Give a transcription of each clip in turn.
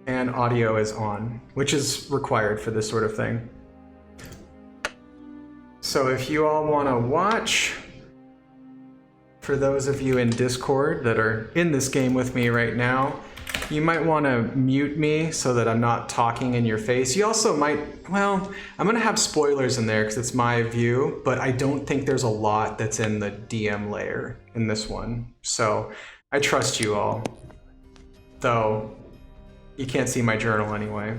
And audio is on, which is required for this sort of thing. So if you all want to watch, for those of you in Discord that are in this game with me right now, you might want to mute me so that I'm not talking in your face. You also might, well, I'm going to have spoilers in there because it's my view, but I don't think there's a lot that's in the DM layer in this one. So I trust you all, though you can't see my journal anyway.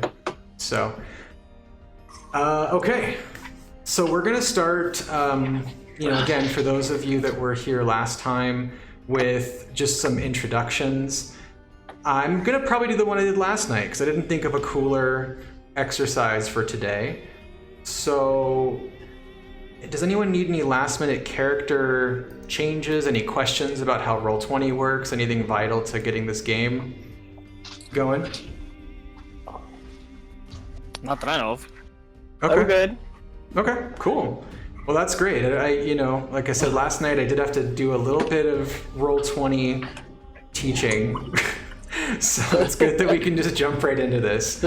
So, okay. So we're going to start, again, for those of you that were here last time, with just some introductions. I'm gonna probably do the one I did last night because I didn't think of a cooler exercise for today. So, does anyone need any last minute character changes? Any questions about how Roll20 works? Anything vital to getting this game going? Not that I know of. Okay. I'm good. Okay, cool. Well, that's great. Like I said last night, I did have to do a little bit of Roll20 teaching. So it's good that we can just jump right into this.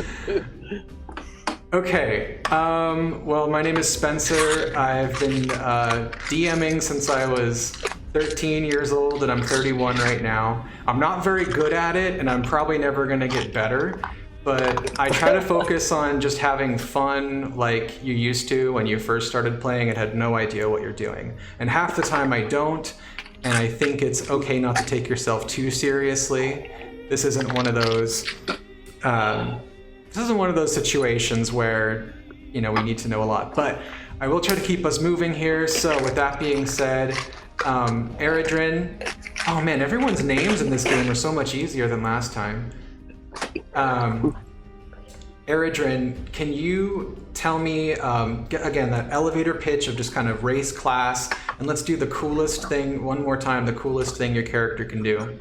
Okay, well, my name is Spencer. I've been DMing since I was 13 years old, and I'm 31 right now. I'm not very good at it, and I'm probably never gonna get better, but I try to focus on just having fun like you used to when you first started playing and had no idea what you're doing. And half the time I don't, and I think it's okay not to take yourself too seriously. This isn't one of those situations where, we need to know a lot, but I will try to keep us moving here. So with that being said, Eridrin, oh man, everyone's names in this game are so much easier than last time. Eridrin, can you tell me, again, that elevator pitch of just kind of race, class, and let's do the coolest thing one more time, the coolest thing your character can do.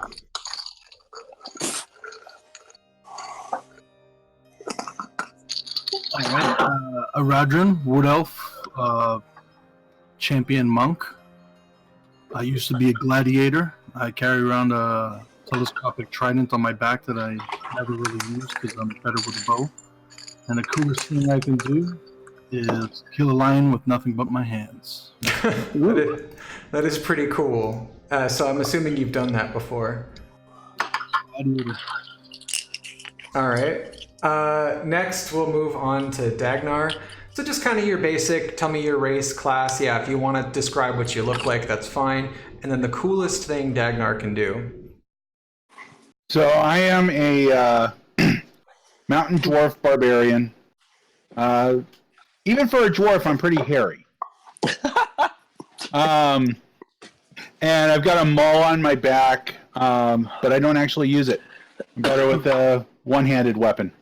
Alright, Aradrin, Wood Elf, Champion Monk. I used to be a gladiator. I carry around a telescopic trident on my back that I never really use because I'm better with a bow. And the coolest thing I can do is kill a lion with nothing but my hands. That is pretty cool. So I'm assuming you've done that before. Gladiator. All right. Next, we'll move on to Dagnar. So just kind of your basic, tell me your race, class. Yeah, if you want to describe what you look like, that's fine. And then the coolest thing Dagnar can do. So I am a mountain dwarf barbarian. Even for a dwarf, I'm pretty hairy. And I've got a maul on my back, but I don't actually use it. I'm better with a one-handed weapon.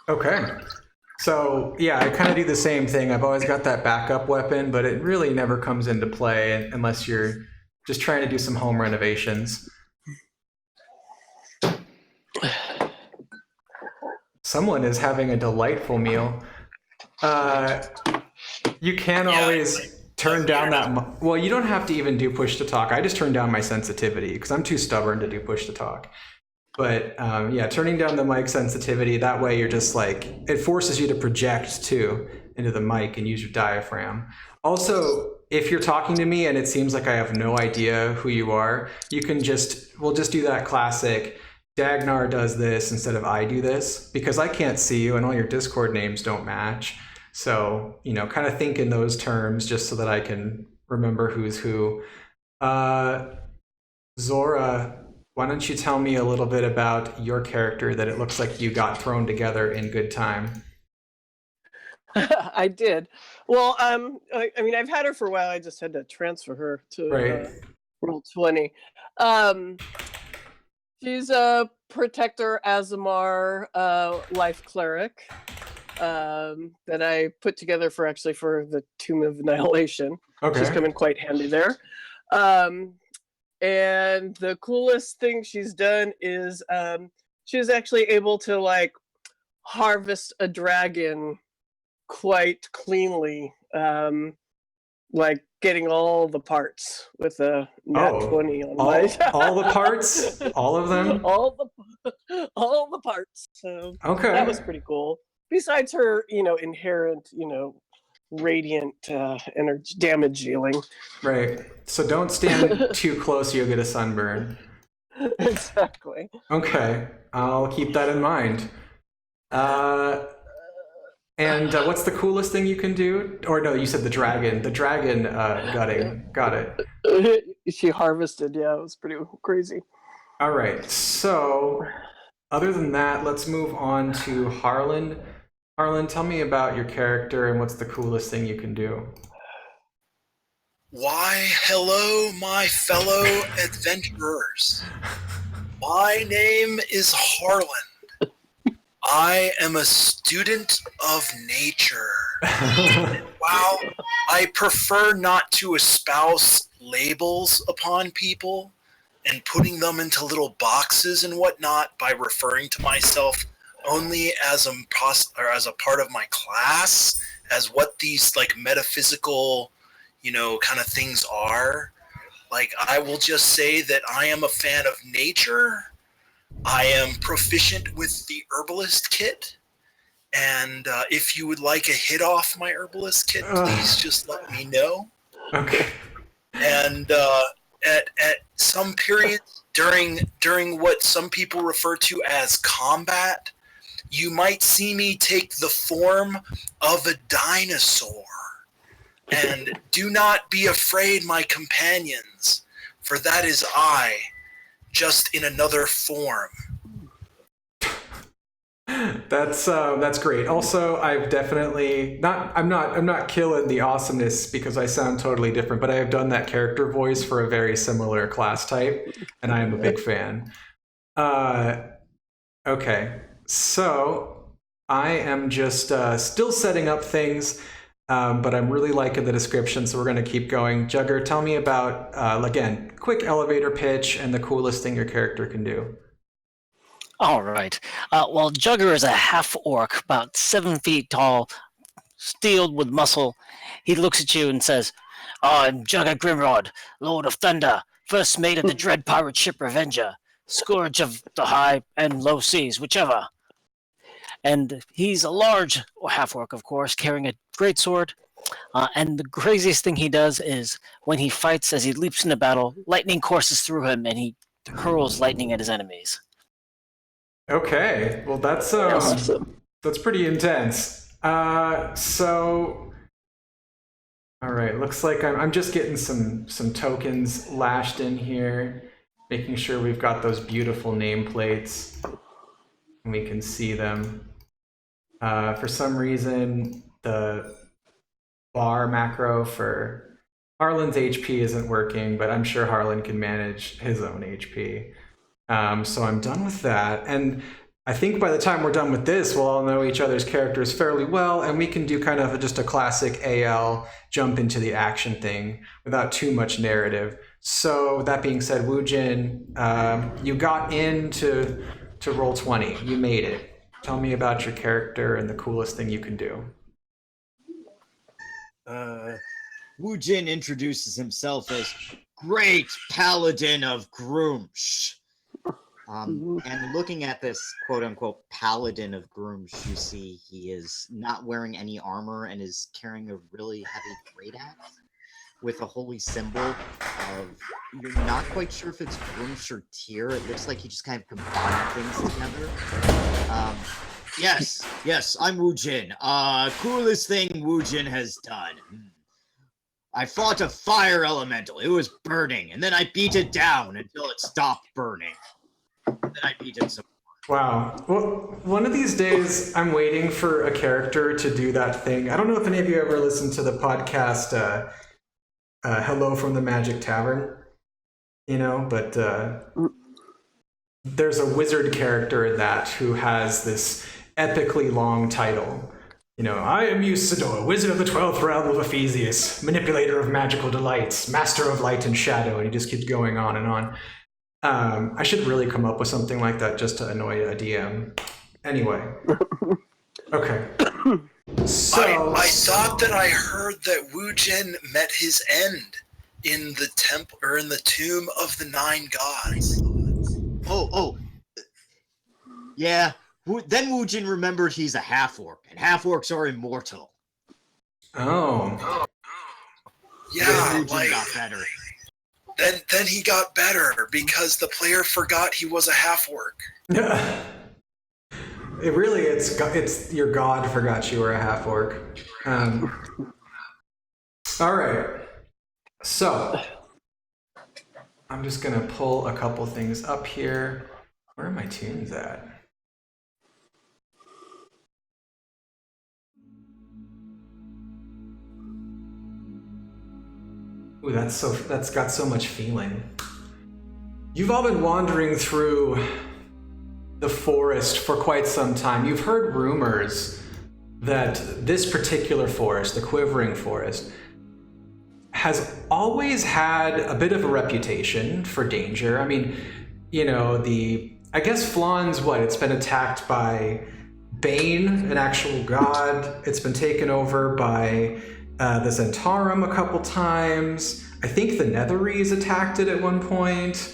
Okay. So yeah, I kind of do the same thing. I've always got that backup weapon, but it really never comes into play unless you're just trying to do some home renovations. Someone is having a delightful meal. You can always turn down that. Well, you don't have to even do push to talk. I just turn down my sensitivity because I'm too stubborn to do push to talk. But yeah, turning down the mic sensitivity, that way you're just like, it forces you to project too into the mic and use your diaphragm. Also, if you're talking to me and it seems like I have no idea who you are, you can we'll just do that classic, Dagnar does this instead of I do this, because I can't see you and all your Discord names don't match. So, kind of think in those terms just so that I can remember who's who. Zora, why don't you tell me a little bit about your character that it looks like you got thrown together in good time? I did. Well, I mean, I've had her for a while. I just had to transfer her to Roll20. She's a Protector Azamar life cleric that I put together for the Tomb of Annihilation. Okay. She's come in quite handy there. And the coolest thing she's done is she's actually able to harvest a dragon quite cleanly like getting all the parts with a nat 20 on my all the parts, all of them. all the parts. So Okay. that was pretty cool. Besides her, inherent, radiant energy damage dealing. Right. So don't stand too close; you'll get a sunburn. Exactly. Okay, I'll keep that in mind. And what's the coolest thing you can do? Or no, you said the dragon. The dragon gutting. Got it. She harvested. Yeah, it was pretty crazy. All right. So, other than that, let's move on to Harlan. Harlan, tell me about your character and what's the coolest thing you can do. Why, hello, my fellow adventurers. My name is Harlan. I am a student of nature. While I prefer not to espouse labels upon people and putting them into little boxes and whatnot by referring to myself only as a part of my class, as what these like metaphysical, kind of things are. Like, I will just say that I am a fan of nature. I am proficient with the herbalist kit, and if you would like a hit off my herbalist kit, please just let me know. Okay. And at some period during what some people refer to as combat, you might see me take the form of a dinosaur. And do not be afraid, my companions, for that is I, just in another form. That's great. Also, I've definitely I'm not killing the awesomeness because I sound totally different, but I have done that character voice for a very similar class type, and I am a big fan. Okay, so I am just still setting up things, but I'm really liking the description, so we're going to keep going. Jugger, tell me about, again, quick elevator pitch and the coolest thing your character can do. All right. Well, Jugger is a half-orc, about 7 feet tall, steeled with muscle. He looks at you and says, I'm Jugger Grimrod, Lord of Thunder, first mate of the dread pirate ship Revenger, scourge of the high and low seas, whichever. And he's a large half-orc, of course, carrying a greatsword. And the craziest thing he does is when he fights, as he leaps into battle, lightning courses through him, and he hurls lightning at his enemies. Okay, well that's pretty intense. So, all right, looks like I'm just getting some tokens lashed in here, making sure we've got those beautiful nameplates and we can see them. For some reason, the bar macro for Harlan's HP isn't working, but I'm sure Harlan can manage his own HP. So I'm done with that, and I think by the time we're done with this, we'll all know each other's characters fairly well, and we can do kind of just a classic AL jump into the action thing without too much narrative. So that being said, Woojin, you got into Roll20. You made it. Tell me about your character and the coolest thing you can do. Woojin introduces himself as Great Paladin of Groomsh. And looking at this quote-unquote Paladin of Groomsh, you see he is not wearing any armor and is carrying a really heavy great axe with a holy symbol of, you're not quite sure if it's Groomsh or Tyr. It looks like he just kind of combined things together. Yes, I'm Woojin. Coolest thing Woojin has done. I fought a fire elemental. It was burning, and then I beat it down until it stopped burning. Then I beat it some more. Wow. Well, one of these days, I'm waiting for a character to do that thing. I don't know if any of you ever listened to the podcast Hello from the Magic Tavern, but there's a wizard character in that who has this epically long title. I am Usador, wizard of the 12th realm of Ephesius, manipulator of magical delights, master of light and shadow, and he just keeps going on and on. I should really come up with something like that just to annoy a DM. Anyway. Okay. So I thought that I heard that Wu Jin met his end in the temple or in the tomb of the 9 gods. Yeah. Then Wu Jin remembered he's a half-orc, and half-orcs are immortal. Oh. Yeah, Wu Jin like got better. then he got better because the player forgot he was a half-orc. It's your god forgot you were a half orc. All right. So I'm just gonna pull a couple things up here. Where are my tunes at? Ooh, that's got so much feeling. You've all been wandering through the forest for quite some time. You've heard rumors that this particular forest, the Quivering Forest, has always had a bit of a reputation for danger. I mean, I guess Flawn's it's been attacked by Bane, an actual god. It's been taken over by the Zentarum a couple times. I think the Netherese attacked it at one point.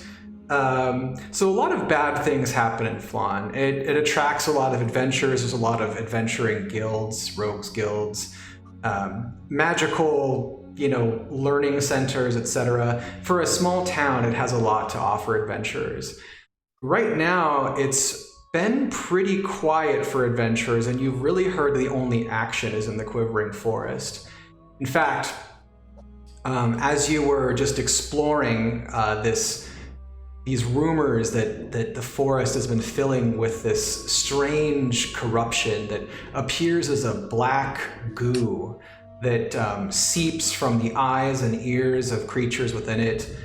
So a lot of bad things happen in Flan. It attracts a lot of adventurers. There's a lot of adventuring guilds, rogues guilds, magical, learning centers, etc. For a small town, it has a lot to offer adventurers. Right now, it's been pretty quiet for adventurers, and you've really heard the only action is in the Quivering Forest. In fact, as you were just exploring these rumors that the forest has been filling with this strange corruption that appears as a black goo that seeps from the eyes and ears of creatures within it.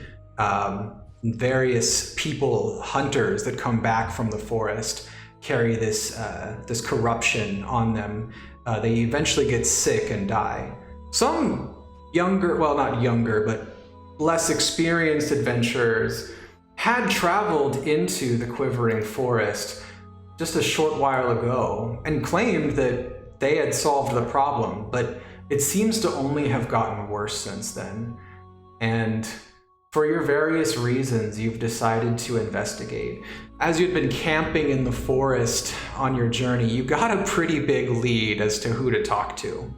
Various people, hunters that come back from the forest, carry this corruption on them. They eventually get sick and die. Some not younger, but less experienced adventurers had traveled into the Quivering Forest just a short while ago and claimed that they had solved the problem, but it seems to only have gotten worse since then. And for your various reasons, you've decided to investigate. As you'd been camping in the forest on your journey, you got a pretty big lead as to who to talk to.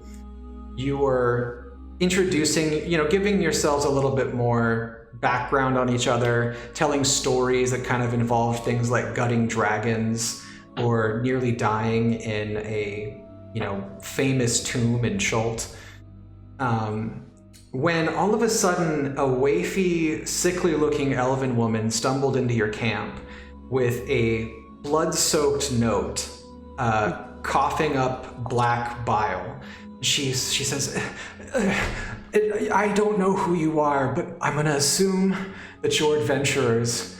You were introducing, giving yourselves a little bit more background on each other, telling stories that kind of involved things like gutting dragons or nearly dying in a, famous tomb in Schult. When all of a sudden a waify, sickly-looking elven woman stumbled into your camp with a blood-soaked note, coughing up black bile. She says, I don't know who you are, but I'm gonna assume that you're adventurers.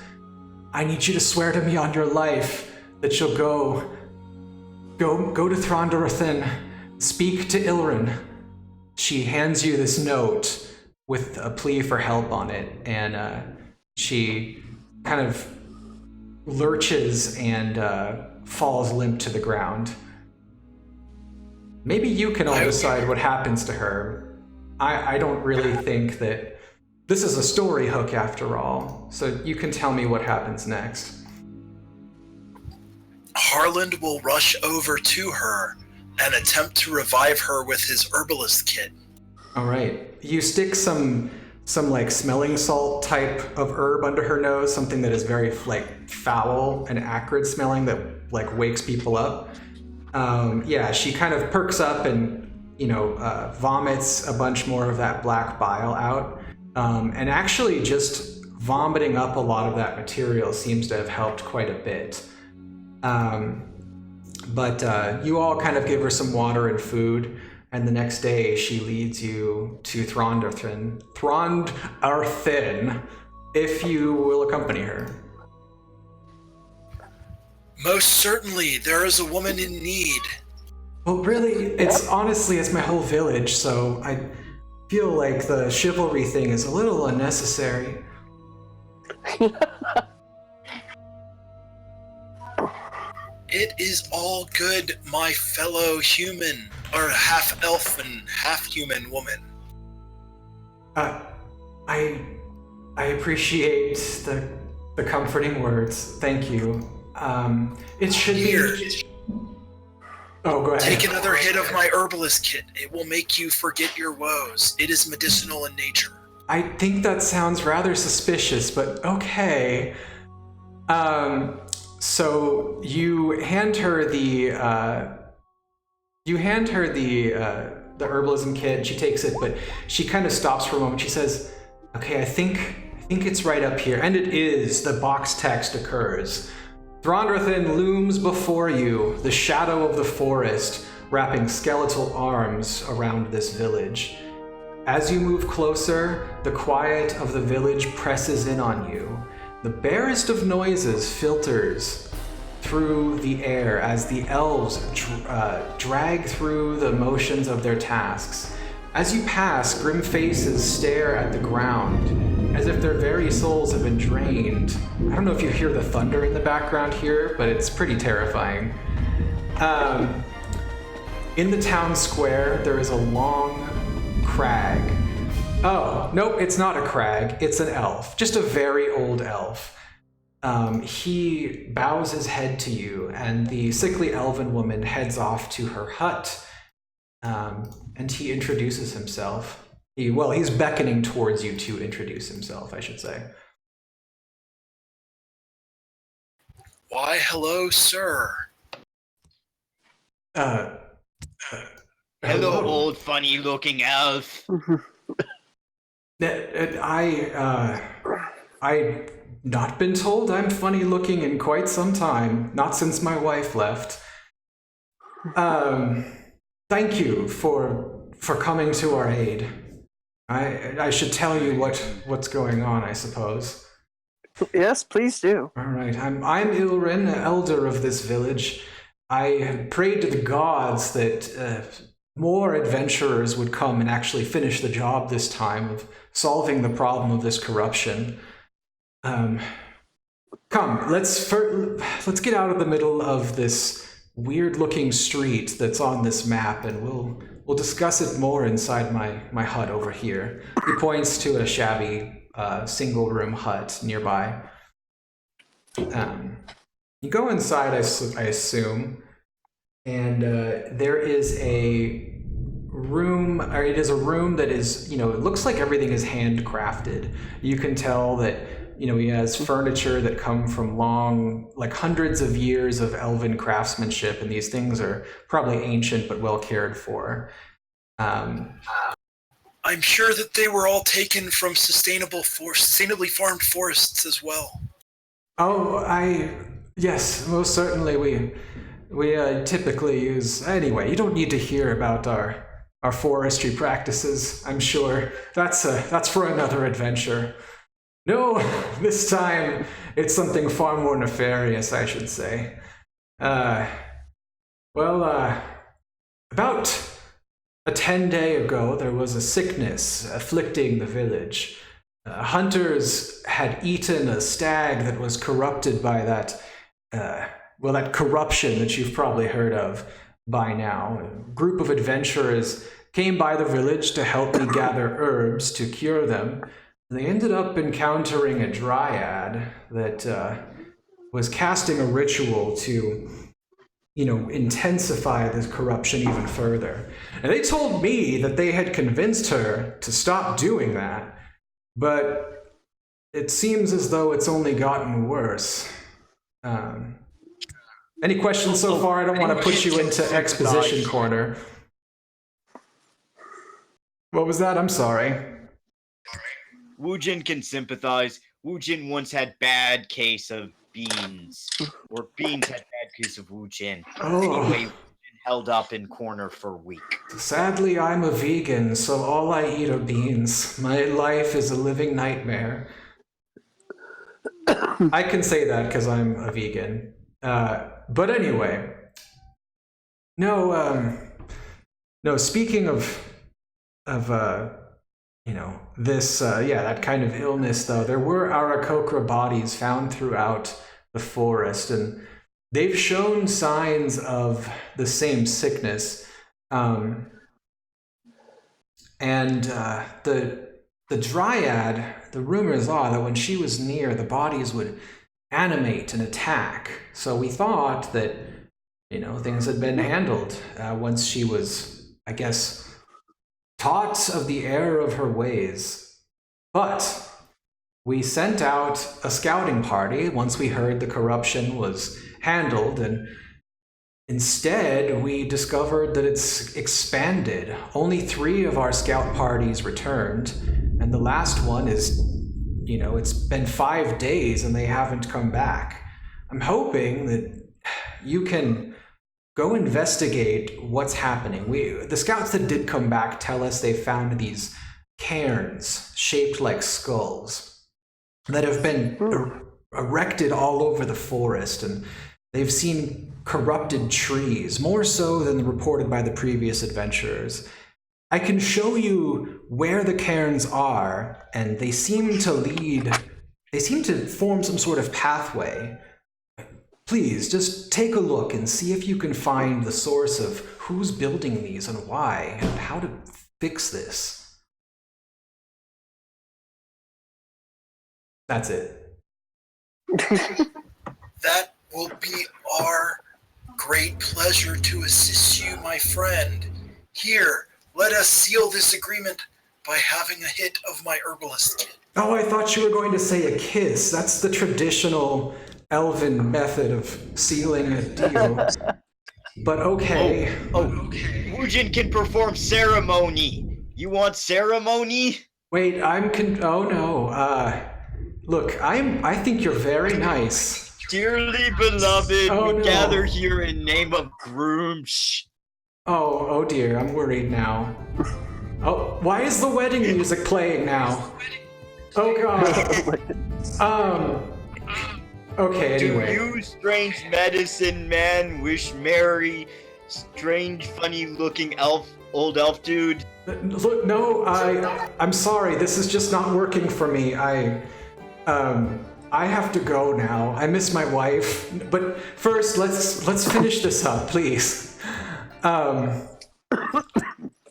I need you to swear to me on your life that you'll go to Throndarathin, speak to Ilrin. She hands you this note with a plea for help on it, and she kind of lurches and falls limp to the ground. Maybe you can all decide what happens to her. I don't really think that this is a story hook after all, so you can tell me what happens next. Harland will rush over to her and attempt to revive her with his herbalist kit. All right. You stick some like smelling salt type of herb under her nose, something that is very foul and acrid smelling that wakes people up. She kind of perks up and vomits a bunch more of that black bile out. And actually just vomiting up a lot of that material seems to have helped quite a bit. But you all kind of give her some water and food, and the next day she leads you to Throndarathin, if you will accompany her. Most certainly, there is a woman in need. Well, really, it's my whole village, so I feel like the chivalry thing is a little It is all good, my fellow human, or half-elf and half-human woman. I appreciate the comforting words. Thank you. It should Here, be. Oh, go ahead. take another hit of my herbalist kit. It will make you forget your woes. It is medicinal in nature. I think that sounds rather suspicious, but okay. So you hand her the herbalism kit. She takes it, but she kind of stops for a moment. She says, "Okay, I think it's right up here," and it is. The box text occurs. Thronrathan looms before you, the shadow of the forest, wrapping skeletal arms around this village. As you move closer, the quiet of the village presses in on you. The barest of noises filters through the air as the elves drag through the motions of their tasks. As you pass, grim faces stare at the ground, as if their very souls have been drained. I don't know if you hear the thunder in the background here, but it's pretty terrifying. In the town square, there is a long crag. Oh, nope, it's not a crag, it's an elf. Just a very old elf. He bows his head to you, and the sickly elven woman heads off to her hut, and he introduces himself. He's beckoning towards you to introduce himself, I should say. Why, hello, sir. Hello, old funny-looking elf. I've not been told I'm funny looking in quite some time, not since my wife left. Thank you for coming to our aid. I should tell you what's going on, I suppose. Yes, please do. All right, I'm Ilrin, elder of this village. I had prayed to the gods that more adventurers would come and actually finish the job this time of solving the problem of this corruption. Come, let's get out of the middle of this weird-looking street that's on this map, and we'll discuss it more inside my hut over here. He points to a shabby single-room hut nearby. You go inside, I assume, and there is a room, or it is a room that is, it looks like everything is handcrafted. You can tell that, he has furniture that come from hundreds of years of elven craftsmanship, and these things are probably ancient but well cared for. I'm sure that they were all taken from sustainably farmed forests as well. Oh, yes, most certainly we typically use. Anyway, you don't need to hear about our forestry practices. I'm sure that's for another adventure. No, this time it's something far more nefarious, I should say. About a 10-day ago, there was a sickness afflicting the village. Hunters had eaten a stag that was corrupted by that corruption that you've probably heard of by now. A group of adventurers came by the village to help me gather herbs to cure them. They ended up encountering a dryad that was casting a ritual to, intensify this corruption even further. And they told me that they had convinced her to stop doing that, but it seems as though it's only gotten worse. Any questions so far? I don't want to push you into exposition corner. What was that? I'm sorry. Woojin can sympathize. Woojin once had bad case of beans. Or beans had bad case of Woojin. Oh. Anyway, Woojin held up in corner for a week. Sadly, I'm a vegan, so all I eat are beans. My life is a living nightmare. I can say that because I'm a vegan. But anyway. No, speaking of that kind of illness, though, there were Aarakocra bodies found throughout the forest, and they've shown signs of the same sickness. The dryad, the rumors are that when she was near, the bodies would animate and attack. So we thought that, things had been handled once she was, I guess, taught of the error of her ways. But we sent out a scouting party once we heard the corruption was handled, and instead we discovered that it's expanded. Only 3 of our scout parties returned, and the last one is, it's been 5 days and they haven't come back. I'm hoping that you can go investigate what's happening. The scouts that did come back tell us they found these cairns shaped like skulls that have been erected all over the forest, and they've seen corrupted trees, more so than reported by the previous adventurers. I can show you where the cairns are, and they seem to form some sort of pathway. Please, just take a look and see if you can find the source of who's building these and why, and how to fix this. That's it. That will be our great pleasure to assist you, my friend. Here, let us seal this agreement by having a hit of my herbalist kit. Oh, I thought you were going to say a kiss. That's the traditional elven method of sealing a deal. But okay. Okay. Wujin can perform ceremony. You want ceremony? Wait, oh no. Look, I think you're very nice. Dearly beloved, Oh, we no. gather here in name of Groomsh. Oh dear, I'm worried now. Oh, why is the wedding music playing now? Oh god. Okay, anyway. Do you, strange medicine man, wish Mary, strange, funny-looking old elf dude? Look, no, I'm sorry. This is just not working for me. I have to go now. I miss my wife. But first, let's finish this up, please. All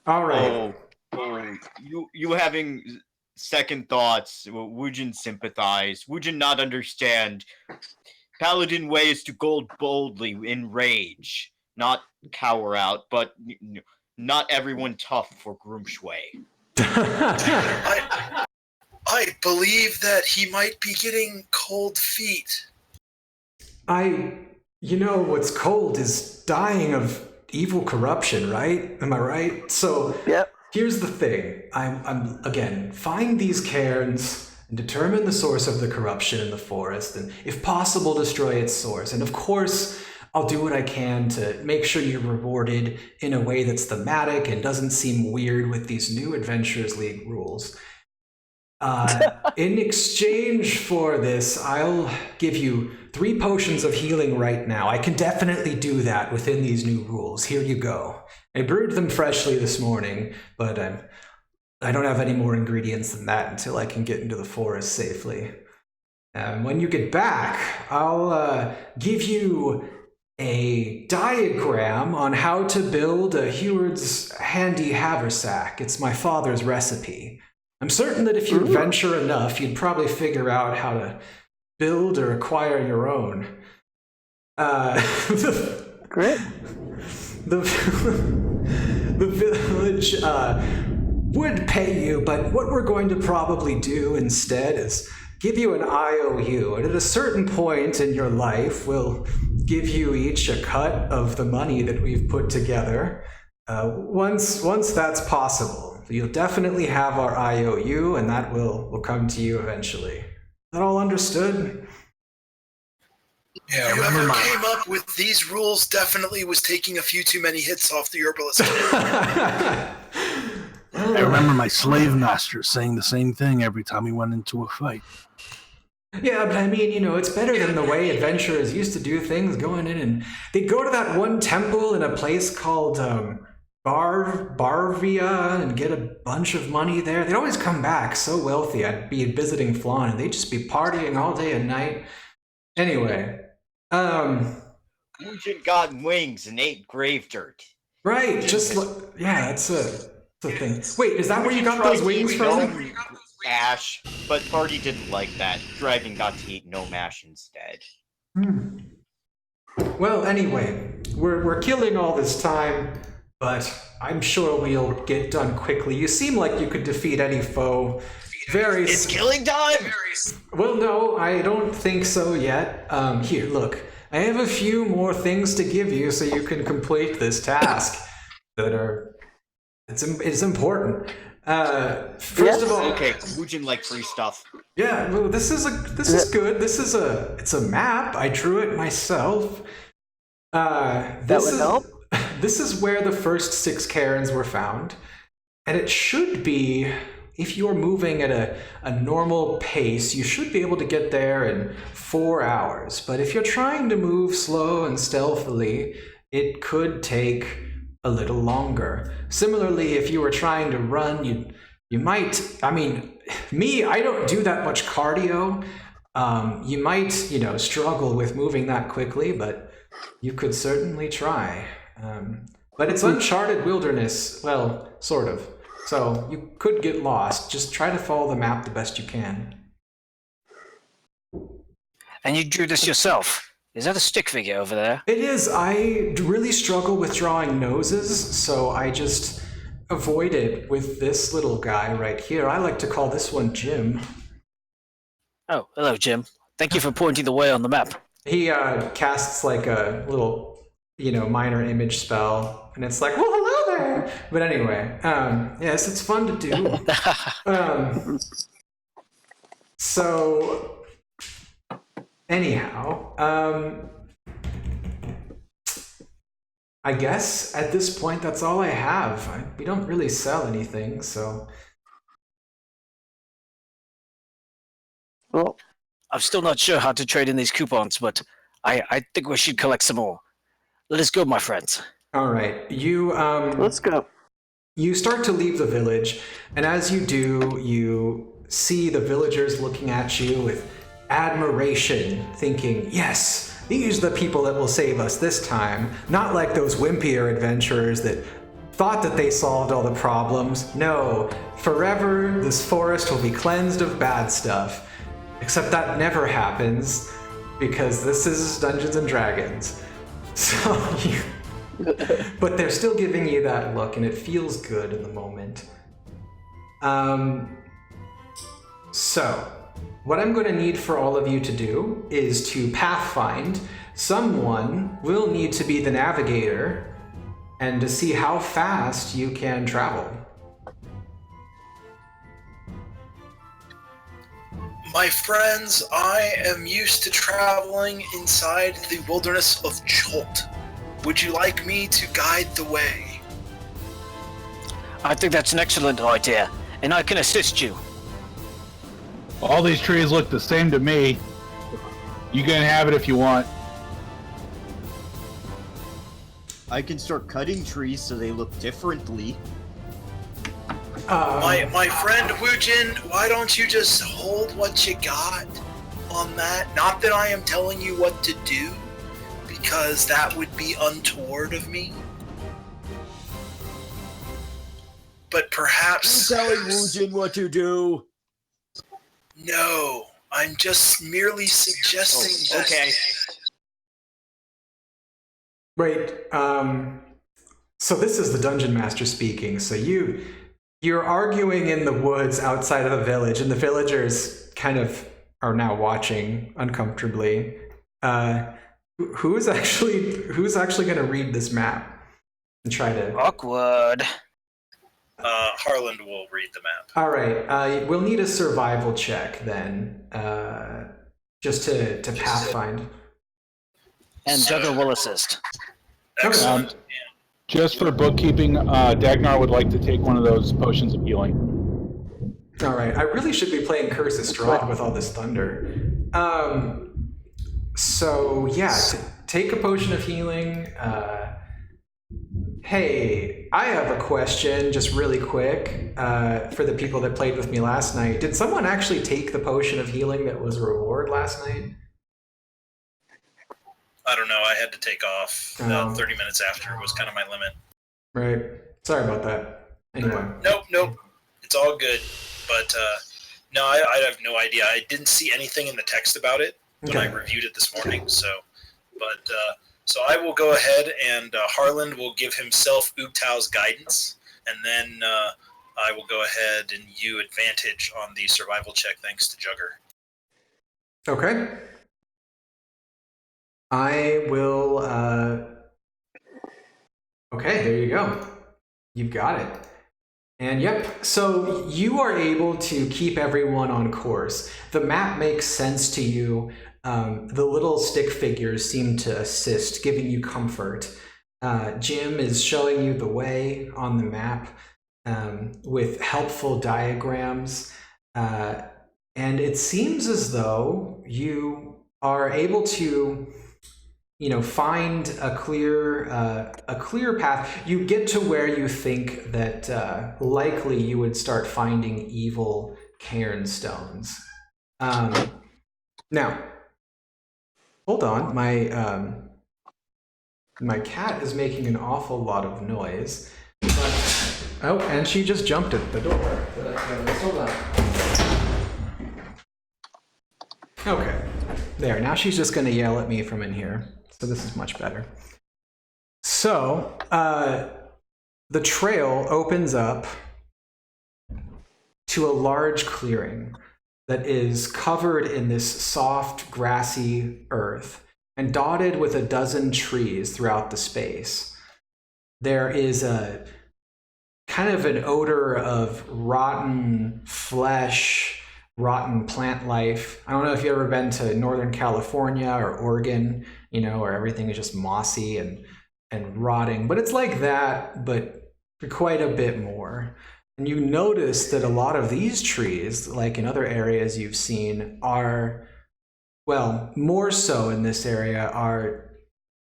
right. You having second thoughts? Wujin sympathize. Wujin not understand. Paladin way is to go boldly in rage, not cower out. But not everyone tough for Groomsh way. I believe that he might be getting cold feet. What's cold is dying of evil corruption, right? Am I right? So Yep. here's the thing. I'm again, find these cairns and determine the source of the corruption in the forest, and if possible, destroy its source. And of course, I'll do what I can to make sure you're rewarded in a way that's thematic and doesn't seem weird with these new Adventurers League rules. In exchange for this, I'll give you 3 potions of healing right now. I can definitely do that within these new rules. Here you go. I brewed them freshly this morning, but I don't have any more ingredients than that until I can get into the forest safely. When you get back, I'll give you a diagram on how to build a Heward's handy haversack. It's my father's recipe. I'm certain that if you adventure enough, you'd probably figure out how to build or acquire your own. Great. The village would pay you, but what we're going to probably do instead is give you an IOU, and at a certain point in your life, we'll give you each a cut of the money that we've put together. Once that's possible, you'll definitely have our IOU, and that will come to you eventually. Is that all understood? Yeah, whoever came up with these rules definitely was taking a few too many hits off the herbalist kit. I remember my slave master saying the same thing every time we went into a fight. Yeah, but I mean, it's better than the way adventurers used to do things, going in and they'd go to that one temple in a place called Barvia and get a bunch of money there. They'd always come back so wealthy. I'd be visiting Flan and they'd just be partying all day and night. Anyway, Wujin got wings and ate grave dirt. Right, yeah, that's a thing. Wait, is that where you got Tried those to wings eat from? gnome Ash, but Party didn't like that. Dragon got to eat gnome ash instead. Well, anyway, we're killing all this time, but I'm sure we'll get done quickly. You seem like you could defeat any foe. It's killing time! Well, no, I don't think so yet. Here, look. I have a few more things to give you so you can complete this task it's important. First of all, Okay, Wujin like free stuff. yeah, well, this is good. It's a map. I drew it myself. This would help? This is where the first 6 cairns were found, and it should be, if you're moving at a normal pace, you should be able to get there in 4 hours. But if you're trying to move slow and stealthily, it could take a little longer. Similarly, if you were trying to run, you might, I mean, I don't do that much cardio. You might, struggle with moving that quickly, but you could certainly try. But it's uncharted wilderness, well, sort of. So you could get lost. Just try to follow the map the best you can. And you drew this yourself. Is that a stick figure over there? It is. I really struggle with drawing noses, so I just avoid it with this little guy right here. I like to call this one Jim. Oh, hello, Jim. Thank you for pointing the way on the map. He casts like a little, minor image spell, and it's like, well, hello there. But anyway, yes, it's fun to do. So, anyhow, I guess at this point that's all I have. We don't really sell anything, so. Well, I'm still not sure how to trade in these coupons, but I think we should collect some more. Let us go, my friends. All right, let's go. You start to leave the village, and as you do, you see the villagers looking at you with admiration, thinking, yes, these are the people that will save us this time, not like those wimpier adventurers that thought that they solved all the problems. No, forever this forest will be cleansed of bad stuff. Except that never happens, because this is Dungeons and Dragons. So but they're still giving you that look, and it feels good in the moment. So, what I'm going to need for all of you to do is to pathfind. Someone will need to be the navigator, and to see how fast you can travel. My friends, I am used to traveling inside the wilderness of Cholt. Would you like me to guide the way? I think that's an excellent idea, and I can assist you. All these trees look the same to me. You can have it if you want. I can start cutting trees so they look differently. My friend Wujin, why don't you just hold what you got on that? Not that I am telling you what to do, because that would be untoward of me. But perhaps... You're telling Wujin what to do. No, I'm just merely suggesting that... Okay. Right, so this is the Dungeon Master speaking. So you're arguing in the woods outside of the village, and the villagers kind of are now watching uncomfortably. Who's actually going to read this map and try to... Awkward. Harland will read the map. All right, we'll need a survival check then, just to pathfind. And Jugger will assist. Excellent. Just for bookkeeping, Dagnar would like to take one of those potions of healing. All right, I really should be playing Curse of Strahd with all this thunder. So yeah, take a potion of healing. Hey, I have a question, just really quick, for the people that played with me last night. Did someone actually take the potion of healing that was a reward last night? I don't know. I had to take off. Oh. 30 minutes after was kind of my limit. Right. Sorry about that. Anyway. Nope. It's all good. But no, I have no idea. I didn't see anything in the text about it when I reviewed it this morning. So I will go ahead and Harland will give himself Ubtau's guidance, and then I will go ahead and use advantage on the survival check thanks to Jugger. Okay. I will, okay, there you go. You've got it. And yep, so you are able to keep everyone on course. The map makes sense to you. The little stick figures seem to assist, giving you comfort. Jim is showing you the way on the map with helpful diagrams. And it seems as though you are able to find a clear path. You get to where you think that likely you would start finding evil Cairn stones. Now, hold on. My cat is making an awful lot of noise. Oh, and she just jumped at the door. Hold on. Okay, there. Now she's just going to yell at me from in here. So this is much better. So the trail opens up to a large clearing that is covered in this soft, grassy earth and dotted with a dozen trees throughout the space. There is a kind of an odor of rotten flesh, rotten plant life. I don't know if you've ever been to Northern California or Oregon, where everything is just mossy and rotting, but it's like that, but quite a bit more. And you notice that a lot of these trees, like in other areas you've seen, are, well, more so in this area,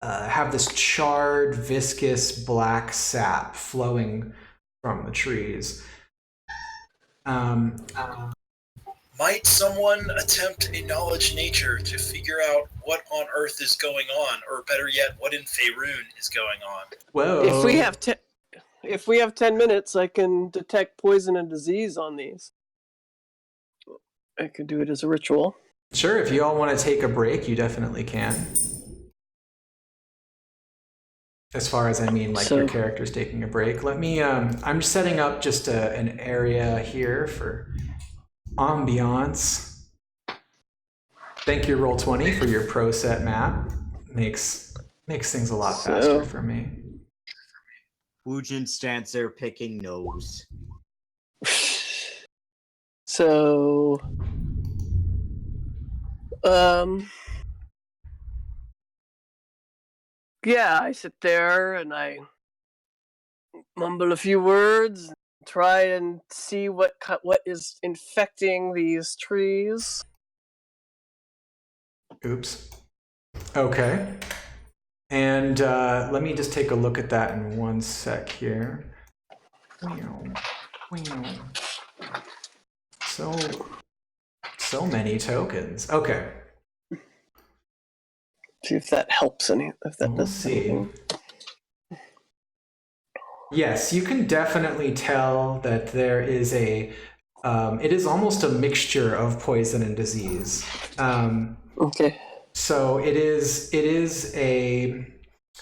have this charred, viscous black sap flowing from the trees. Might someone attempt a knowledge nature to figure out what on Earth is going on, or better yet, what in Faerun is going on? Whoa. If we have 10 minutes, I can detect poison and disease on these. I could do it as a ritual. Sure, if you all want to take a break, you definitely can. As far as your character's taking a break. Let me, I'm setting up just an area here for ambiance. Thank you, Roll20, for your pro set map. Makes things a lot faster for me. Woojin stands there picking nose. So, yeah, I sit there and I mumble a few words, try and see what is infecting these trees. Oops. Okay. And let me just take a look at that in one sec here. So many tokens. Okay. See if that helps any. If that We'll does see. anything. Yes, you can definitely tell that there is it is almost a mixture of poison and disease. Okay. So it is a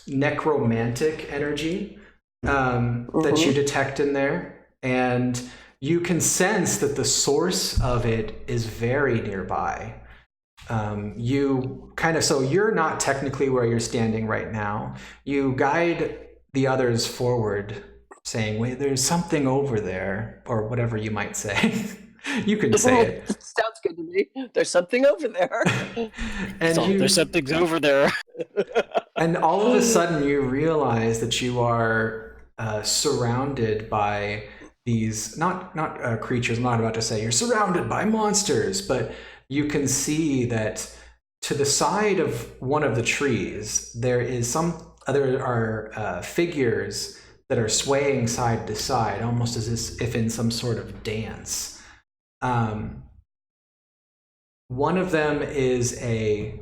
necromantic energy that you detect in there, and you can sense that the source of it is very nearby. So you're not technically where you're standing right now. You guide the others forward, saying, "Wait, there's something over there," or whatever you might say. You can say it. Sounds good to me. There's something over there. And There's something over there. And all of a sudden you realize that you are surrounded by these, not creatures, I'm not about to say you're surrounded by monsters, but you can see that to the side of one of the trees, there are figures that are swaying side to side, almost as if in some sort of dance. One of them is a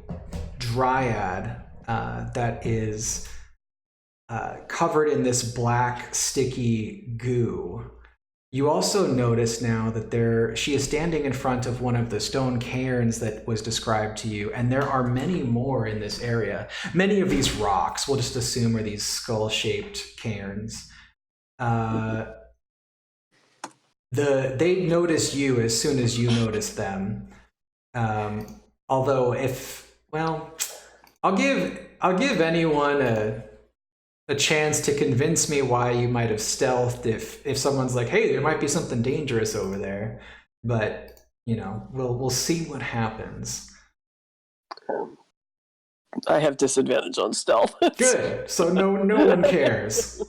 dryad. that is covered in this black sticky goo. You also notice now that she is standing in front of one of the stone cairns that was described to you, and there are many more in this area. Many of these rocks, we'll just assume, are these skull-shaped cairns. They notice you as soon as you notice them. Although I'll give anyone a chance to convince me why you might have stealthed if someone's like, hey, there might be something dangerous over there. But, we'll see what happens. I have disadvantage on stealth. Good. So no one cares.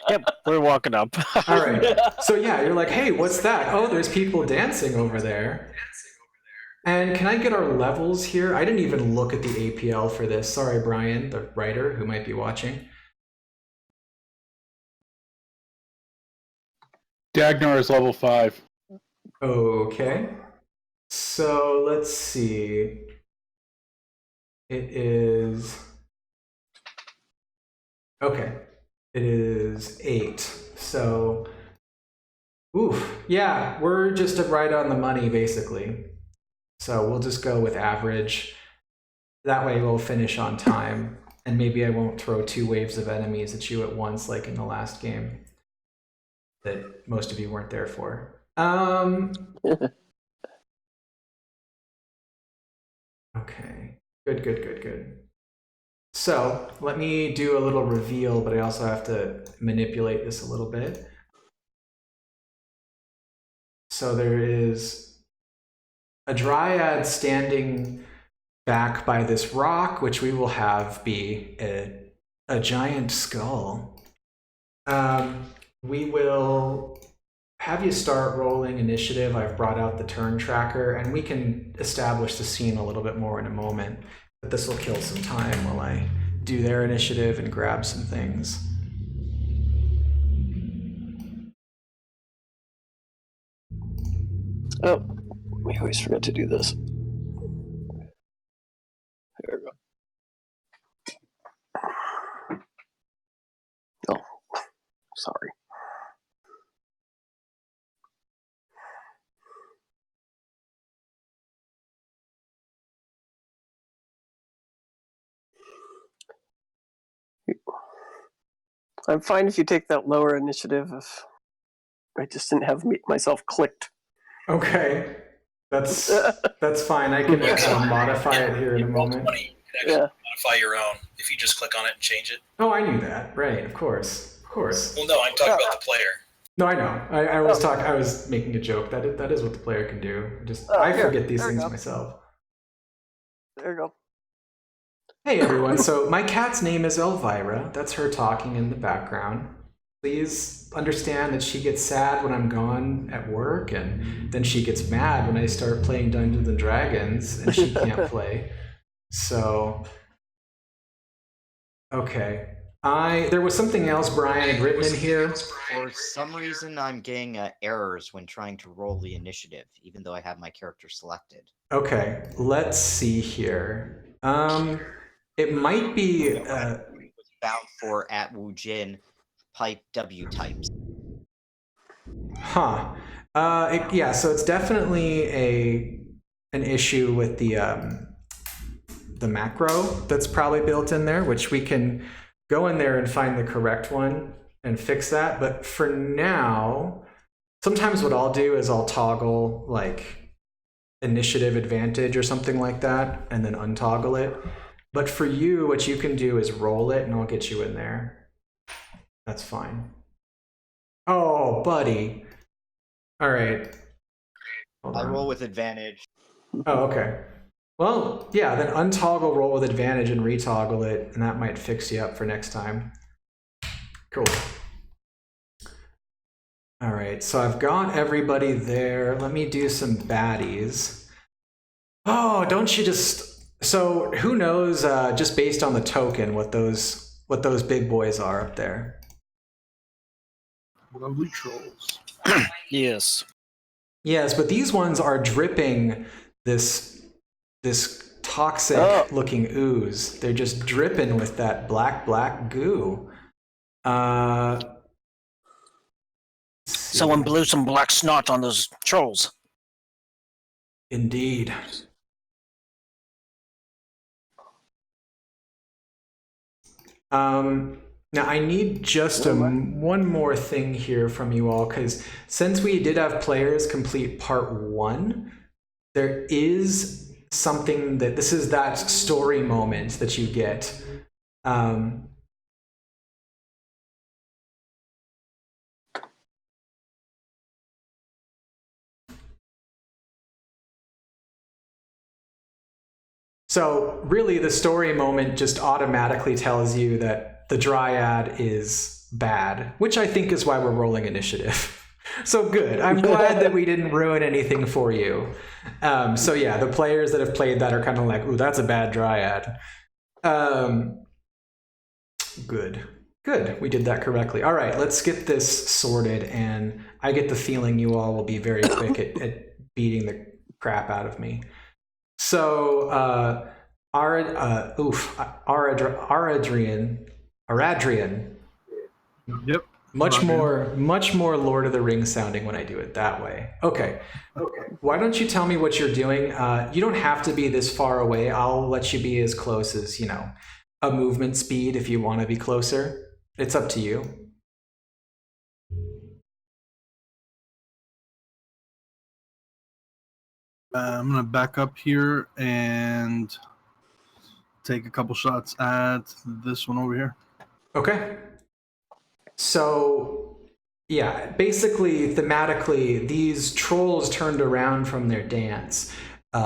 Yep, we're walking up. All right. So yeah, you're like, hey, what's that? Oh, there's people dancing over there. And can I get our levels here? I didn't even look at the APL for this. Sorry, Brian, the writer who might be watching. Dagnar is level 5. Okay. So let's see. It is... Okay. It is 8. So... Oof. Yeah, we're just right on the money, basically. So we'll just go with average. That way we'll finish on time. And maybe I won't throw 2 waves of enemies at you at once like in the last game that most of you weren't there for. Okay. Good. So let me do a little reveal, but I also have to manipulate this a little bit. So there is a dryad standing back by this rock, which we will have be a giant skull. We will have you start rolling initiative. I've brought out the turn tracker, and we can establish the scene a little bit more in a moment. But this will kill some time while I do their initiative and grab some things. Oh, we always forget to do this. There we go. Oh, sorry. I'm fine if you take that lower initiative. If I just didn't have myself clicked. Okay, that's fine. I can modify it here in a moment. You can actually modify your own if you just click on it and change it. Oh, I knew that. Right, of course. Well, no, I'm talking about the player. No, I know. I was making a joke. That is what the player can do. I forget these things myself. There you go. Hey everyone. So my cat's name is Elvira. That's her talking in the background. Please understand that she gets sad when I'm gone at work, and then she gets mad when I start playing Dungeons and Dragons and she can't play. So, okay. There was something else Brian had written in here. For some reason, I'm getting errors when trying to roll the initiative, even though I have my character selected. Okay, let's see here. It might be... It was bound for at Wu Jin pipe W types. Huh. Yeah, so it's definitely an issue with the macro that's probably built in there, which we can go in there and find the correct one and fix that. But for now, sometimes what I'll do is I'll toggle like initiative advantage or something like that and then untoggle it. But for you, what you can do is roll it and I'll get you in there. That's fine. Oh, buddy. All right. I roll with advantage. Oh, okay. Well, yeah, then untoggle roll with advantage and retoggle it, and that might fix you up for next time. Cool. All right, so I've got everybody there. Let me do some baddies. Oh, don't you just... So who knows, just based on the token, what those big boys are up there? Lovely trolls. Yes. Yes, but these ones are dripping this toxic looking ooze. They're just dripping with that black goo. Someone blew some black snot on those trolls. Indeed. Now I need just one more thing here from you all, because since we did have players complete part 1, there is something that this is that story moment that you get. So really the story moment just automatically tells you that the Dryad is bad, which I think is why we're rolling initiative. So good. I'm glad that we didn't ruin anything for you. So yeah, the players that have played that are kind of like, ooh, that's a bad Dryad. Good. We did that correctly. All right, let's get this sorted, and I get the feeling you all will be very quick at beating the crap out of me. So, Aradrian. Yep. Much more Lord of the Rings sounding when I do it that way. Okay. Why don't you tell me what you're doing? You don't have to be this far away. I'll let you be as close as, a movement speed if you want to be closer. It's up to you. I'm going to back up here and take a couple shots at this one over here. Okay. So, yeah, basically, thematically, these trolls turned around from their dance.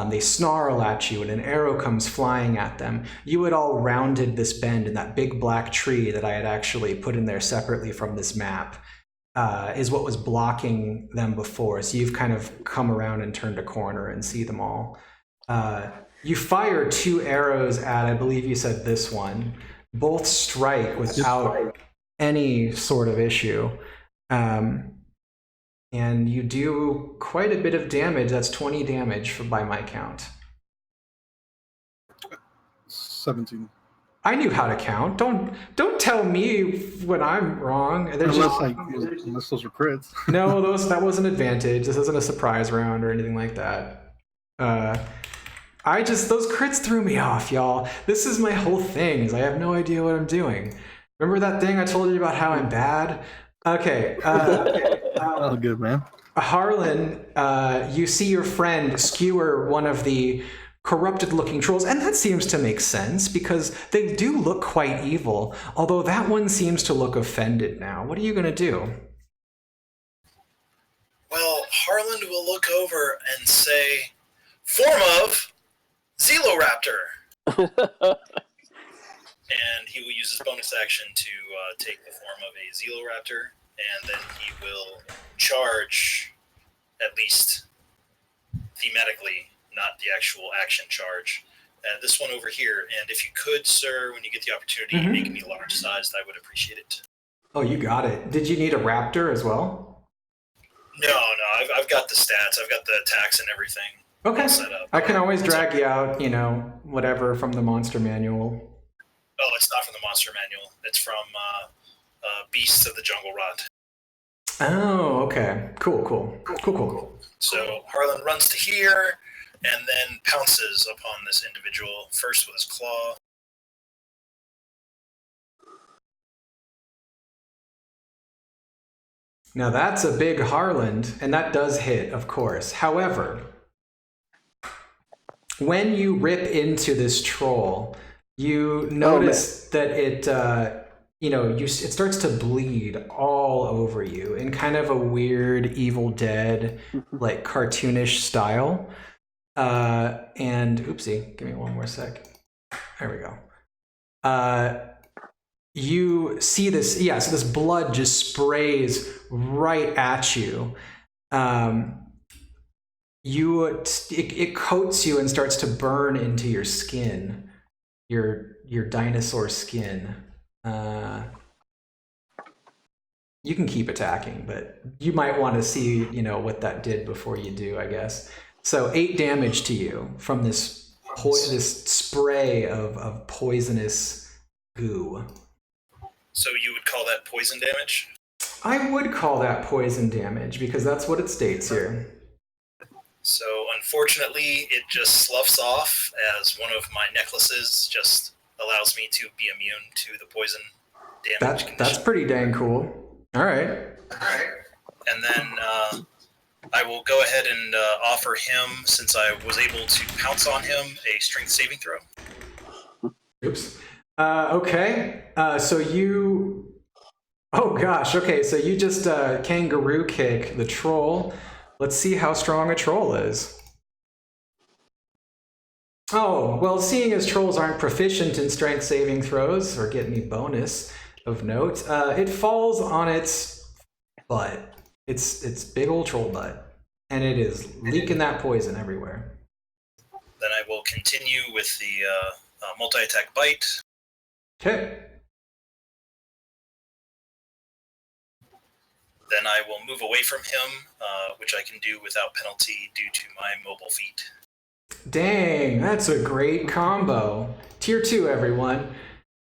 They snarl at you, and an arrow comes flying at them. You had all rounded this bend in that big black tree that I had actually put in there separately from this map. Is what was blocking them before. So you've kind of come around and turned a corner and see them all. You fire 2 arrows at, I believe you said this one. Both strike without any sort of issue. And you do quite a bit of damage. That's 20 damage by my count. 17. I knew how to count. Don't tell me when I'm wrong. Unless those are crits. No, that was an advantage. This isn't a surprise round or anything like that. Those crits threw me off, y'all. This is my whole thing, is I have no idea what I'm doing. Remember that thing I told you about how I'm bad? Okay. Oh, good, man. Harlan, you see your friend skewer one of the corrupted looking trolls, and that seems to make sense because they do look quite evil, although that one seems to look offended now. What are you going to do? Well, Harlan will look over and say, "Form of Zeloraptor." And he will use his bonus action to take the form of a Zeloraptor, and then he will charge, at least thematically, not the actual action charge. This one over here, and if you could, sir, when you get the opportunity, make me large sized, I would appreciate it. Oh, you got it. Did you need a raptor as well? No, I've got the stats, I've got the attacks and everything. Okay. Set up. I can always drag you out, whatever from the monster manual. Oh, it's not from the monster manual. It's from Beasts of the Jungle Rot. Oh, okay. Cool. So Harlan runs to here and then pounces upon this individual, first with his claw. Now that's a big Harland, and that does hit, of course. However, when you rip into this troll, you notice that it, it starts to bleed all over you in kind of a weird Evil Dead, like cartoonish style. And oopsie, give me one more sec. There we go. You see this, so this blood just sprays right at you. It coats you and starts to burn into your skin, your dinosaur skin. You can keep attacking, but you might want to see, what that did before you do, I guess. So 8 damage to you from this this spray of poisonous goo. So you would call that poison damage? I would call that poison damage because that's what it states here. So unfortunately, it just sloughs off as one of my necklaces just allows me to be immune to the poison damage condition. That's pretty dang cool. All right. And then I will go ahead and offer him, since I was able to pounce on him, a strength saving throw. Oops. Okay. So you... Oh gosh. Okay. So you just kangaroo kick the troll. Let's see how strong a troll is. Oh, well, seeing as trolls aren't proficient in strength saving throws or get any bonus of note, it falls on its butt. It's big old troll butt. And it is leaking that poison everywhere. Then I will continue with the multi-attack bite. Okay. Then I will move away from him, which I can do without penalty due to my mobile feat. Dang, that's a great combo. Tier 2, everyone.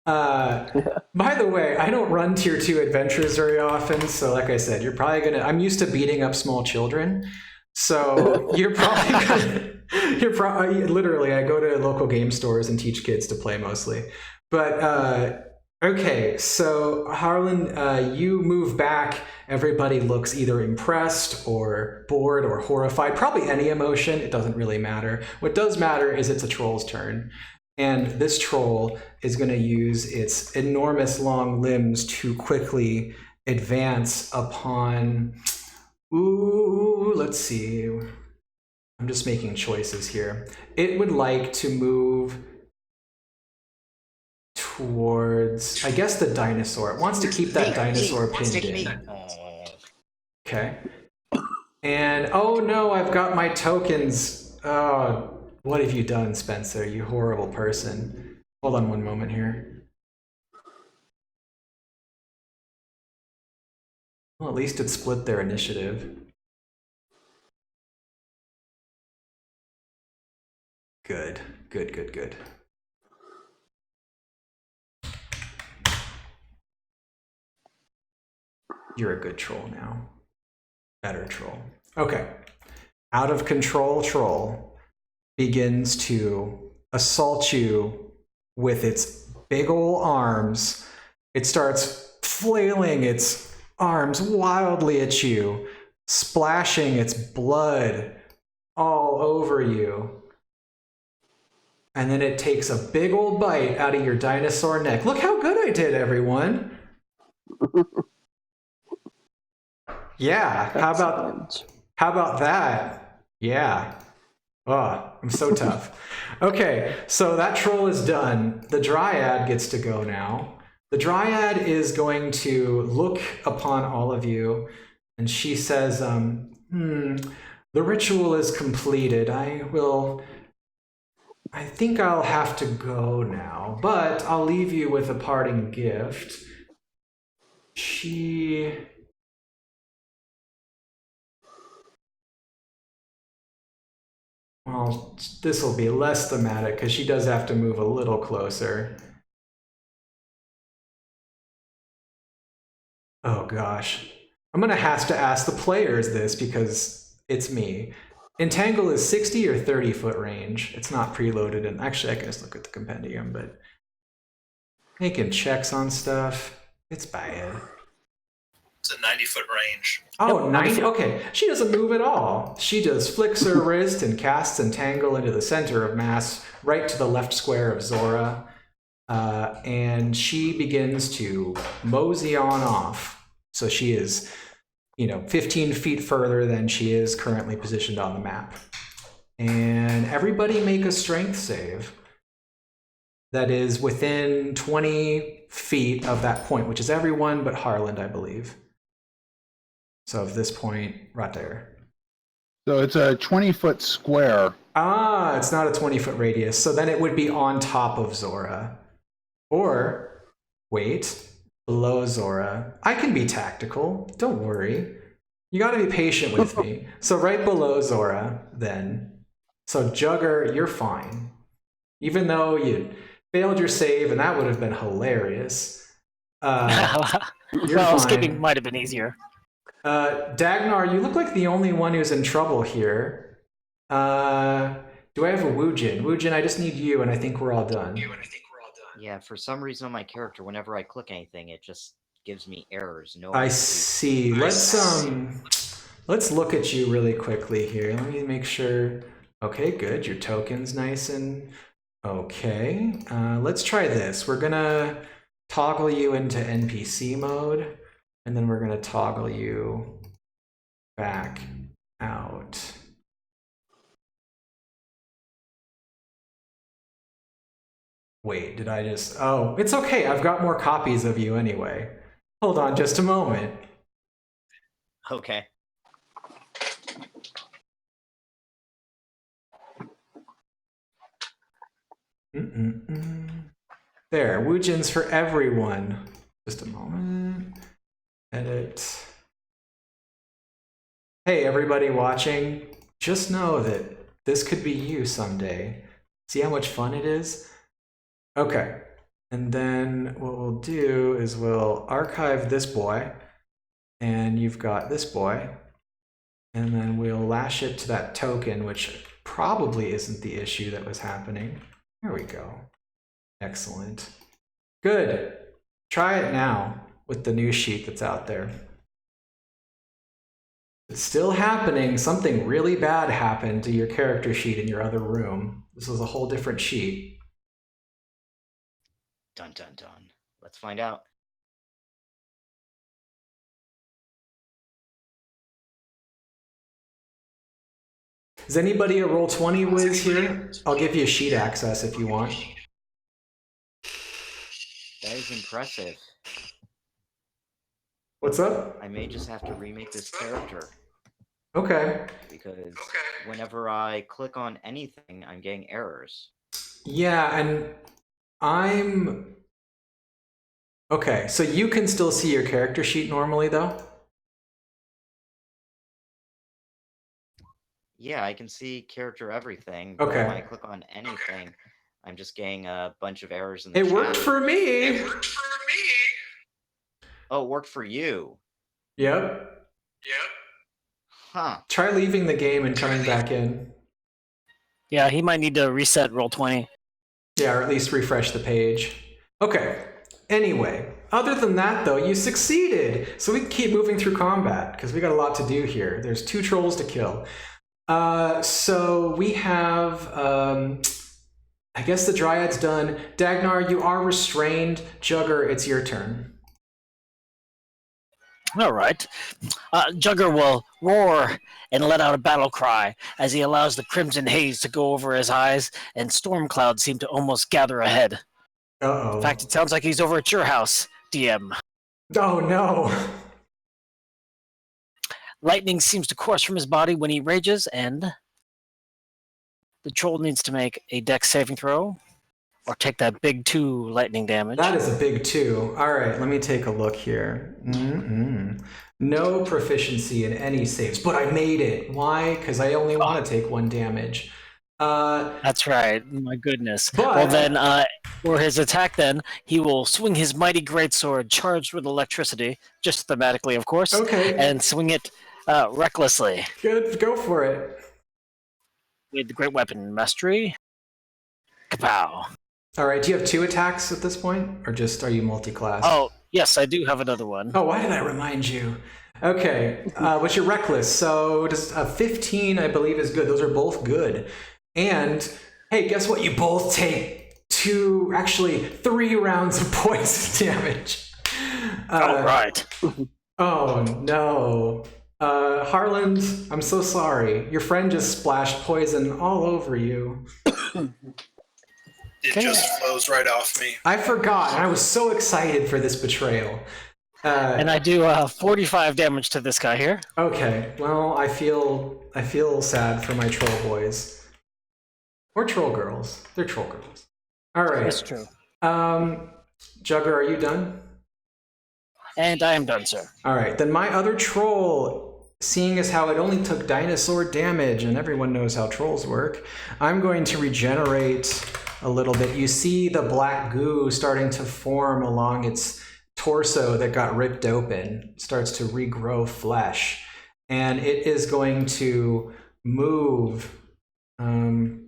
By the way, I don't run Tier 2 adventures very often, so like I said, you're probably gonna... I'm used to beating up small children, so you're probably gonna... literally, I go to local game stores and teach kids to play mostly. But, okay, so Harlan, you move back. Everybody looks either impressed or bored or horrified. Probably any emotion. It doesn't really matter. What does matter is it's a troll's turn. And this troll is going to use its enormous long limbs to quickly advance upon... Ooh, let's see. I'm just making choices here. It would like to move towards, I guess, the dinosaur. It wants to keep that dinosaur pinned in. Okay. And, oh no, I've got my tokens. Oh, what have you done, Spencer, you horrible person? Hold on one moment here. Well, at least it split their initiative. Good, good, good, good. You're a good troll now. Better troll. Okay. Out of control troll begins to assault you with its big ol' arms. It starts flailing its arms wildly at you, splashing its blood all over you. And then it takes a big old bite out of your dinosaur neck. Look how good I did, everyone. Yeah, how about that? Yeah. Oh, I'm so tough. Okay, so that troll is done. The Dryad gets to go now. The Dryad is going to look upon all of you, and she says, the ritual is completed. I think I'll have to go now, but I'll leave you with a parting gift. Well, this will be less thematic because she does have to move a little closer. Oh gosh. I'm gonna have to ask the players this because it's me. Entangle is 60 or 30 foot range. It's not preloaded, and actually I can just look at the compendium, but making checks on stuff, it's bad. It's a 90-foot range. Oh, 90? Okay. She doesn't move at all. She just flicks her wrist and casts Entangle into the center of mass, right to the left square of Zora. And she begins to mosey on off. So she is, 15 feet further than she is currently positioned on the map. And everybody make a strength save that is within 20 feet of that point, which is everyone but Harland, I believe. So of this point right there. So it's a 20-foot square. Ah, it's not a 20-foot radius. So then it would be on top of Zora. Or, wait, below Zora. I can be tactical. Don't worry. You got to be patient with me. So right below Zora, then. So Jugger, you're fine. even though you failed your save, and that would have been hilarious. You're well, fine. escaping might have been easier. Dagnar, you look like the only one who's in trouble here. Do I have a Woojin? Woojin, I just need you, and I think we're all done. Yeah, for some reason on my character, whenever I click anything, it just gives me errors. No. I see. Let's look at you really quickly here. Let me make sure. Okay, good. Your token's nice and okay. Let's try this. We're gonna toggle you into NPC mode, and then we're gonna toggle you back out. Wait, did I just... Oh, it's okay. I've got more copies of you anyway. Hold on just a moment. Okay. There, Woojins for everyone. Just a moment. Edit. Hey, everybody watching. Just know that this could be you someday. See how much fun it is? Okay, and then what we'll do is we'll archive this boy, and you've got this boy, and then we'll lash it to that token, which probably isn't the issue that was happening. There we go. Excellent. Good. Try it now with the new sheet that's out there. It's still happening. Something really bad happened to your character sheet in your other room. This was a whole different sheet. Dun dun dun. Let's find out. Is anybody a Roll20 whiz here? I'll give you sheet access if you want. That is impressive. What's up? I may just have to remake this character. Okay. Because whenever I click on anything, I'm getting errors. Yeah, and I'm... Okay, so you can still see your character sheet normally, though? Yeah, I can see character everything. Okay. But when I click on anything, I'm just getting a bunch of errors in the It chat. worked for me! Oh, it worked for you. Yep. Huh. Try leaving the game and coming back in. Yeah, he might need to reset Roll20. Yeah, or at least refresh the page. Okay. Anyway, other than that, though, you succeeded! So we can keep moving through combat, because we got a lot to do here. There's 2 trolls to kill. So we have... I guess the Dryad's done. Dagnar, you are restrained. Jugger, it's your turn. All right. Jugger will roar and let out a battle cry as he allows the crimson haze to go over his eyes, and storm clouds seem to almost gather ahead. Uh-oh. In fact, it sounds like he's over at your house, DM. Oh, no. Lightning seems to course from his body when he rages, and the troll needs to make a dex saving throw or take that big 2 lightning damage. That is a big 2. All right, let me take a look here. No proficiency in any saves, but I made it. Why? Because I only want to take 1 damage. That's right. My goodness. But- Well, then, for his attack, then, he will swing his mighty greatsword charged with electricity, just thematically, of course, Okay. and swing it recklessly Good, go for it. with the great weapon mastery. Kapow! All right, do you have 2 attacks at this point, or just are you multi-class? Oh, yes, I do have another one. Oh, why did I remind you? Okay, what's your reckless? So just 15, I believe, is good. Those are both good. And hey, guess what? You both take 3 rounds of poison damage. All right. Oh no. Harland, I'm so sorry. Your friend just splashed poison all over you. It just flows right off me. I forgot. I was so excited for this betrayal. And I do 45 damage to this guy here. Okay. Well, I feel sad for my troll boys. Or troll girls. They're troll girls. All right. That's true. Jugger, are you done? And I am done, sir. All right. Then my other troll, seeing as how it only took dinosaur damage, and everyone knows how trolls work, I'm going to regenerate a little bit. You see the black goo starting to form along its torso that got ripped open, starts to regrow flesh, and it is going to move.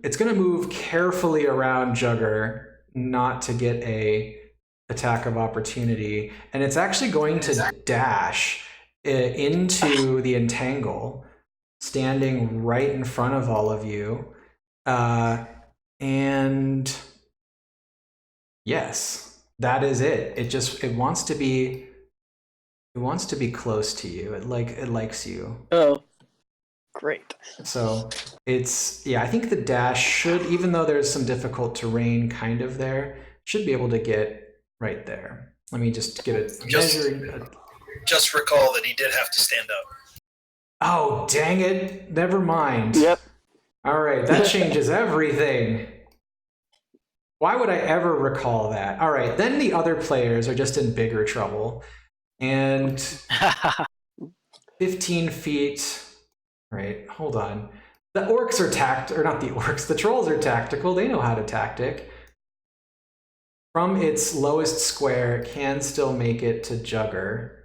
It's going to move carefully around Jugger, not to get a attack of opportunity, and it's actually going to dash into the entangle, standing right in front of all of you. And yes, that is it. It wants to be close to you. It likes you. Oh, great. So it's, yeah, I think the dash should, even though there's some difficult terrain kind of there, should be able to get right there. Let me just get it measured. Just recall that he did have to stand up. Oh, dang it. Never mind. Yep. All right, that changes everything. Why would I ever recall that? All right, then the other players are just in bigger trouble. And 15 feet. Right, hold on. The orcs are or not the orcs, the trolls are tactical. They know how to tactic. From its lowest square, it can still make it to Jugger.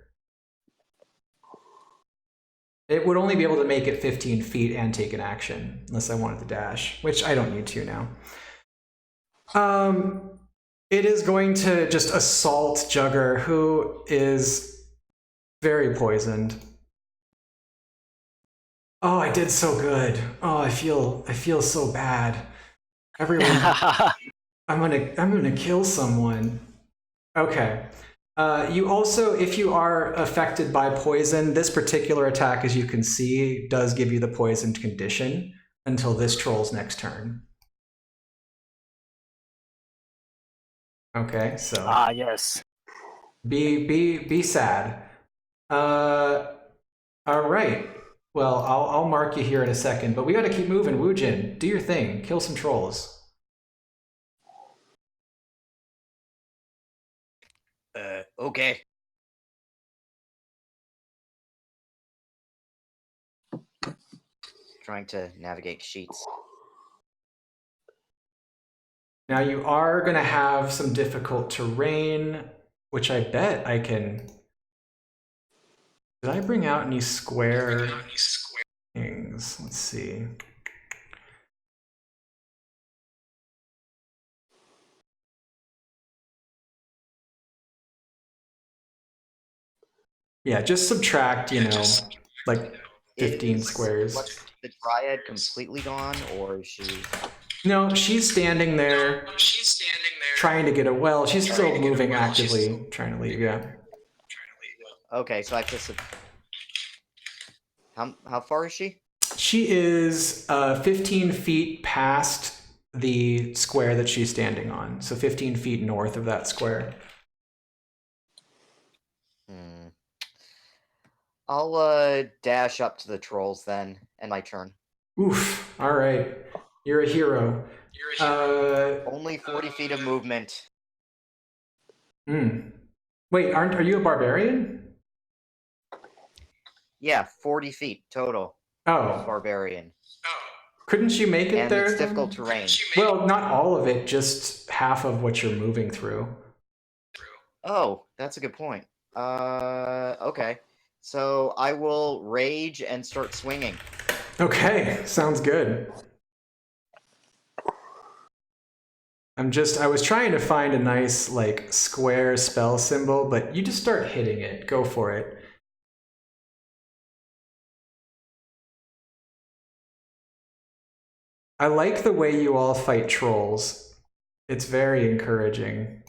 It would only be able to make it 15 feet and take an action, unless I wanted to dash, which I don't need to now. It is going to just assault Jugger, who is very poisoned. Oh, I did so good. Oh, I feel so bad. Everyone, I'm gonna kill someone. Okay. You also, if you are affected by poison, this particular attack, as you can see, does give you the poisoned condition until this troll's next turn. Okay, so yes. be sad. All right. Well, I'll mark you here in a second, but we got to keep moving. Woojin, do your thing. Kill some trolls. Okay. Trying to navigate sheets. Now you are going to have some difficult terrain, which I bet I can... Did I bring out any square things? Let's see. Yeah, just subtract, like 15 squares. What's the Dryad completely gone, or is she... No, she's standing there, trying to get a well. She's still moving actively, trying to leave, yeah. Okay, so I have to... How far is she? She is 15 feet past the square that she's standing on. So 15 feet north of that square. I'll dash up to the trolls then, and my turn. Oof, all right. You're a hero. Only 40 feet of movement. Wait, are you a barbarian? Yeah, 40 feet total. Oh. Barbarian. Couldn't you make it and there? It's difficult terrain. Well, not all of it, just half of what you're moving through. Oh, that's a good point. Okay. So I will rage and start swinging. Okay, sounds good. I was trying to find a nice, like, square spell symbol, but you just start hitting it. Go for it. I like the way you all fight trolls. It's very encouraging.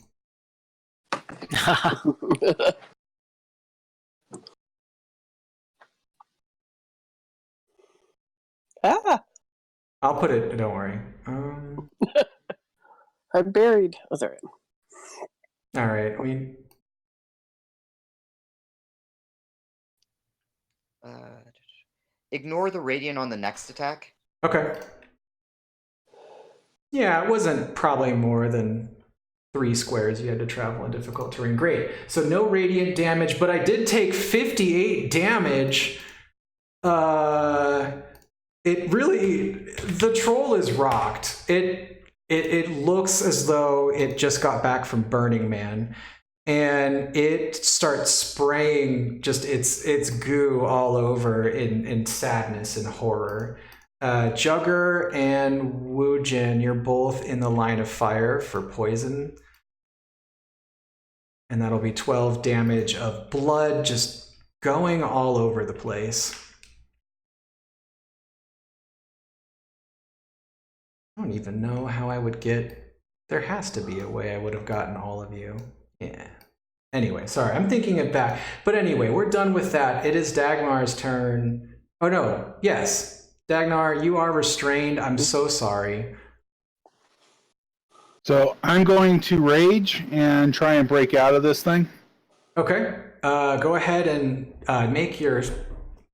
Ah! I'll put it, don't worry. I'm buried. Oh, there I am. All right, Ignore the radiant on the next attack. Okay. Yeah, it wasn't probably more than 3 squares you had to travel in difficult terrain. Great. So no radiant damage, but I did take 58 damage. The troll is rocked. It looks as though it just got back from Burning Man, and it starts spraying just its goo all over in sadness and horror. Jugger and Woojin, you're both in the line of fire for poison. And that'll be 12 damage of blood just going all over the place. I don't even know how I would get... There has to be a way I would have gotten all of you. Yeah. Anyway, sorry, I'm thinking it back. But anyway, we're done with that. It is Dagnar's turn. Oh no, yes. Dagnar, you are restrained. I'm so sorry. So I'm going to rage and try and break out of this thing. Okay. Go ahead and make your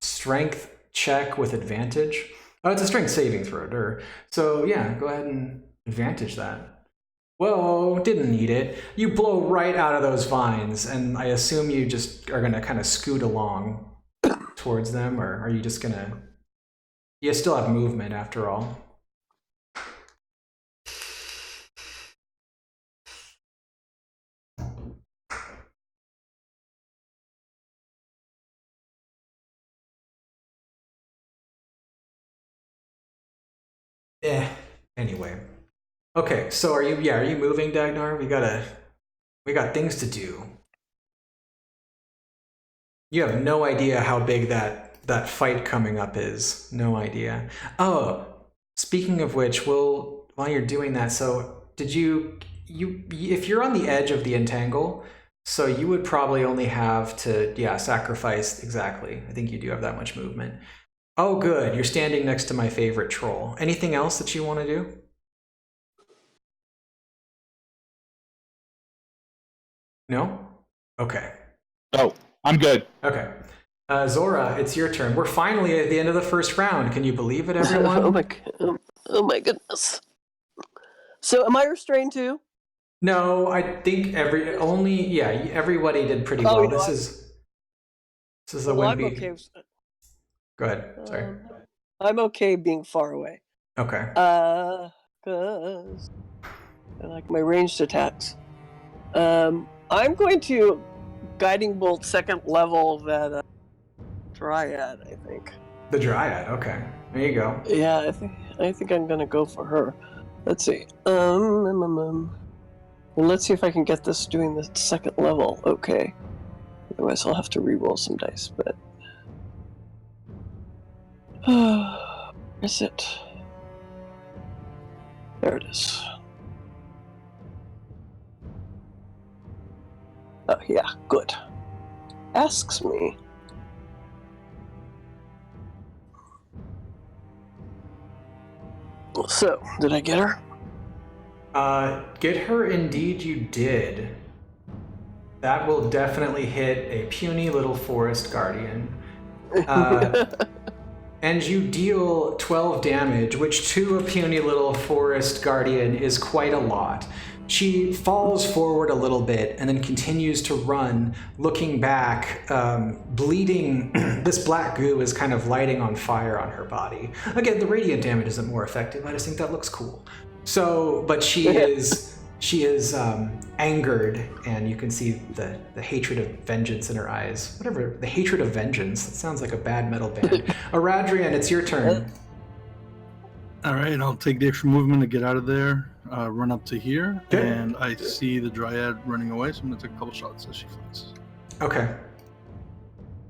strength check with advantage. Oh, it's a strength saving throw. So yeah, go ahead and advantage that. Whoa, didn't need it. You blow right out of those vines, and I assume you just are gonna kind of scoot along towards them, or are you just gonna... You still have movement after all. Anyway. Okay, so are you moving, Dagnar? We got things to do. You have no idea how big that fight coming up is. No idea. Oh, speaking of which, while you're doing that, so did you if you're on the edge of the entangle, so you would probably only have to sacrifice, exactly. I think you do have that much movement. Oh, good. You're standing next to my favorite troll. Anything else that you want to do? No? Okay. Oh, I'm good. Okay. Zora, it's your turn. We're finally at the end of the first round. Can you believe it, everyone? Oh my goodness. So am I restrained too? No, I think everybody did pretty Oh, well. you know, This is a well, win. I'm okay. Go ahead. Sorry. I'm okay being far away. Okay. Cause I like my ranged attacks. I'm going to guiding bolt second level that Dryad, I think. The Dryad. Okay. There you go. Yeah, I think I'm gonna go for her. Let's see. Well, let's see if I can get this doing the second level. Okay. Otherwise, I'll have to re-roll some dice. But where is it? There it is. Oh yeah, good. Asks me. So, did I get her? Get her indeed you did. That will definitely hit a puny little forest guardian. And you deal 12 damage, which to a puny little forest guardian is quite a lot. She falls forward a little bit and then continues to run, looking back, bleeding. This black goo is kind of lighting on fire on her body. Again, the radiant damage isn't more effective. I just think that looks cool. So, but she is angered, and you can see the hatred of vengeance in her eyes. Whatever, the hatred of vengeance. That sounds like a bad metal band. Aradrian, it's your turn. All right, I'll take the extra movement to get out of there, run up to here, Okay. and I see the Dryad running away, so I'm going to take a couple shots as she flees. Okay.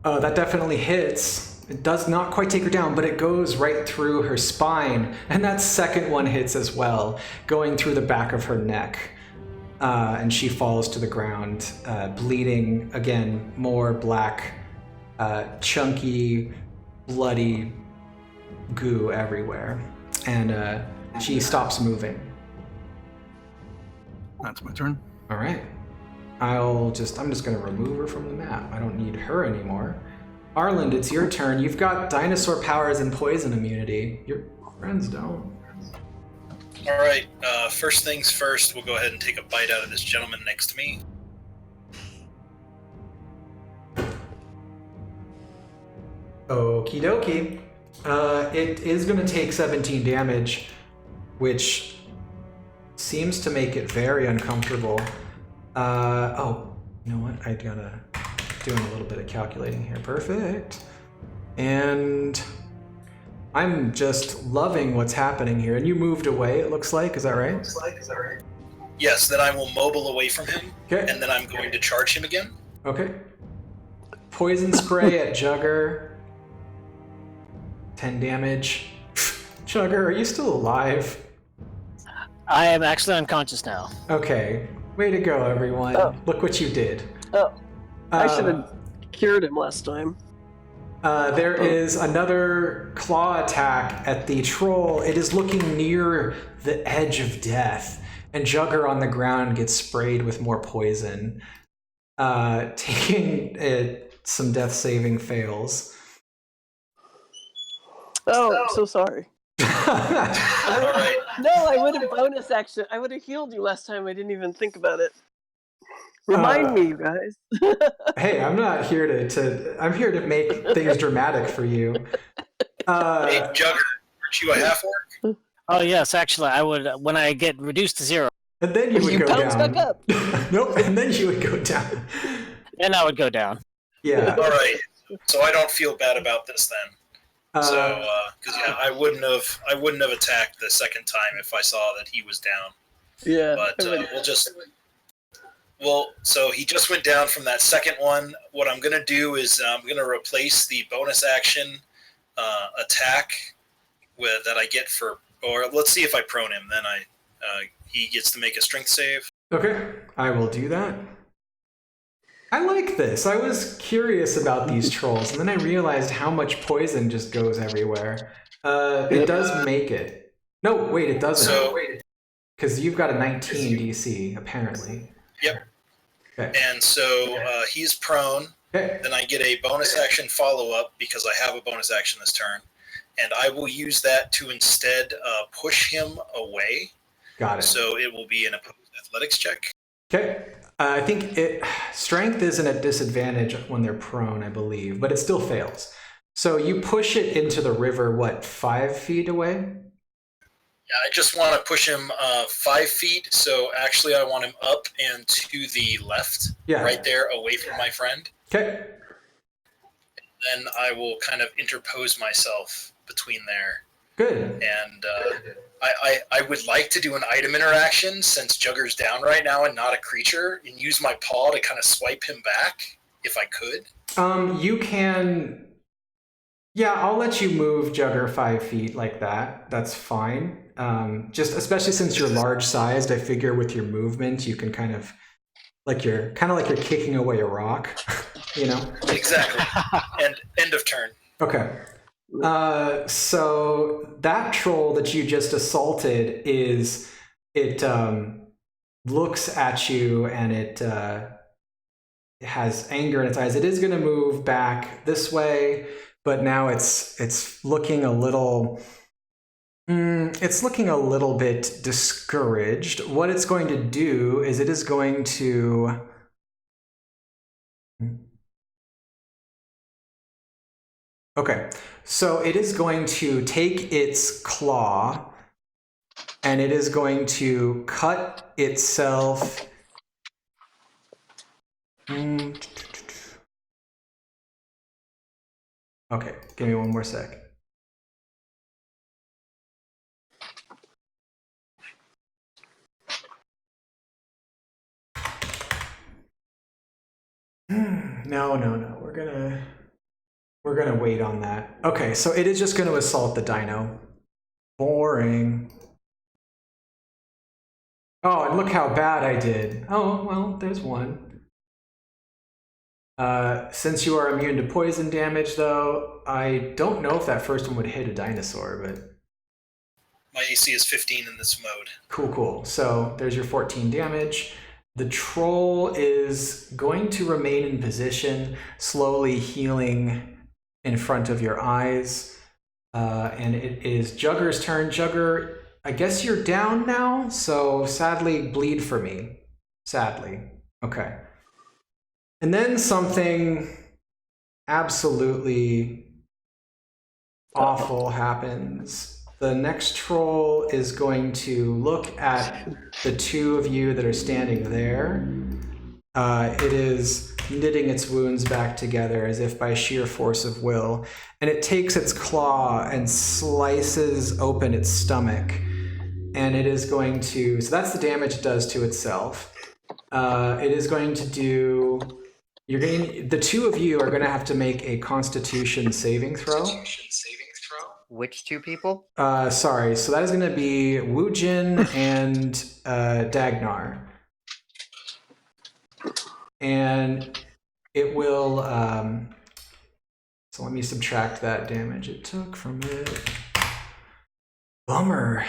That definitely hits. It does not quite take her down, but it goes right through her spine, and that second one hits as well, going through the back of her neck. And she falls to the ground, bleeding, again, more black, chunky, bloody goo everywhere. And she stops moving. That's my turn. All right. I'm just going to remove her from the map. I don't need her anymore. Arland, it's your turn. You've got dinosaur powers and poison immunity. Your friends don't. All right, first things first, we'll go ahead and take a bite out of this gentleman next to me. Okie dokie. It is going to take 17 damage, which seems to make it very uncomfortable. Oh, you know what? I gotta doing a little bit of calculating here. Perfect. And I'm just loving what's happening here. And you moved away, it looks like. Is that right? Yes, then I will mobile away from him, Okay. and then I'm going to charge him again. Okay. Poison spray at Jugger. 10 damage. Jugger, are you still alive? I am actually unconscious now. Okay. Way to go, everyone. Oh. Look what you did. Oh, I should have cured him last time. There is another claw attack at the troll. It is looking near the edge of death, and Jugger on the ground gets sprayed with more poison, taking some death saving fails. Oh, I'm so sorry. All right. No, I would have bonus action. I would have healed you last time. I didn't even think about it. Remind me, you guys. Hey, I'm not here I'm here to make things dramatic for you. Hey, Jugger, aren't you a half orc? Oh yes, actually, I would when I get reduced to 0, And then you would You go bounce down. back up. Nope, and then you would go down. then I would go down. Yeah. All right. So I don't feel bad about this then. So, because I wouldn't have attacked the second time if I saw that he was down. Yeah. But I would- so he just went down from that second one. What I'm gonna do is I'm gonna replace the bonus action attack that I get or let's see if I prone him. Then he gets to make a strength save. Okay, I will do that. I like this. I was curious about these trolls, and then I realized how much poison just goes everywhere. It does make it. No, wait, it doesn't. So- Because you've got a 19 DC, apparently. Yep. Okay. And so he's prone. Okay. Then I get a bonus action follow-up because I have a bonus action this turn. And I will use that to instead push him away. Got it. So it will be an opposed athletics check. Okay. I think strength isn't at disadvantage when they're prone, I believe, but it still fails. So you push it into the river, what, 5 feet away? Yeah, I just want to push him 5 feet. So actually I want him up and to the left, Yeah. right there, away from my friend. Okay. Then I will kind of interpose myself between there. Good. And I would like to do an item interaction since Jugger's down right now and not a creature, and use my paw to kind of swipe him back if I could. You can... Yeah, I'll let you move Jugger 5 feet like that. That's fine. Just especially since you're large sized, I figure with your movement you can kind of like you're kicking away a rock, you know? Exactly. And end of turn. Okay. So that troll that you just assaulted looks at you and it has anger in its eyes. It is going to move back this way, but now it's looking a little bit discouraged. What it's going to do is it is going to okay, so it is going to take its claw and it is going to cut itself. Okay, give me one more sec. No. We're gonna wait on that. Okay, so it is just gonna assault the dino. Boring. Oh, and look how bad I did. Oh, well, there's one. Since you are immune to poison damage, though, I don't know if that first one would hit a dinosaur, but... My AC is 15 in this mode. Cool. So there's your 14 damage. The troll is going to remain in position, slowly healing in front of your eyes. And it is Jugger's turn. Jugger, I guess you're down now, so sadly, bleed for me. Sadly. Okay. And then something absolutely awful happens. the next troll is going to look at the two of you that are standing there. It is knitting its wounds back together as if by sheer force of will, and it takes its claw and slices open its stomach, and it is going to, so that's the damage it does to itself. It is going to do, the two of you are going to have to make a Constitution saving throw. Which two people? Sorry, so that is going to be Woojin and Dagnar. And it will, so let me subtract that damage it took from it. Bummer.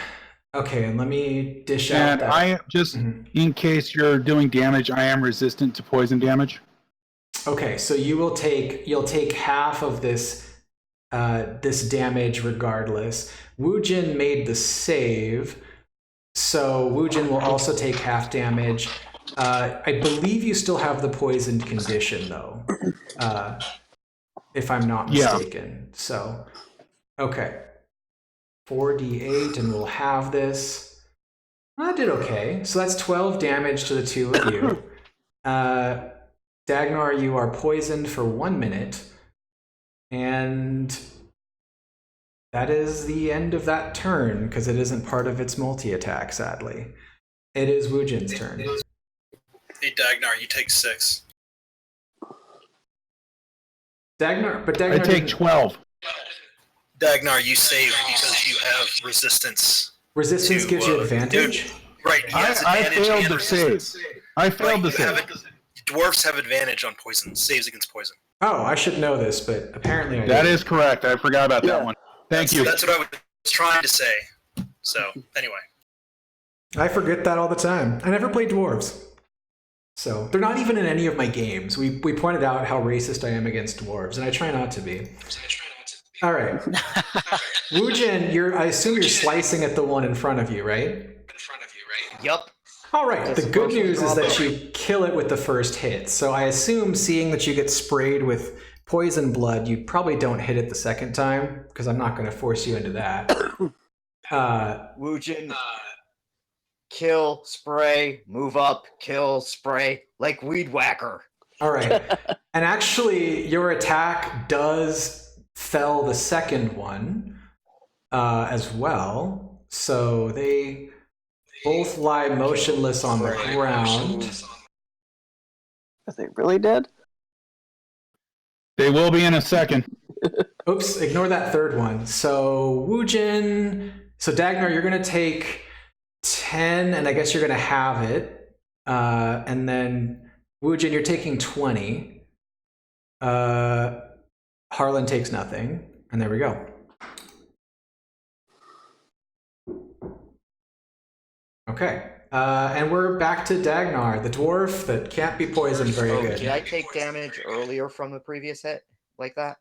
Okay, and let me dish out And that. I just, in case you're doing damage, I am resistant to poison damage. Okay, so you'll take half of this this damage regardless. Woojin made the save, so Woojin will also take half damage. I believe you still have the poisoned condition though, if I'm not mistaken. Yeah. So, okay, 4d8, and we'll have this. I did okay. So that's 12 damage to the two of you. Dagnar, you are poisoned for 1 minute, and that is the end of that turn because it isn't part of its multi-attack, sadly. It is Woojin's turn. Hey, Dagnar, you take 6. Dagnar, I take 12. Dagnar, you save because you have resistance. Resistance gives you advantage? Right, I failed the save. I failed the save. Dwarves have advantage on poison, saves against poison. Oh, I should know this, but apparently I That didn't. is correct. I forgot about that one. Thank you. That's what I was trying to say. So, anyway. I forget that all the time. I never played dwarves. So, they're not even in any of my games. We pointed out how racist I am against dwarves, and I try not to be. All right. Woojin, I assume you're slicing at the one in front of you, right? Yup. All right. The good news is that you kill it with the first hit. So I assume, seeing that you get sprayed with poison blood, you probably don't hit it the second time, because I'm not going to force you into that. Woojin, kill, spray, move up, kill, spray, like Weed Whacker. All right. And actually, your attack does fell the second one as well. So they both lie motionless on the ground. Are they really dead? They will be in a second. Oops, ignore that third one. So Woojin, so Dagnar, you're going to take 10, and I guess you're going to have it. And then Woojin, you're taking 20. Harlan takes nothing. And there we go. Okay. And we're back to Dagnar, the dwarf that can't be poisoned very good. Did I take damage earlier from the previous hit like that?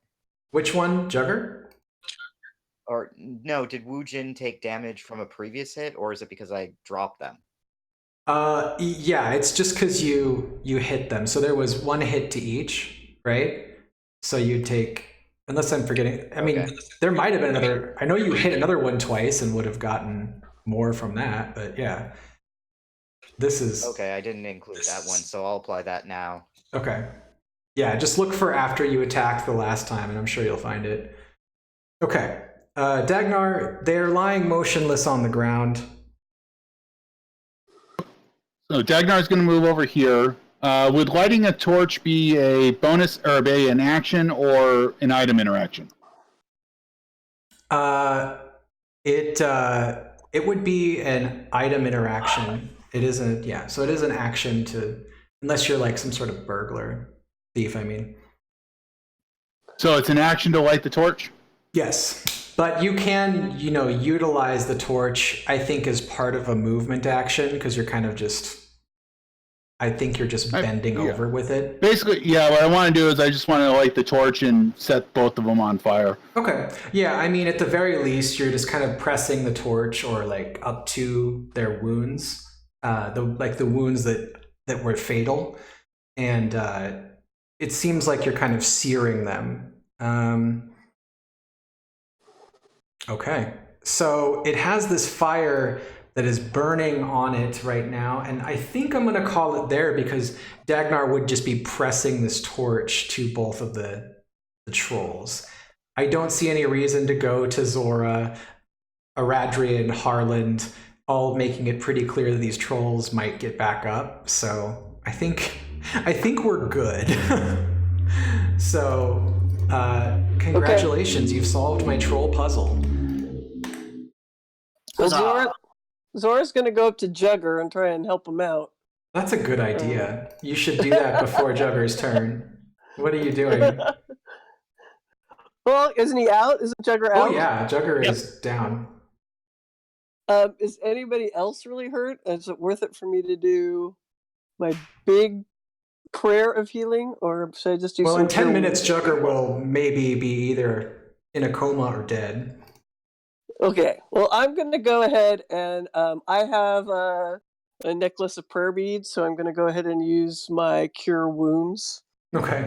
Which one, Jugger? Or no, did Woojin take damage from a previous hit, or is it because I dropped them? Yeah, it's just because you hit them. So there was one hit to each, right? So you take, unless I'm forgetting, I mean, there might have been another, I know you hit another one twice and would have gotten more from that, but yeah. This is... Okay, I didn't include that one, so I'll apply that now. Okay. Yeah, just look for after you attacked the last time, and I'm sure you'll find it. Okay. Dagnar, they're lying motionless on the ground. So Dagnar's going to move over here. Would lighting a torch be a bonus, or be an action, or an item interaction? It would be an item interaction. It isn't, yeah. So it is an action to, unless you're like some sort of burglar, thief, I mean. So it's an action to light the torch? Yes, but you can, utilize the torch, I think, as part of a movement action, because you're kind of just, I think you're just bending over with it. Basically, yeah, what I want to do is I just want to light the torch and set both of them on fire. Okay. Yeah, I mean, at the very least, you're just kind of pressing the torch or like up to their wounds, the wounds that were fatal. And it seems like you're kind of searing them. Okay. So it has this fire that is burning on it right now, and I think I'm going to call it there because Dagnar would just be pressing this torch to both of the trolls. I don't see any reason to go to Zora, Aradrian, Harland, all making it pretty clear that these trolls might get back up. So I think we're good. So congratulations, you've solved my troll puzzle. Well, Zora's going to go up to Jugger and try and help him out. That's a good idea. You should do that before Jugger's turn. What are you doing? Well, isn't he out? Isn't Jugger out? Oh yeah, Jugger is down. Is anybody else really hurt? Is it worth it for me to do my big prayer of healing, or should I just do? Well, some in 10 minutes, healing? Jugger will maybe be either in a coma or dead. Okay. Well, I'm going to go ahead and I have a necklace of prayer beads, so I'm going to go ahead and use my cure wounds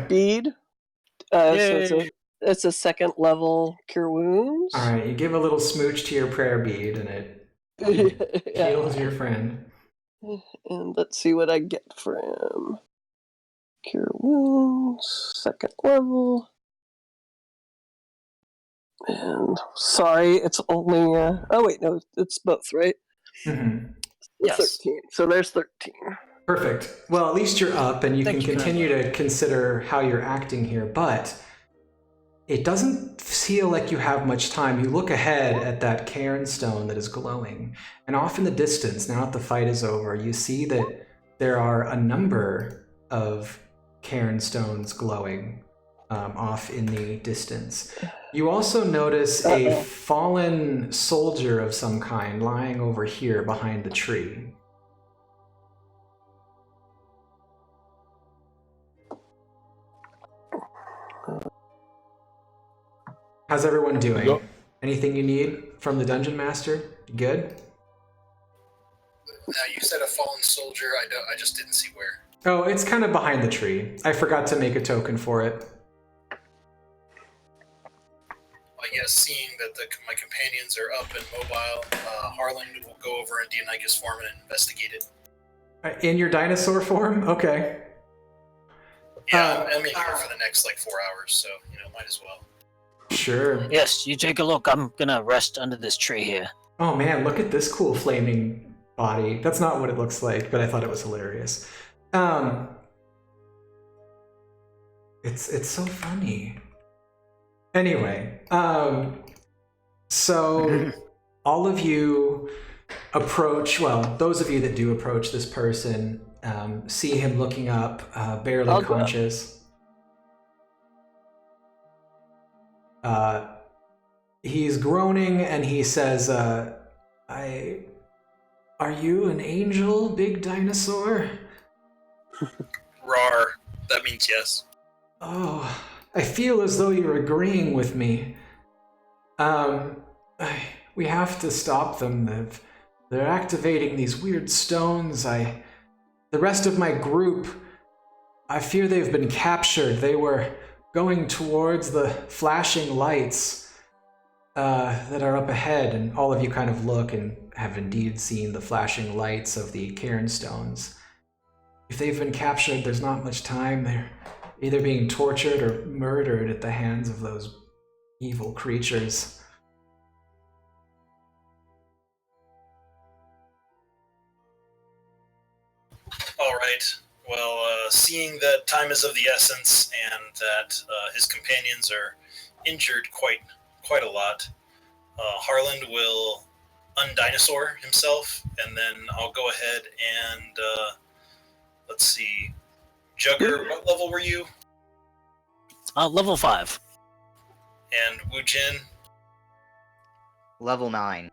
bead. So it's a second level cure wounds. All right, you give a little smooch to your prayer bead, and it heals your friend. And let's see what I get for him. Cure wounds, second level. And sorry, it's only. Oh wait, no, it's both, right? Mm-hmm. Yes. 13. So there's 13. Perfect. Well, at least you're up, and you can continue to consider how you're acting here, but it doesn't feel like you have much time. You look ahead at that cairn stone that is glowing, and off in the distance, now that the fight is over, you see that there are a number of cairn stones glowing off in the distance. You also notice a fallen soldier of some kind lying over here behind the tree. How's everyone doing? Yep. Anything you need from the dungeon master? You good? Now you said a fallen soldier. I just didn't see where. Oh, it's kind of behind the tree. I forgot to make a token for it. I guess seeing that my companions are up and mobile, Harland will go over in Dionygus form and investigate it. In your dinosaur form? Okay. Yeah, I'm in here for the next 4 hours, so might as well. Sure. Yes, you take a look. I'm gonna rest under this tree here. Oh man, look at this cool flaming body. That's not what it looks like, but I thought it was hilarious. It's so funny. Anyway, so all of you approach, well, those of you that do approach this person, see him looking up, barely conscious. He's groaning and he says, are you an angel, big dinosaur? Rawr. That means yes. Oh, I feel as though you're agreeing with me. We have to stop them. They're activating these weird stones. The rest of my group, I fear they've been captured. They were going towards the flashing lights that are up ahead, and all of you kind of look and have indeed seen the flashing lights of the cairn stones. If they've been captured, there's not much time. They're either being tortured or murdered at the hands of those evil creatures. All right. Well, seeing that time is of the essence and that his companions are injured quite a lot, Harland will undinosaur himself, and then I'll go ahead and let's see. Jugger, what level were you? Level 5. And Wujin? Level 9.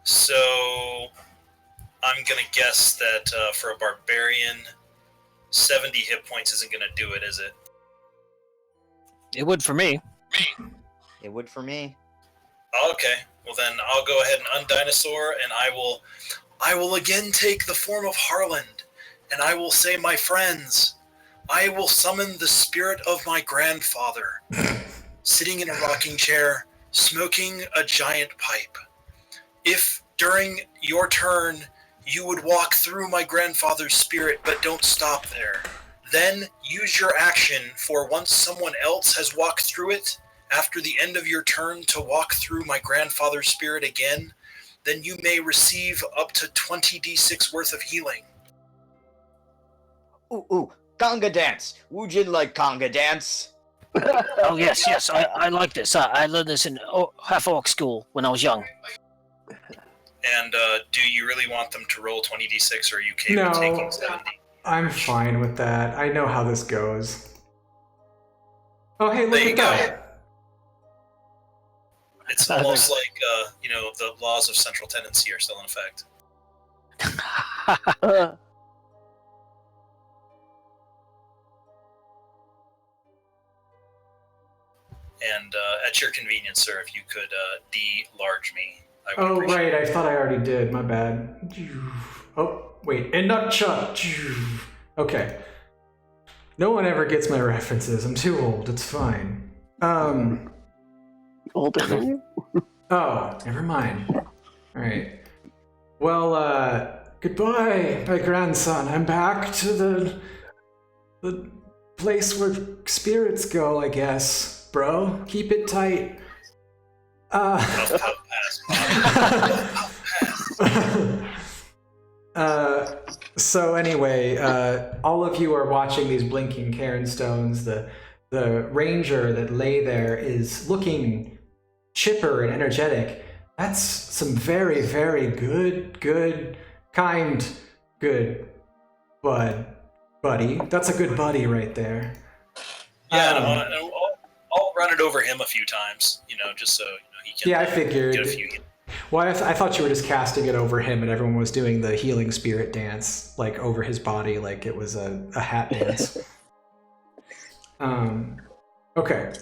So I'm gonna guess that for a barbarian, 70 hit points isn't gonna do it, is it? It would for me. It would for me. Okay. Well then, I'll go ahead and undinosaur, and I will again take the form of Harland, and I will say, my friends, I will summon the spirit of my grandfather, sitting in a rocking chair, smoking a giant pipe. If during your turn you would walk through my grandfather's spirit but don't stop there, then use your action for once someone else has walked through it, after the end of your turn to walk through my grandfather's spirit again, then you may receive up to 20d6 worth of healing. Ooh, conga dance. Woojin like conga dance. Oh yes, I like this. I learned this in half-orc school when I was young. And do you really want them to roll 20d6, or are you okay with taking 70? I'm fine with that. I know how this goes. Oh, hey, look There you at go. that. It's almost like, the laws of central tendency are still in effect. And at your convenience, sir, if you could de-large me, I would Oh, appreciate right, it. I thought I already did. My bad. Oh, wait, and not Chuck. Okay. No one ever gets my references. I'm too old. It's fine. Older than you? Oh, never mind. All right. Well, goodbye, my grandson. I'm back to the place where spirits go, I guess, bro. Keep it tight. So anyway, all of you are watching these blinking cairn stones. The ranger that lay there is looking chipper and energetic. That's some very, very good buddy. That's a good buddy right there. Yeah, I'll run it over him a few times, just so he can. Yeah, I figured. Get a few. Well, I thought you were just casting it over him, and everyone was doing the healing spirit dance, like over his body, like it was a hat dance. Okay,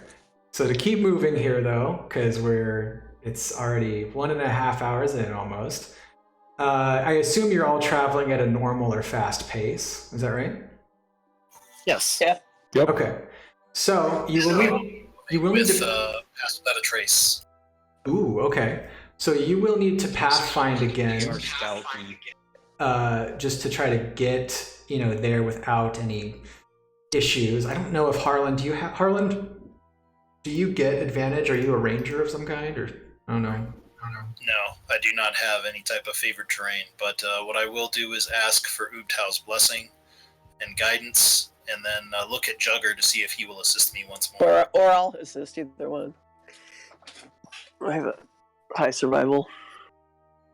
so to keep moving here, though, because it's already 1.5 hours in almost. I assume you're all traveling at a normal or fast pace. Is that right? Yes. Yeah. Yep. Okay. So you will need to pass without a trace. Ooh, okay. So you will need to pathfind again, just to try to get there without any issues. I don't know if Harlan, do you get advantage? Are you a ranger of some kind, or I don't know. No, I do not have any type of favored terrain, but what I will do is ask for Ubtau's blessing and guidance, and then look at Jugger to see if he will assist me once more. Or I'll assist either one. I have a high survival.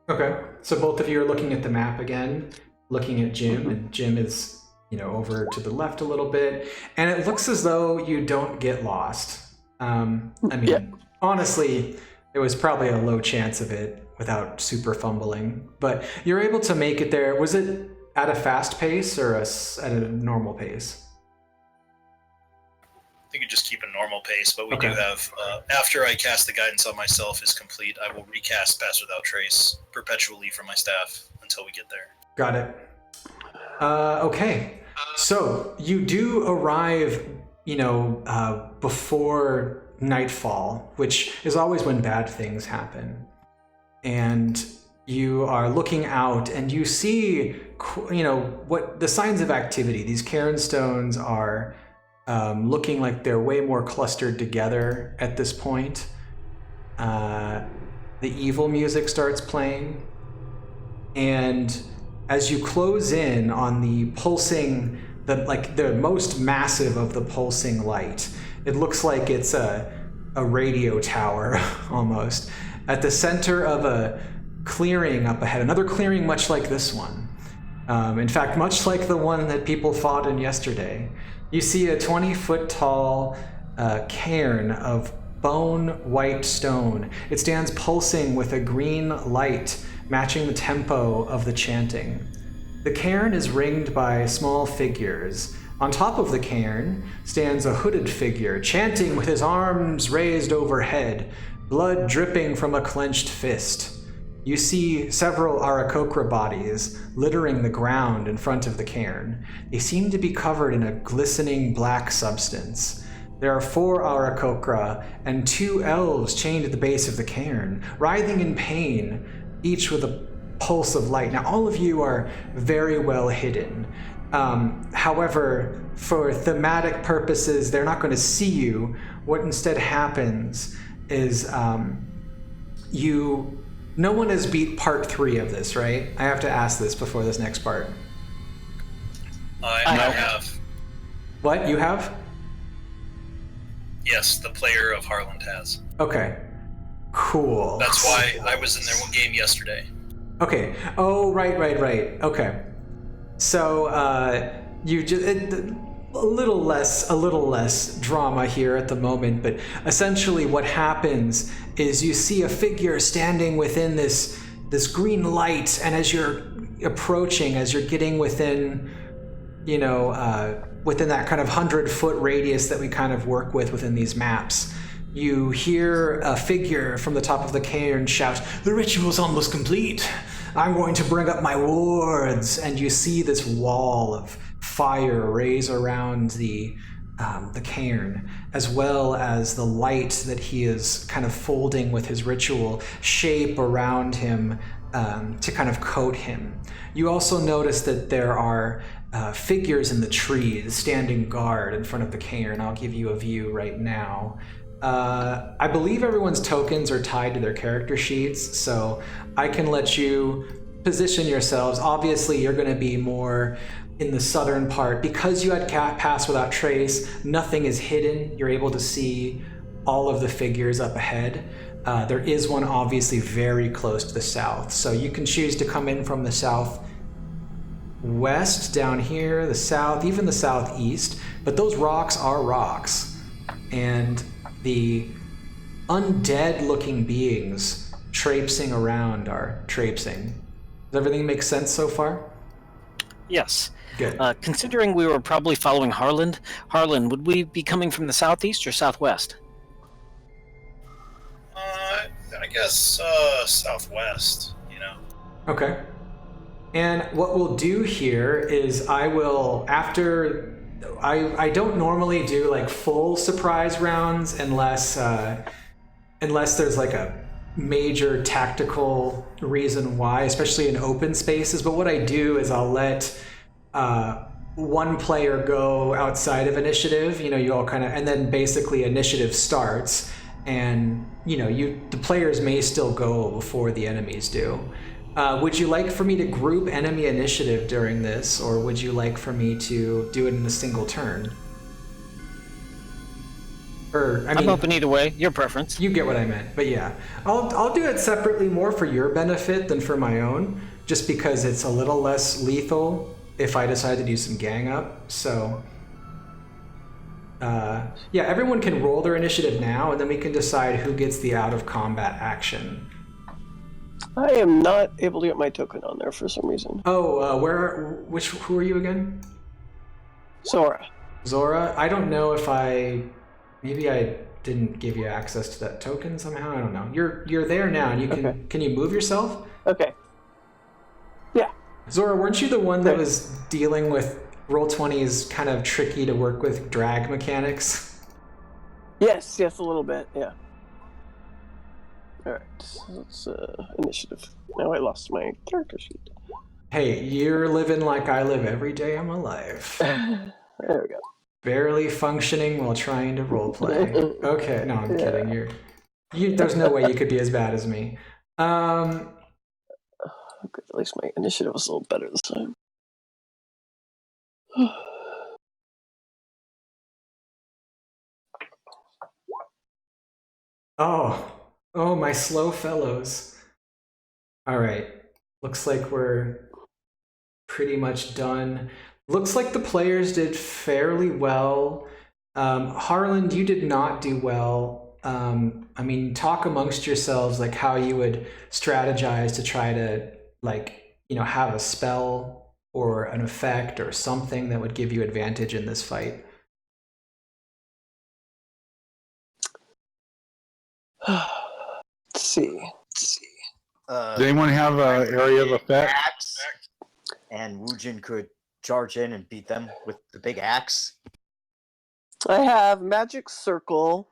Okay, so both of you are looking at the map again, looking at Jim, and Jim is, over to the left a little bit, and it looks as though you don't get lost. Honestly, there was probably a low chance of it without super fumbling, but you're able to make it there. Was it at a fast pace or at a normal pace? I think you just keep a normal pace, but we Okay. do have, after I cast the guidance on myself is complete, I will recast Pass Without Trace perpetually for my staff until we get there. Got it. Okay. So you do arrive, before nightfall, which is always when bad things happen. And you are looking out and you see, what the signs of activity. These cairn stones are looking like they're way more clustered together at this point. The evil music starts playing. And as you close in on the pulsing, the most massive of the pulsing light, it looks like it's a radio tower almost, at the center of a clearing up ahead, another clearing much like this one. In fact, much like the one that people fought in yesterday. You see a 20-foot tall cairn of bone white stone. It stands pulsing with a green light matching the tempo of the chanting. The cairn is ringed by small figures. On top of the cairn stands a hooded figure, chanting with his arms raised overhead, blood dripping from a clenched fist. You see several Aarakocra bodies littering the ground in front of the cairn. They seem to be covered in a glistening black substance. There are 4 Aarakocra and 2 elves chained at the base of the cairn, writhing in pain, each with a pulse of light. Now, all of you are very well hidden. However, for thematic purposes, they're not going to see you. What instead happens is no one has beat part 3 of this, right? I have to ask this before this next part. I have. What? You have? Yes, the player of Harland has. Okay. Cool. That's why I was in their game yesterday. Okay. Oh, right. Okay. So, you just a little less drama here at the moment, but essentially what happens is you see a figure standing within this green light, and as you're approaching, as you're getting within, within that kind of 100-foot radius that we kind of work with within these maps, you hear a figure from the top of the cairn shout, "The ritual's almost complete. I'm going to bring up my wards," and you see this wall of fire raise around the cairn, as well as the light that he is kind of folding with his ritual shape around him to kind of coat him. You also notice that there are figures in the trees standing guard in front of the cairn. I'll give you a view right now. I believe everyone's tokens are tied to their character sheets, so I can let you position yourselves. Obviously, you're going to be more in the southern part. Because you had Pass Without Trace, nothing is hidden. You're able to see all of the figures up ahead. There is one obviously very close to the south, so you can choose to come in from the southwest, down here, the south, even the southeast, but those rocks are rocks. And the undead-looking beings traipsing around are traipsing. Does everything make sense so far? Yes. Good. Considering we were probably following Harland, would we be coming from the southeast or southwest? I guess southwest, Okay. And what we'll do here is I don't normally do like full surprise rounds unless there's like a major tactical reason why, especially in open spaces. But what I do is I'll let one player go outside of initiative, you all kind of, and then basically initiative starts, and the players may still go before the enemies do. Would you like for me to group enemy initiative during this, or would you like for me to do it in a single turn? I'm open either way. Your preference. You get what I meant, but yeah. I'll do it separately, more for your benefit than for my own, just because it's a little less lethal if I decide to do some gang up. So, yeah, everyone can roll their initiative now, and then we can decide who gets the out-of-combat action. I am not able to get my token on there for some reason. Oh, who are you again? Zora. Zora? I don't know if maybe I didn't give you access to that token somehow. I don't know. You're there now, and you can. Okay. Can you move yourself? Okay. Yeah. Zora, weren't you the one that was dealing with Roll20's kind of tricky to work with drag mechanics? Yes, a little bit. Yeah. All right. Let's initiative. Now I lost my character sheet. Hey, you're living like I live every day I'm alive. There we go. Barely functioning while trying to roleplay. Okay, no, I'm kidding. There's no way you could be as bad as me. Okay, at least my initiative was a little better this time. Oh, my slow fellows. All right, looks like we're pretty much done. Looks like the players did fairly well. Harland, you did not do well. I mean, talk amongst yourselves like how you would strategize to try to have a spell or an effect or something that would give you advantage in this fight. Let's see. Does anyone have an area of effect? Axe, and Woojin could charge in and beat them with the big axe. I have Magic Circle,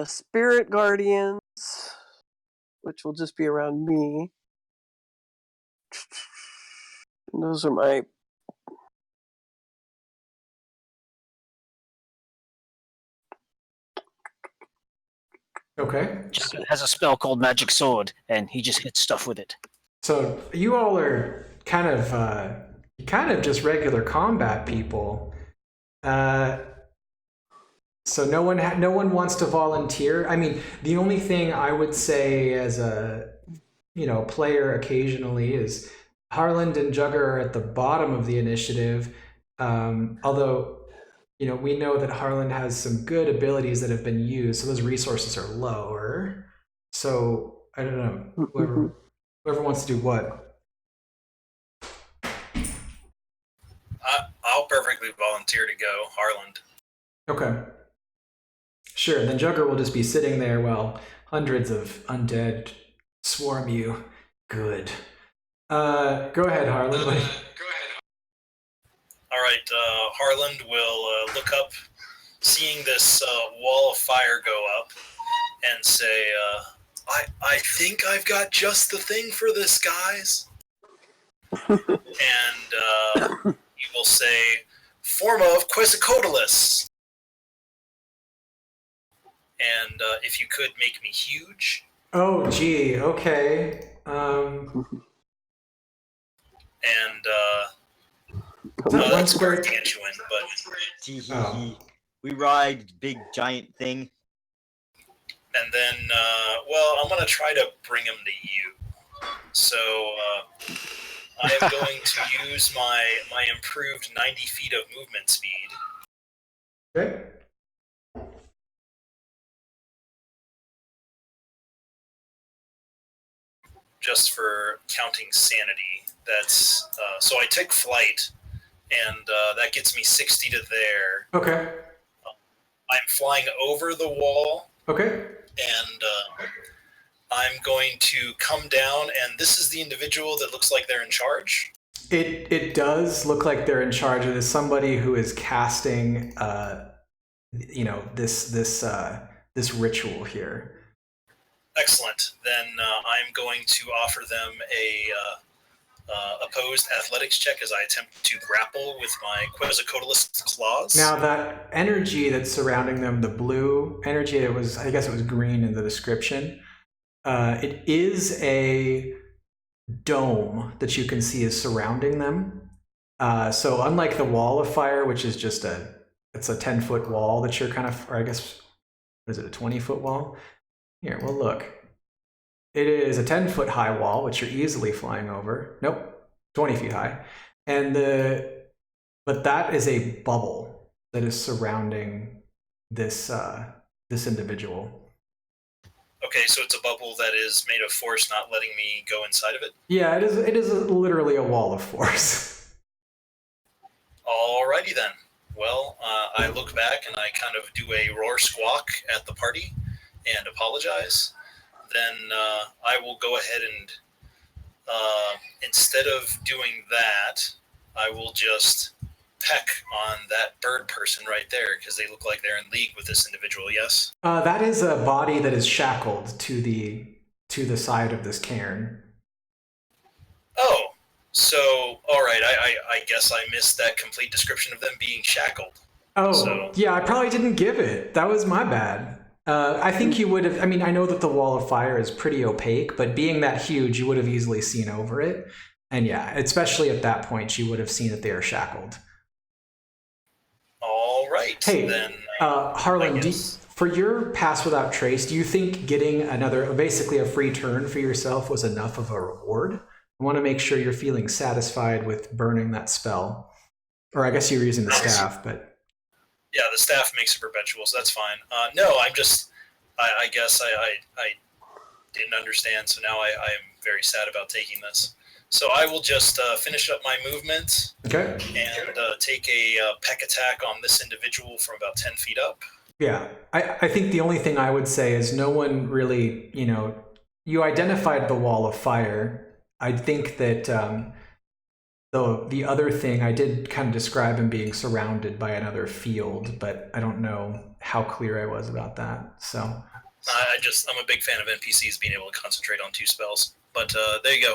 Spirit Guardians, which will just be around me. And those are my... Okay. Jugger has a spell called Magic Sword, and he just hits stuff with it. So you all are kind of just regular combat people. So no one wants to volunteer. I mean, the only thing I would say as a player occasionally is Harland and Jugger are at the bottom of the initiative. Although we know that Harland has some good abilities that have been used, so those resources are lower. So I don't know, whoever wants to do what. I'll perfectly volunteer to go, Harland. Okay. Sure, then Jugger will just be sitting there while hundreds of undead swarm you. Good. Go ahead, Harland. All right, Harland will look up, seeing this wall of fire go up, and say, I think I've got just the thing for this, guys. And he will say, form of Quetzalcoatlus. And if you could make me huge. Oh, gee, okay. That's gargantuan, but we ride big giant thing. And then, I'm going to try to bring him to you. So I am going to use my improved 90 feet of movement speed. Okay. Just for counting sanity. That's so I take flight, and that gets me 60 to there. Okay. I'm flying over the wall. Okay. And I'm going to come down, and this is the individual that looks like they're in charge. It does look like they're in charge. It is somebody who is casting, this ritual here. Excellent. Then I'm going to offer them a opposed athletics check as I attempt to grapple with my Quetzalcoatlus claws. Now that energy that's surrounding them, the blue energy, I guess it was green in the description. It is a dome that you can see is surrounding them. So unlike the wall of fire, which is just it's a 10-foot wall that you're kind of, or I guess, is it a 20-foot wall? Here, well, look. It is a 10-foot high wall, which you're easily flying over. Nope, 20 feet high. But that is a bubble that is surrounding this individual. Okay, so it's a bubble that is made of force, not letting me go inside of it? Yeah, it is literally a wall of force. Alrighty then. Well, I look back and I kind of do a roar squawk at the party and apologize. Then I will go ahead and instead of doing that, I will just peck on that bird person right there because they look like they're in league with this individual. Yes. That is a body that is shackled to the side of this cairn. Oh, so all right. I guess I missed that complete description of them being shackled. Oh, so. Yeah, I probably didn't give it. That was my bad. I think you would have, I mean, I know that the wall of fire is pretty opaque, but being that huge, you would have easily seen over it. And yeah, especially at that point, you would have seen that they are shackled. All right. Hey, then, Harlan, for your pass without trace, do you think getting basically a free turn for yourself was enough of a reward? I want to make sure you're feeling satisfied with burning that spell. Or I guess you were using the staff, but... Yeah, the staff makes it perpetual, so that's fine. No, I'm just, I guess I didn't understand, so now I am very sad about taking this. So I will just finish up my movement. Okay. And take a peck attack on this individual from about 10 feet up. Yeah, I think the only thing I would say is no one really, you identified the wall of fire. I think that Though the other thing, I did kind of describe him being surrounded by another field, but I don't know how clear I was about that. So I'm a big fan of NPCs being able to concentrate on 2 spells. But there you go.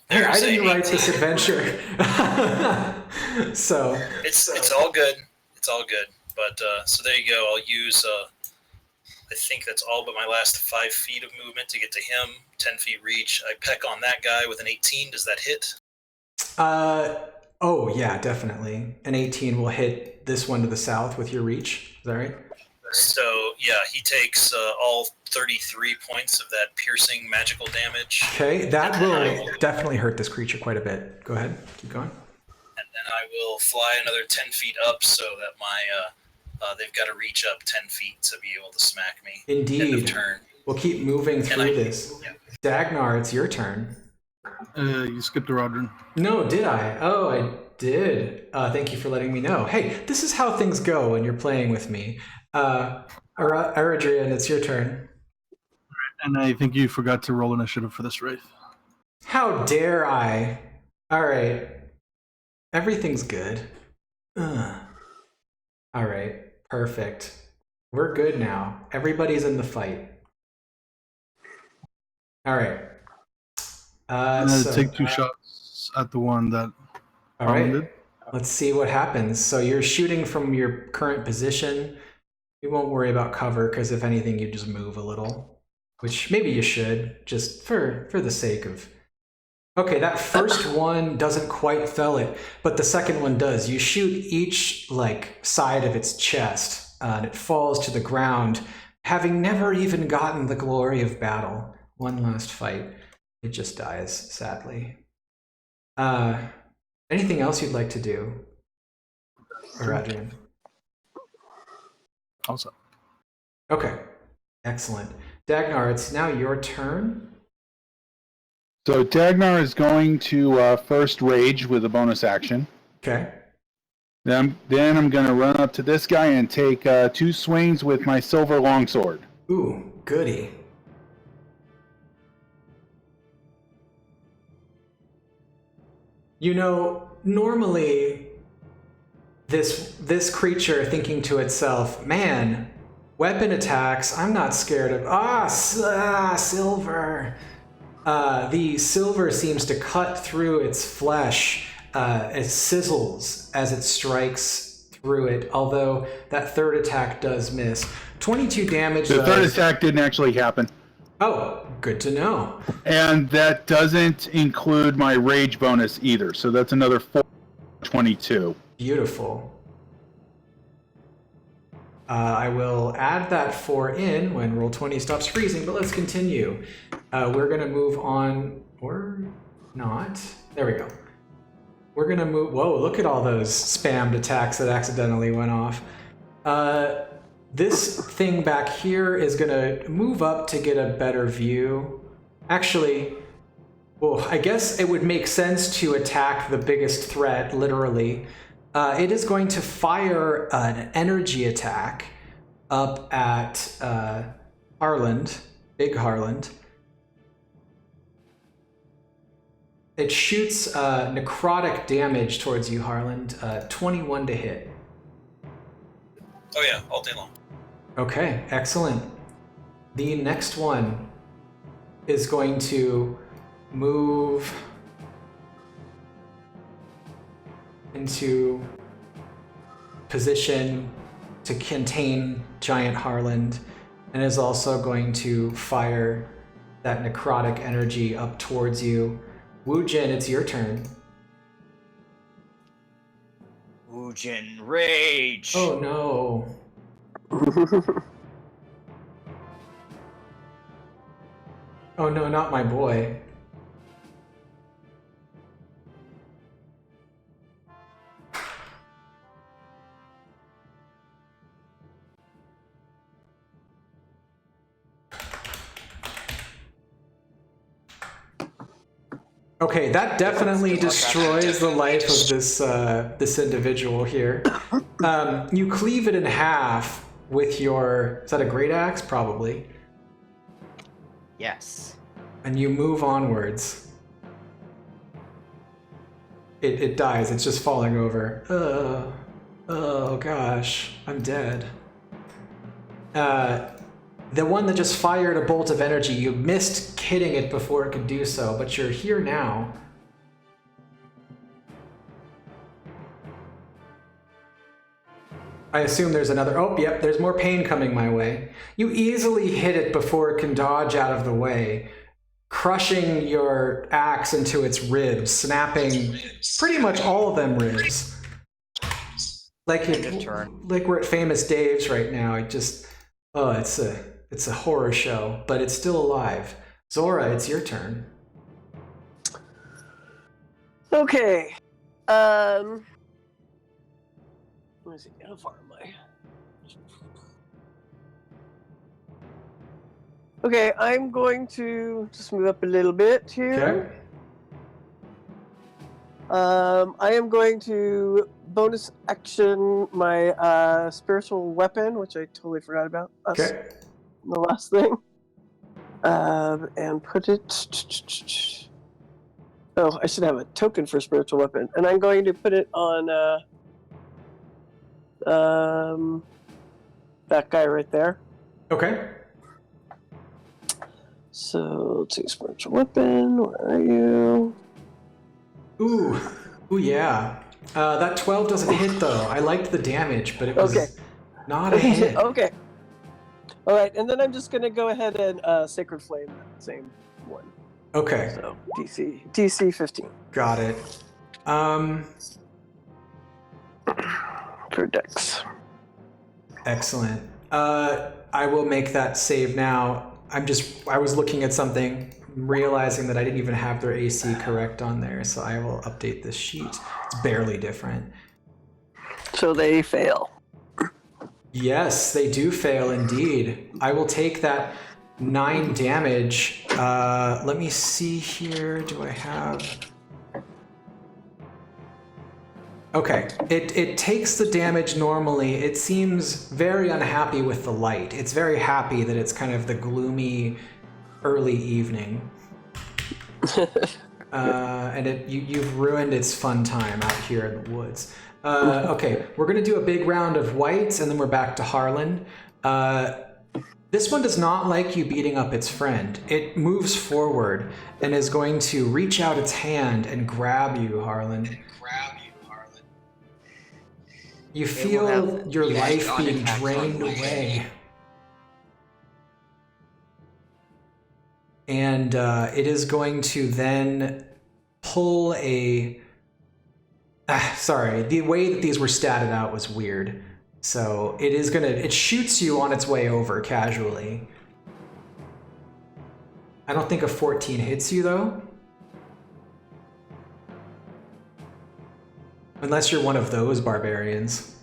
hey, I There's didn't a write this adventure. So it's all good. It's all good. But so there you go. I'll use I think that's all but my last 5 feet of movement to get to him. 10 feet reach. I peck on that guy with an 18. Does that hit? Oh yeah, definitely. An 18 will hit this one to the south with your reach. Is that right? So yeah, he takes all 33 points of that piercing magical damage. Okay, that will definitely hurt this creature quite a bit. Go ahead, keep going. And then I will fly another 10 feet up so that my they've got to reach up 10 feet to be able to smack me. Indeed. End of turn. We'll keep moving through this. Yeah. Dagnar, it's your turn. You skipped a Rodrin. No, did I? Oh, I did. Thank you for letting me know. Hey, this is how things go when you're playing with me. Aradrian, it's your turn. And I think you forgot to roll initiative for this wraith. How dare I? All right. Everything's good. All right. Perfect. We're good now. Everybody's in the fight. All right. I'm going to take 2 shots at the one that all Harlan right. did. Let's see what happens. So you're shooting from your current position. We won't worry about cover because if anything, you just move a little, which maybe you should just for the sake of. Okay, that first one doesn't quite fell it, but the second one does. You shoot each side of its chest, and it falls to the ground, having never even gotten the glory of battle. One last fight. It just dies, sadly. Anything else you'd like to do, Adrian? Also. Okay, excellent. Dagnar, it's now your turn. So Dagnar is going to first rage with a bonus action. Okay. Then I'm going to run up to this guy and take 2 swings with my silver longsword. Ooh, goody. You know, normally this creature thinking to itself, man, weapon attacks, I'm not scared of, silver. The silver seems to cut through its flesh. It sizzles as it strikes through it, although that third attack does miss. 22 damage. The third attack didn't actually happen. Oh, good to know. And that doesn't include my rage bonus either, so that's another 22. Beautiful. I will add that 4 in when Roll20 stops freezing, but let's continue. We're going to move on, or not. There we go. We're going to move... Whoa, look at all those spammed attacks that accidentally went off. This thing back here is going to move up to get a better view. Actually, well, I guess it would make sense to attack the biggest threat, literally. It is going to fire an energy attack up at Harland, Big Harland. It shoots necrotic damage towards you, Harland. 21 to hit. Oh yeah, all day long. Okay, excellent. The next one is going to move into position to contain Giant Harland, and is also going to fire that necrotic energy up towards you. Woojin, it's your turn. Woojin, rage! Oh no. Oh no, not my boy. Okay, that definitely destroys the life of this individual here. You cleave it in half with your... Is that a great axe? Probably. Yes. And you move onwards. it dies. It's just falling over. Oh gosh, I'm dead. The one that just fired a bolt of energy, you missed hitting it before it could do so, but you're here now. I assume there's another. Oh, yep, there's more pain coming my way. You easily hit it before it can dodge out of the way, crushing your axe into its ribs, snapping pretty much all of them ribs. Like we're at Famous Dave's right now. It just, oh, it's a horror show, but it's still alive. Zora, it's your turn. Okay. Let me see. How far am I? Okay, I'm going to just move up a little bit here. Okay. I am going to bonus action my spiritual weapon, which I totally forgot about. Okay. The last thing. And put it. Oh, I should have a token for spiritual weapon, and I'm going to put it on that guy right there. Okay. So let's see, spiritual weapon. Where are you? Ooh, yeah. That 12 doesn't hit though. I liked the damage, but it was not a hit. Okay. All right, and then I'm just gonna go ahead and Sacred Flame that same one. Okay. So DC 15 Got it. for Dex. Excellent. I will make that save now. I was looking at something, realizing that I didn't even have their AC correct on there, so I will update this sheet. It's barely different. So they fail. Yes, they do fail indeed. I will take that 9 damage. Let me see here. Do I have... Okay, it takes the damage normally. It seems very unhappy with the light. It's very happy that it's kind of the gloomy early evening. And you've ruined its fun time out here in the woods. Okay, we're gonna do a big round of whites and then we're back to Harlan. This one does not like you beating up its friend. It moves forward and is going to reach out its hand and grab you, Harlan. You feel your life being drained away. And it is going to then pull a... sorry, the way that these were statted out was weird. So it shoots you on its way over casually. I don't think a 14 hits you though. Unless you're one of those barbarians.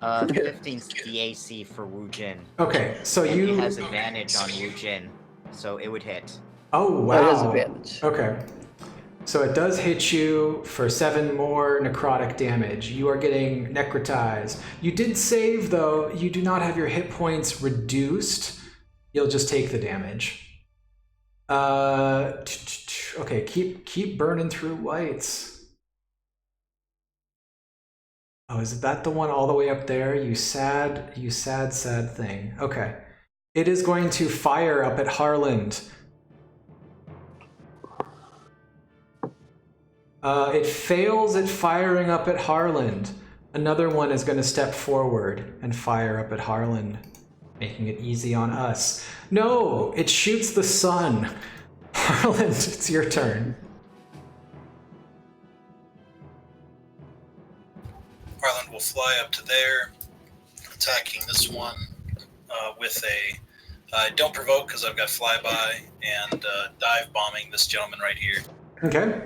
15's the AC for Wu Jin. Okay, so And you... It has advantage on Wu Jin, so it would hit. Oh, wow. That has advantage. Okay. So it does hit you for 7 more necrotic damage. You are getting necrotized. You did save, though. You do not have your hit points reduced. You'll just take the damage. Okay, keep burning through whites. Oh, is that the one all the way up there? You sad thing. Okay. It is going to fire up at Harland. It fails at firing up at Harland. Another one is going to step forward and fire up at Harland, making it easy on us. No, it shoots the sun. Harland, it's your turn. Harland will fly up to there, attacking this one with a don't provoke because I've got flyby, and dive bombing this gentleman right here. Okay.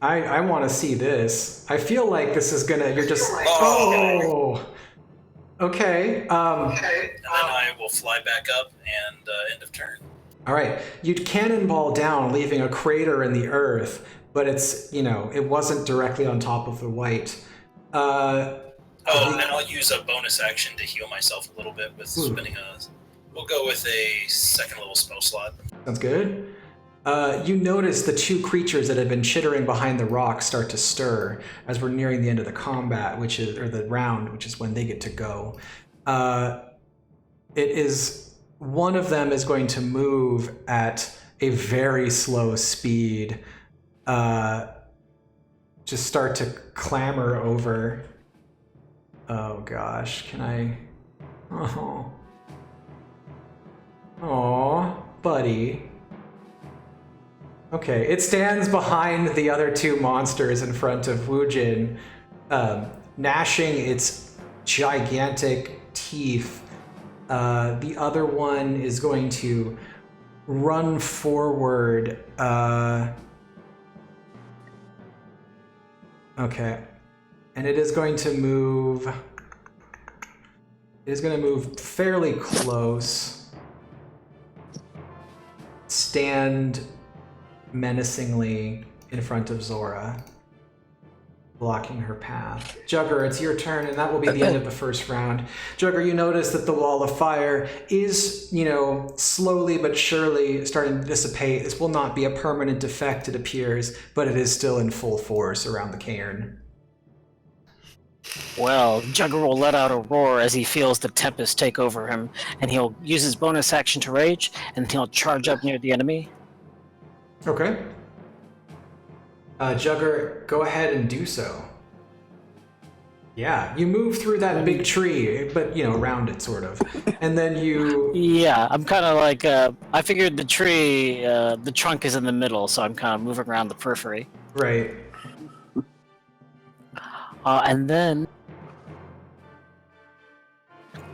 I want to see this. I feel like this is gonna. You're just. Oh. Okay. And then I will fly back up and end of turn. All right. You'd cannonball down, leaving a crater in the earth, but it's it wasn't directly on top of the white. And I'll use a bonus action to heal myself a little bit with spinning a. We'll go with a second level spell slot. Sounds good. You notice the two creatures that had been chittering behind the rock start to stir as we're nearing the end of the combat, or the round, which is when they get to go. One of them is going to move at a very slow speed, just start to clamber over. Oh gosh, can I? Oh, buddy. Okay, it stands behind the other two monsters in front of Woojin, gnashing its gigantic teeth. The other one is going to run forward. Okay, and it is going to move. It is going to move fairly close. Stand menacingly in front of Zora, blocking her path. Jugger, it's your turn, and that will be the end of the first round. Jugger, you notice that the wall of fire is, slowly but surely starting to dissipate. This will not be a permanent effect, it appears, but it is still in full force around the cairn. Well, Jugger will let out a roar as he feels the tempest take over him, and he'll use his bonus action to rage, and he'll charge up near the enemy. Okay. Jugger, go ahead and do so. Yeah, you move through that big tree, but, around it, sort of. And then you... Yeah, I'm kind of like, I figured the tree, the trunk is in the middle, so I'm kind of moving around the periphery. Right. And then,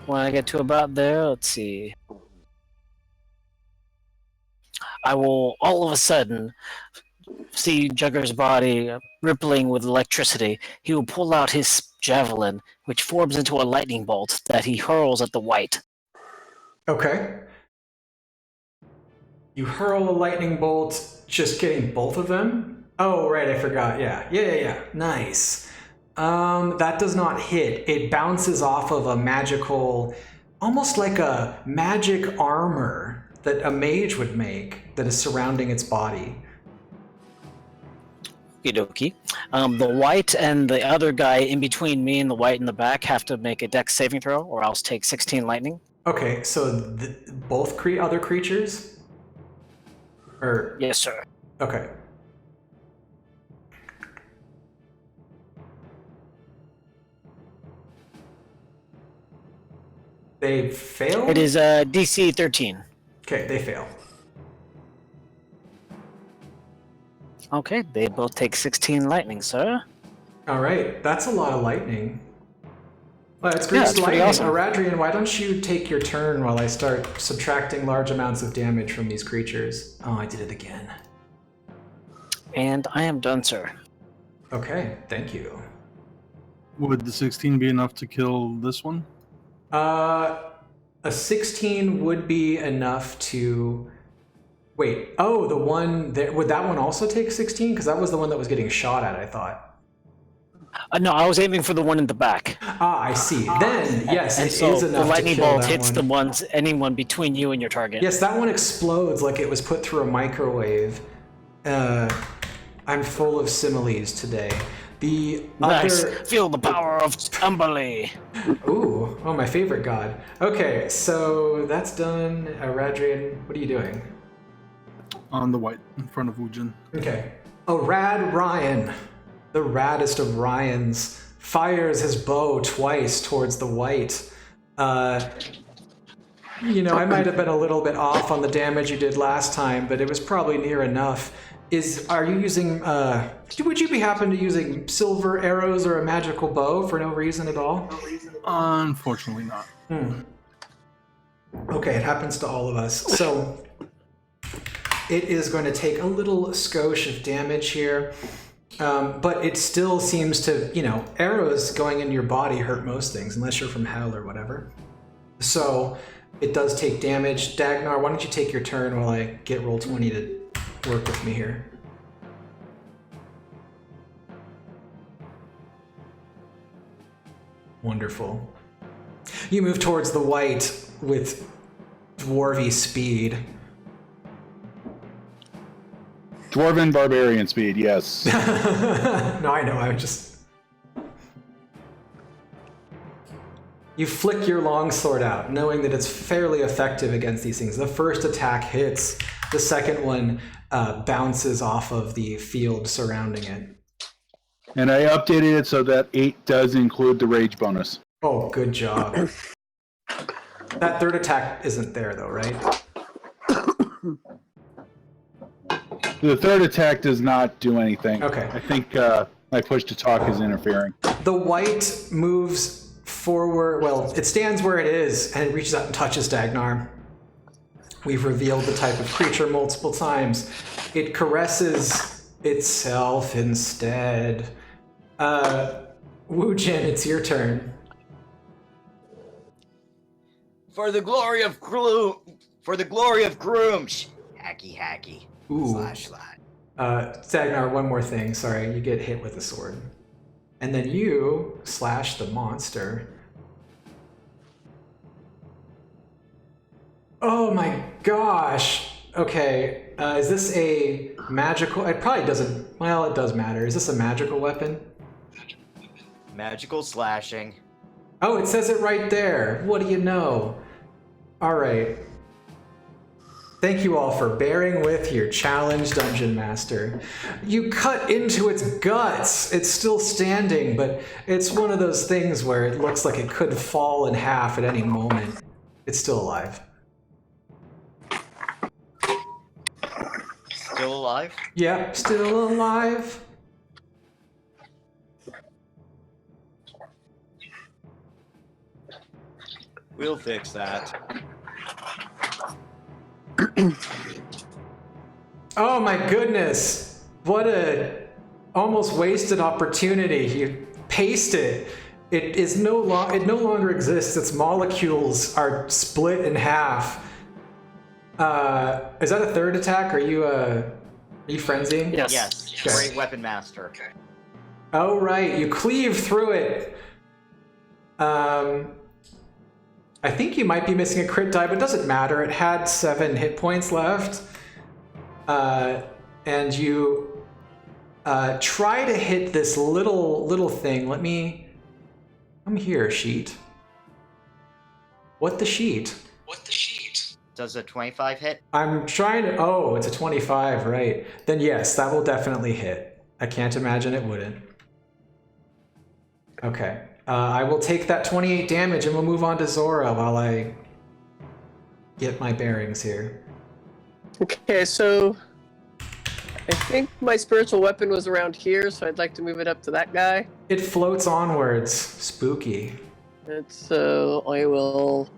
when I get to about there, let's see. I will all of a sudden see Jugger's body rippling with electricity. He will pull out his javelin, which forms into a lightning bolt that he hurls at the white. Okay. You hurl a lightning bolt, just getting both of them? Oh, right, I forgot. Yeah. Nice. That does not hit. It bounces off of a magical, almost like a magic armor that a mage would make that is surrounding its body. Okie dokie. The white and the other guy in between me and the white in the back have to make a dex saving throw, or else take 16 lightning. Okay, so both other creatures? Yes, sir. Okay. They fail? It is DC 13. Okay, they fail. Okay, they both take 16 lightning, sir. All right, that's a lot of lightning. Well, it's great it's pretty lightning. awesome. Radrian, why don't you take your turn while I start subtracting large amounts of damage from these creatures? Oh, I did it again. And I am done, sir. Okay, thank you. Would the 16 be enough to kill this one? A 16 would be enough to... Wait, oh, the one... Would that one also take 16? Because that was the one that was getting shot at, I thought. No, I was aiming for the one in the back. Ah, I see. Then, yes, And it so is enough the lightning to kill bolt that hits one. anyone between you and your target. Yes, that one explodes like it was put through a microwave. I'm full of similes today. The Nice. other... Feel the power of Tumbly. Ooh, oh, my favorite god. Okay, so that's done. Radrian, what are you doing? On the white, in front of Woojin. Okay. Rad Ryan, the raddest of Ryans, fires his bow twice towards the white. I might have been a little bit off on the damage you did last time, but it was probably near enough. Are you using, would you be happen to using silver arrows or a magical bow for no reason at all? Unfortunately not. Okay, it happens to all of us. So it is going to take a little skosh of damage here, but it still seems to, arrows going in your body hurt most things, unless you're from hell or whatever. So it does take damage. Dagnar, why don't you take your turn while I get roll 20 to work with me here. Wonderful. You move towards the white with dwarvy speed. Dwarven barbarian speed, yes. No, I know. I was just. You flick your longsword out, knowing that it's fairly effective against these things. The first attack hits. The second one bounces off of the field surrounding it. And I updated it so that 8 does include the rage bonus. Oh, good job. That third attack isn't there, though, right? The third attack does not do anything. Okay. I think my push to talk is interfering. The white moves forward. Well, it stands where it is, and it reaches out and touches Dagnar. We've revealed the type of creature multiple times. It caresses itself instead. Woojin, it's your turn. For the glory of gloom. For the glory of groom. Hacky. Ooh. Slash. Dagnar, one more thing. Sorry, you get hit with a sword. And then you slash the monster. Oh my gosh. Okay, is this a magical... It probably doesn't... Well, it does matter. Is this a magical weapon? Magical slashing. Oh, it says it right there. What do you know? All right. Thank you all for bearing with your challenge, Dungeon Master. You cut into its guts. It's still standing, but it's one of those things where it looks like it could fall in half at any moment. It's still alive. Still alive? Yep, still alive. We'll fix that. Oh my goodness. What a almost wasted opportunity. You paste it. It no longer exists. Its molecules are split in half. Is that a third attack? Are you frenzying? Yes. Yes. Okay. Great weapon master. Oh right, you cleave through it. I think you might be missing a crit die, but it doesn't matter. It had 7 hit points left. And you try to hit this little thing. I'm here, sheet. What the sheet? Does a 25 hit? I'm trying to... Oh, it's a 25, right. Then yes, that will definitely hit. I can't imagine it wouldn't. Okay. I will take that 28 damage and we'll move on to Zora while I get my bearings here. Okay, so I think my spiritual weapon was around here, so I'd like to move it up to that guy. It floats onwards. Spooky. And so I will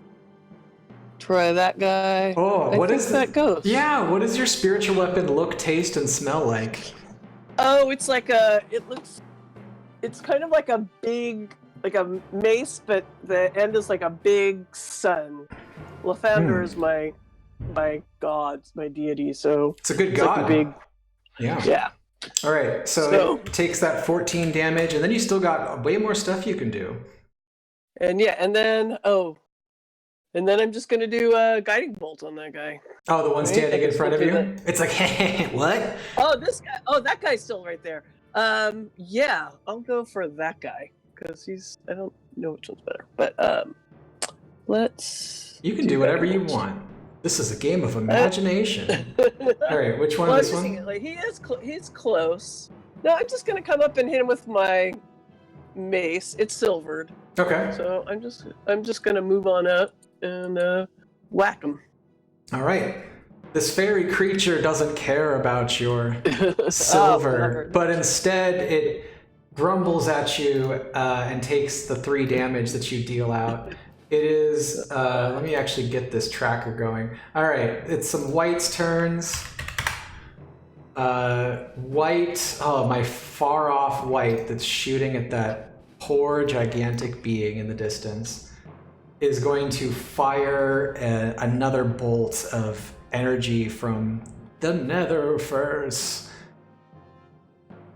try that guy. Oh, what is that goes? Yeah, what does your spiritual weapon look, taste, and smell like? Oh, it's like it's kind of like a big, like a mace, but the end is like a big sun. Lathander is my god, my deity, so it's a good it's god. like a big, yeah. All right, so it takes that 14 damage, and then you still got way more stuff you can do. And yeah, and then I'm just gonna do a guiding bolt on that guy. Oh, the one standing in front of you? That. It's like, hey, what? Oh, this guy. Oh, that guy's still right there. Yeah, I'll go for that guy because I don't know which one's better, but let's. You can do whatever you want. This is a game of imagination. All right, which one? Well, This one? like, he's close. No, I'm just gonna come up and hit him with my mace. It's silvered. Okay. So I'm just gonna move on up and whack him. All right. This fairy creature doesn't care about your silver, but instead it grumbles at you and takes the 3 damage that you deal out. It is, let me actually get this tracker going. All right, it's some white's turns. White, oh, my far off white that's shooting at that poor gigantic being in the distance is going to fire another bolt of energy from the Netherverse.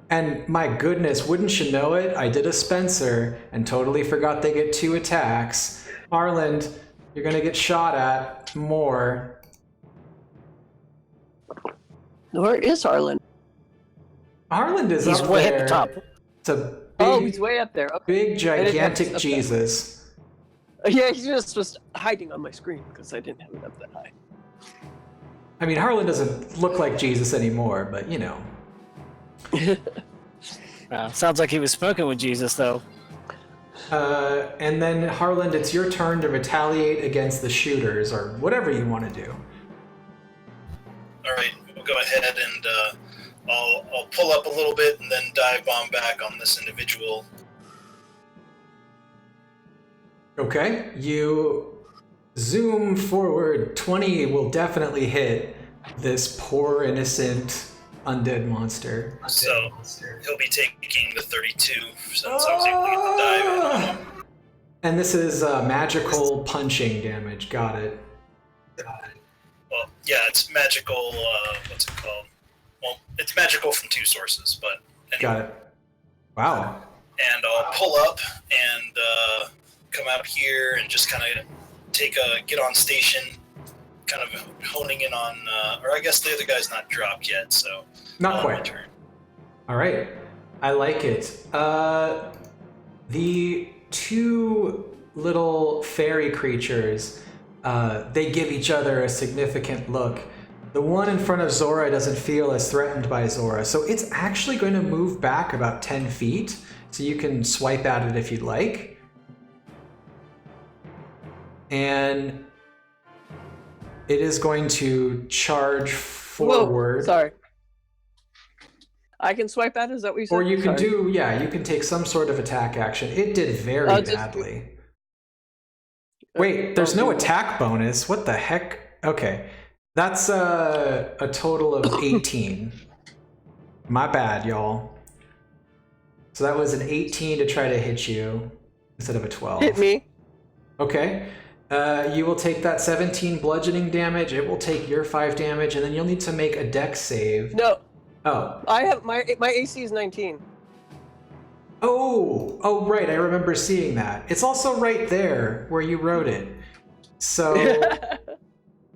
And my goodness, wouldn't you know it? I did a Spencer and totally forgot they get 2 attacks. Arland, you're gonna get shot at more. Where is Arlen? Harland is He's up way there. at the top. It's a big, Oh, he's way up there. Okay. big, gigantic up there. Jesus. Yeah, he's just hiding on my screen because I didn't have it up that high. I mean, Harlan doesn't look like Jesus anymore, but you know. Sounds like he was smoking with Jesus, though. And then Harland, it's your turn to retaliate against the shooters, or whatever you want to do. All right, we'll go ahead and I'll pull up a little bit and then dive bomb back on this individual. Okay, you zoom forward. 20 will definitely hit this poor, innocent, undead monster. So he'll be taking the 32 since I was able to get the dive in on him. And this is magical punching damage. Got it. Well, yeah, it's magical. What's it called? Well, it's magical from two sources, but anyway. Got it. Wow. And I'll pull up and come out here and just kind of get on station, kind of honing in on, or I guess the other guy's not dropped yet, so Not my quite. turn. All right. I like it. The two little fairy creatures, they give each other a significant look. The one in front of Zora doesn't feel as threatened by Zora, so it's actually going to move back about 10 feet, so you can swipe at it if you'd like. And it is going to charge forward. Whoa, sorry. I can swipe at it? Is that what you said? Or you can Sorry. you can take some sort of attack action. It did very badly. Wait, there's no attack bonus. What the heck? Okay. That's a total of 18. My bad, y'all. So that was an 18 to try to hit you instead of a 12. Hit me. Okay. You will take that 17 bludgeoning damage. It will take your 5 damage, and then you'll need to make a dex save. No, Oh. I have my AC is 19. Oh, right. I remember seeing that. It's also right there where you wrote it. So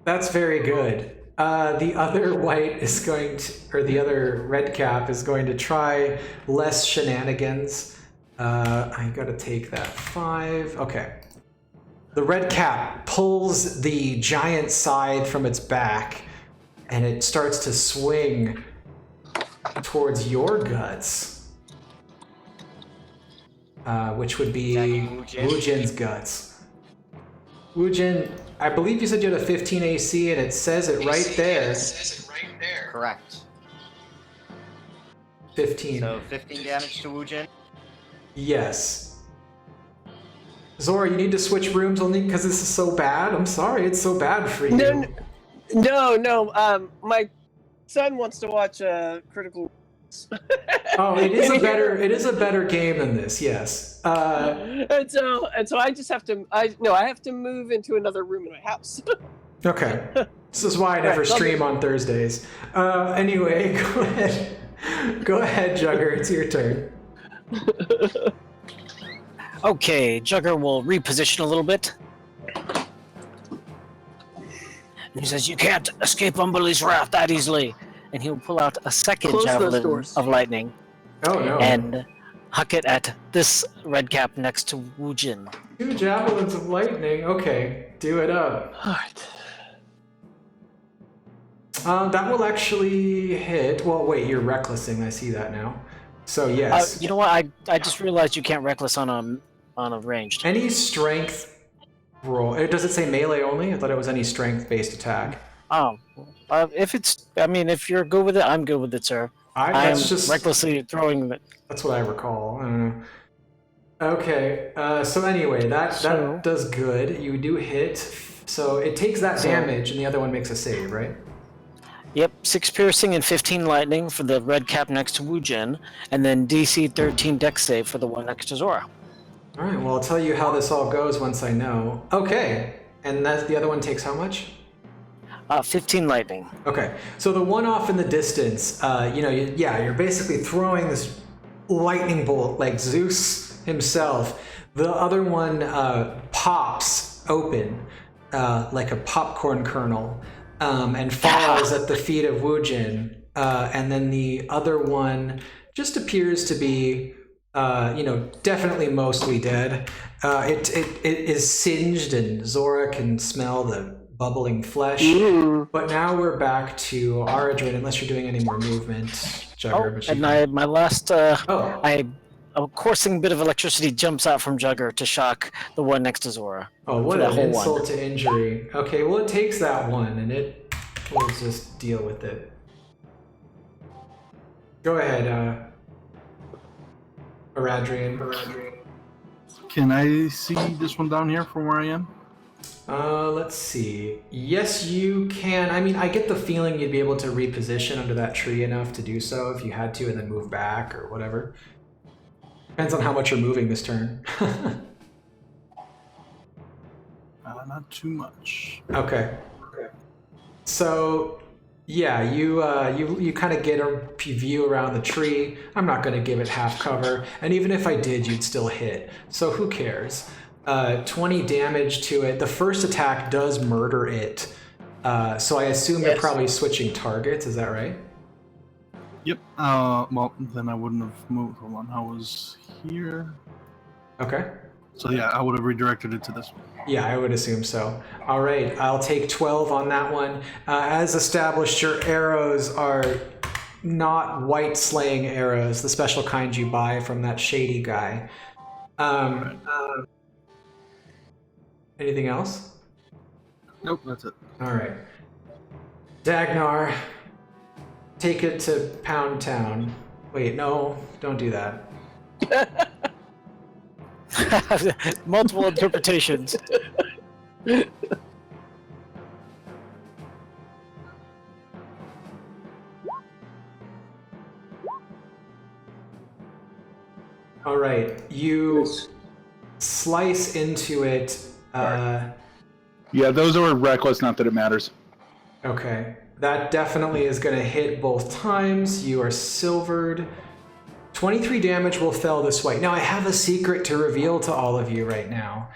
that's very good. The other white is going to, or the other red cap is going to try less shenanigans. I gotta take that 5. Okay. The red cap pulls the giant scythe from its back, and it starts to swing towards your guts, which would be Woojin's guts. Woojin, I believe you said you had a 15 AC, and it says it right there. Correct. 15. So 15 damage to Woojin. Yes. Zora, you need to switch rooms only because this is so bad. I'm sorry, it's so bad for you. No. My son wants to watch Critical. Oh, it is a better game than this. Yes. And so I just have to. I have to move into another room in my house. Okay. This is why I never stream on Thursdays. Anyway, go ahead. Go ahead, Jugger. It's your turn. Okay, Jugger will reposition a little bit. And he says, "You can't escape Umberly's wrath that easily." And he'll pull out a second Close those javelin doors. of lightning Oh no. and huck it at this red cap next to Woojin. 2 javelins of lightning. Okay, do it up. All right. That will actually hit. Well, wait, you're recklessing. I see that now. So yes. You know what? I just realized you can't reckless on a ranged. Any strength roll. Does it say melee only? I thought it was any strength-based attack. Oh, if you're good with it, I'm good with it, sir. I'm That's just recklessly throwing it. That's what I recall. I don't know. Okay. So anyway, that does good. You do hit. So it takes that damage, and the other one makes a save, right? Yep, 6 piercing and 15 lightning for the red cap next to Woojin, and then DC 13 dex save for the one next to Zora. All right. Well, I'll tell you how this all goes once I know. Okay. And the other one takes how much? 15 lightning. Okay, so the one off in the distance, you're basically throwing this lightning bolt like Zeus himself. The other one pops open like a popcorn kernel and falls at the feet of Woojin. and then the other one just appears to be, definitely mostly dead. It is singed, and Zora can smell the bubbling flesh. But now we're back to Aradrin, unless you're doing any more movement, Jugger. But my last, a coursing bit of electricity jumps out from Jugger to shock the one next to Zora. Oh, what an insult to injury. Okay, well, it takes that one, and it will just deal with it. Go ahead, Aradrian. Can I see this one down here from where I am? Let's see. Yes, you can. I mean, I get the feeling you'd be able to reposition under that tree enough to do so if you had to, and then move back or whatever. Depends on how much you're moving this turn. Not too much. Okay. So, yeah, you kind of get a view around the tree. I'm not going to give it half cover, and even if I did, you'd still hit. So who cares? 20 damage to it. The first attack does murder it. So I assume you're probably switching targets. Is that right? Yep. Well, then I wouldn't have moved. Hold on. I was here. Okay. So yeah, I would have redirected it to this one. Yeah, I would assume so. All right, I'll take 12 on that one. As established, your arrows are not white slaying arrows, the special kind you buy from that shady guy. Anything else? Nope, that's it. All right. Dagnar, take it to Pound Town. Wait, no, don't do that. Multiple interpretations. All right, you slice into it. Yeah, those are reckless, not that it matters. Okay, that definitely is going to hit both times. You are silvered. 23 damage will fell this way. Now, I have a secret to reveal to all of you right now.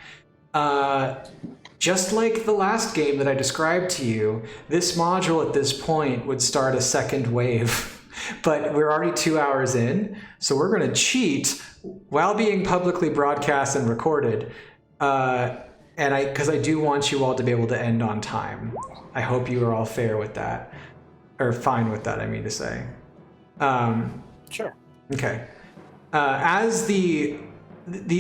Just like the last game that I described to you, this module at this point would start a second wave. But we're already 2 hours in, so we're going to cheat while being publicly broadcast and recorded. Because I do want you all to be able to end on time. I hope you are all fair with that. Or fine with that, I mean to say. Sure. Okay. As the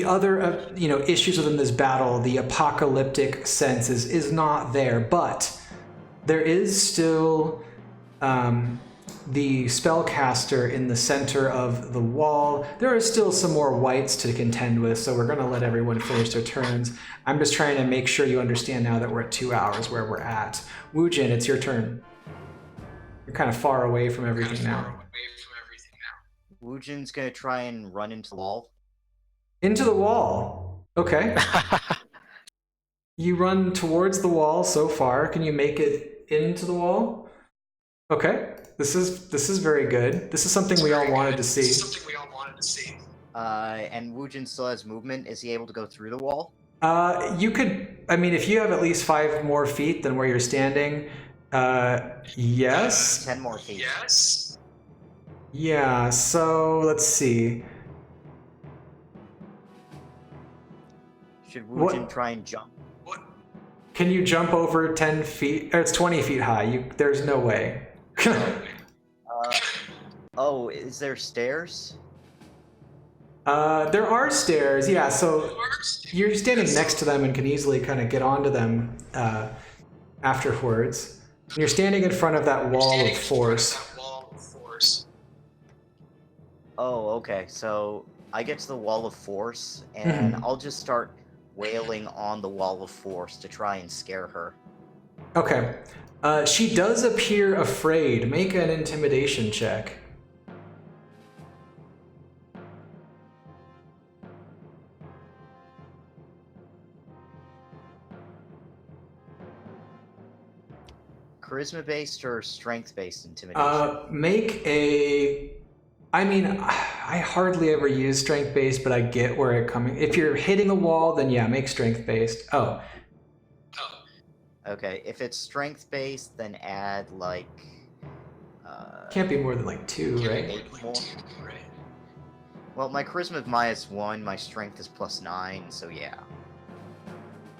other issues within this battle, the apocalyptic sense is not there, but there is still the spellcaster in the center of the wall. There are still some more whites to contend with, so we're going to let everyone finish their turns. I'm just trying to make sure you understand now that we're at 2 hours where we're at. Woojin, it's your turn. You're kind of far away from everything now. Woojin's gonna try and run into the wall. Into the wall. Okay. You run towards the wall so far. Can you make it into the wall? Okay. This is very good. This is something we all wanted to see. And Woojin still has movement. Is he able to go through the wall? You could. I mean, if you have at least 5 more feet than where you're standing, yes. 10 more feet. Yes. Yeah, so let's see. Should Woojin try and jump? Can you jump over 10 feet? Or it's 20 feet high. There's no way. Oh, is there stairs? There are stairs, yeah, so you're standing next to them and can easily kind of get onto them afterwards. You're standing in front of that wall of force. Oh, okay. So I get to the wall of force, and I'll just start wailing on the wall of force to try and scare her. Okay. She does appear afraid. Make an intimidation check. Charisma-based or strength-based intimidation? Make a... I mean, I hardly ever use strength-based, but I get where it's coming. If you're hitting a wall, then yeah, make strength-based. Oh. Okay, if it's strength-based, then add, like, Can't be more than like 2, right? 8 more. Well, my charisma is -1, my strength is +9, so yeah.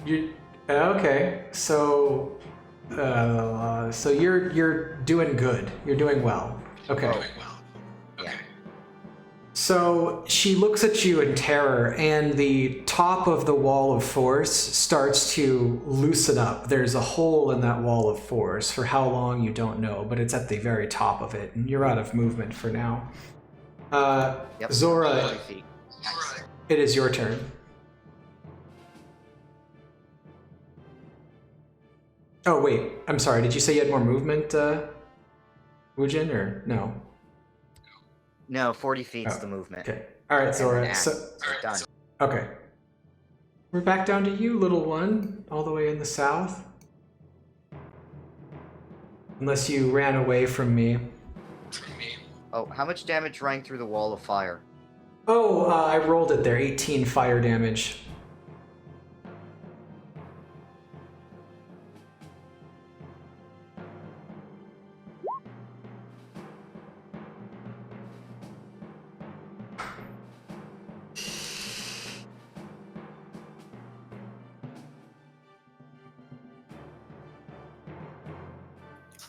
You okay? So, so you're doing good. You're doing well. Okay. Yeah. So she looks at you in terror, and the top of the wall of force starts to loosen up. There's a hole in that wall of force. For how long, you don't know, but it's at the very top of it, and you're out of movement for now. Yep. Zora, 40 feet. it is your turn. Oh, wait. I'm sorry. Did you say you had more movement, Wujin, or no? No, 40 feet's the movement. Okay. All right, And Zora. an axe. So, Done. okay. We're back down to you, little one, all the way in the south. Unless you ran away from me. Oh, how much damage rang through the wall of fire? Oh, I rolled it there. 18 fire damage.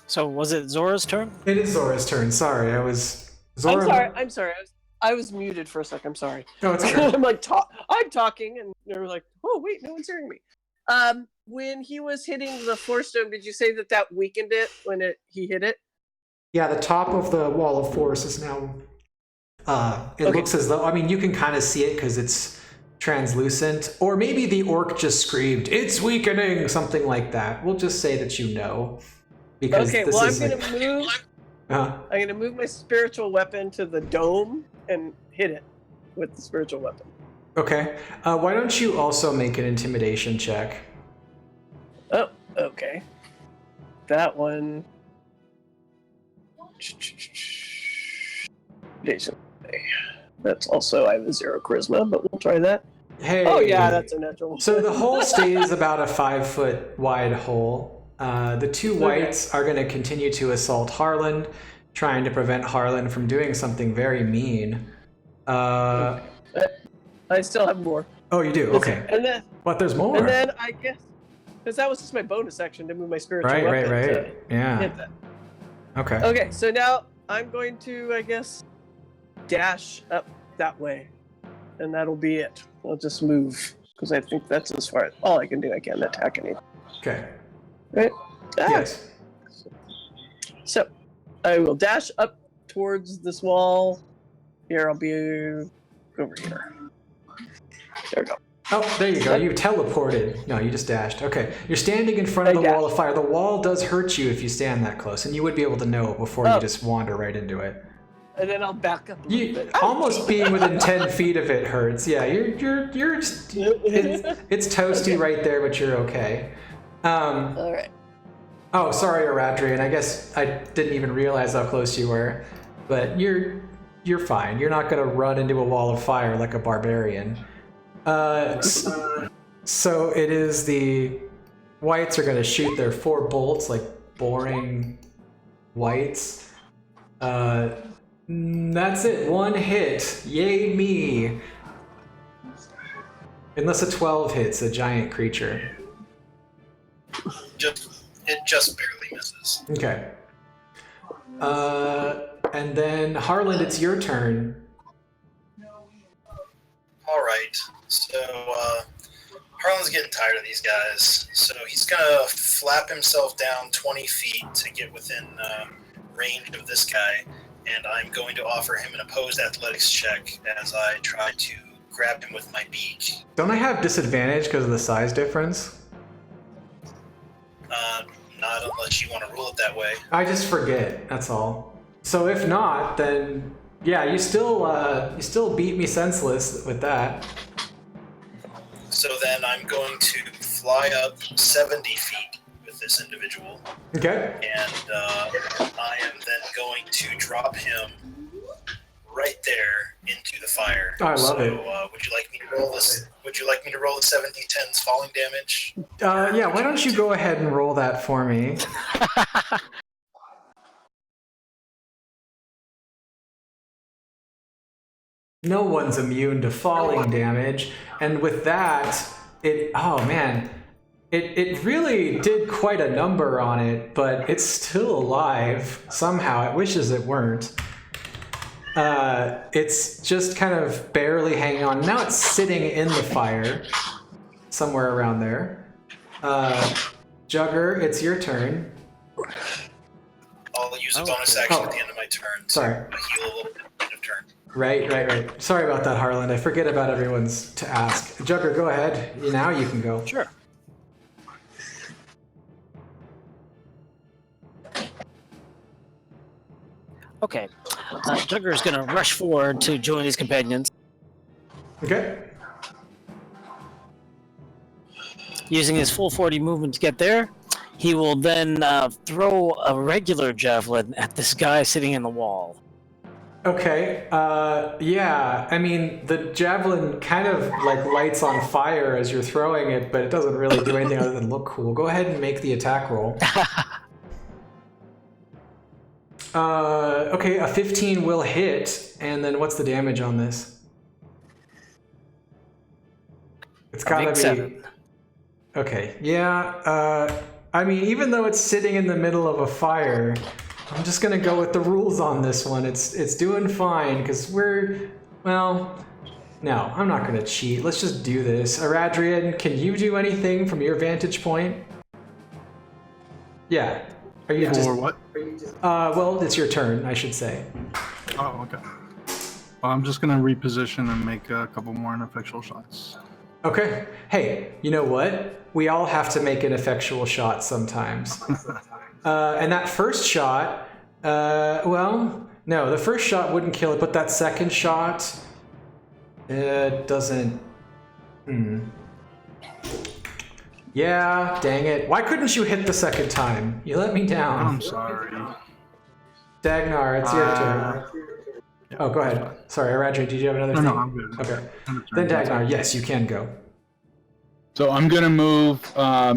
So was it Zora's turn? It is Zora's turn. Sorry, I was... Zora... I'm sorry. I was muted for a sec. I'm sorry. No, it's okay. I'm like, I'm talking, and they're like, oh, wait, no one's hearing me. When he was hitting the force stone, did you say that weakened it when he hit it? Yeah, the top of the wall of force is now... it looks as though... I mean, you can kind of see it because it's translucent. Or maybe the orc just screamed, "It's weakening!" Something like that. We'll just say that you know. Because Okay, this well, is I'm going to move my spiritual weapon to the dome and hit it with the spiritual weapon. Okay. Why don't you also make an intimidation check? Oh, okay. That one. That's also, I have a 0 charisma, but we'll try that. Hey. Oh, yeah, that's a natural one. So the hole stays about a 5-foot wide hole. The two whites are going to continue to assault Harlan, trying to prevent Harlan from doing something very mean. I still have more. Oh, you do? Okay. And then, But there's more. And then I guess, because that was just my bonus action to move my spiritual weapon. Right. Yeah. Hit that. Okay. Okay, so now I'm going to, I guess, dash up that way, and that'll be it. I'll just move because I think that's as far as all I can do. I can't attack anything. Okay. Right? Yes. So I will dash up towards this wall. Here, I'll be over here. There we go. Oh, there you go. You teleported. No, you just dashed. Okay. You're standing in front of the wall of fire. The wall does hurt you if you stand that close, and you would be able to know before you just wander right into it. And then I'll back up a little bit. Almost being within 10 feet of it hurts. Yeah, you're just, it's toasty right there, but you're okay. All right. Oh, sorry, Aradrian. I guess I didn't even realize how close you were, but you're fine. You're not gonna run into a wall of fire like a barbarian. So it is the whites are gonna shoot their 4 bolts like boring whites. That's it. 1 hit. Yay me. Unless a 12 hits a giant creature. It just barely misses. Okay. And then Harlan, it's your turn. All right. So Harlan's getting tired of these guys, so he's gonna flap himself down 20 feet to get within range of this guy, and I'm going to offer him an opposed athletics check as I try to grab him with my beak. Don't I have disadvantage because of the size difference? Not unless you want to rule it that way. I just forget, that's all. So if not, then yeah, you still beat me senseless with that. So then I'm going to fly up 70 feet with this individual. Okay. And I am then going to drop him right there into the fire. Oh, I love it. Would you like me to roll this? Would you like me to roll the 70-10's falling damage? Yeah, why don't you go ahead and roll that for me? No one's immune to falling damage. And with that, it really did quite a number on it, but it's still alive somehow. It wishes it weren't. It's just kind of barely hanging on. Now it's sitting in the fire, somewhere around there. Jugger, it's your turn. I'll use a bonus action at the end of my turn. Sorry. To heal a little bit at the end of turn. Right. Sorry about that, Harland. I forget about everyone's to ask. Jugger, go ahead. Now you can go. Sure. Okay. Jugger is going to rush forward to join his companions. Okay. Using his full 40 movement to get there, he will then throw a regular javelin at this guy sitting in the wall. Okay, yeah, I mean, the javelin kind of like lights on fire as you're throwing it, but it doesn't really do anything other than look cool. Go ahead and make the attack roll. Okay, a 15 will hit, and then what's the damage on this? It's gotta be... 7. Okay, yeah, I mean, even though it's sitting in the middle of a fire, I'm just gonna go with the rules on this one. It's doing fine, because well, no, I'm not gonna cheat. Let's just do this. Aradrian, can you do anything from your vantage point? Yeah. Are you just... what? Well, it's your turn, I should say. Oh, okay. Well, I'm just gonna reposition and make a couple more ineffectual shots. Okay. Hey, you know what? We all have to make an effectual shot sometimes. And that first shot, well, no, the first shot wouldn't kill it, but that second shot, doesn't... Yeah, dang it. Why couldn't you hit the second time? You let me down. I'm sorry. Dagnar, it's your turn. Oh, go ahead. Sorry, Aradri, did you have another thing? No, I'm good. Okay. Then Dagnar, yes, you can go. So I'm gonna move,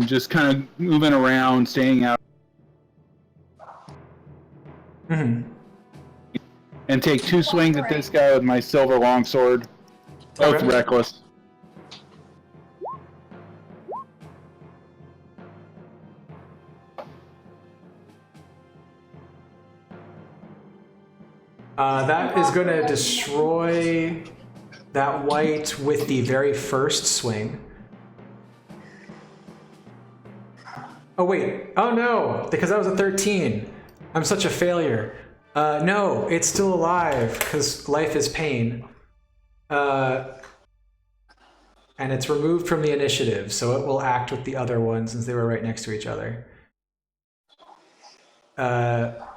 just kind of moving around, staying out, and take 2 swings at this guy with my silver longsword. Both Okay. reckless. That is going to destroy that white with the very first swing. Oh, wait. Oh, no. Because that was a 13. I'm such a failure. No, it's still alive because life is pain. And it's removed from the initiative, so it will act with the other one since they were right next to each other.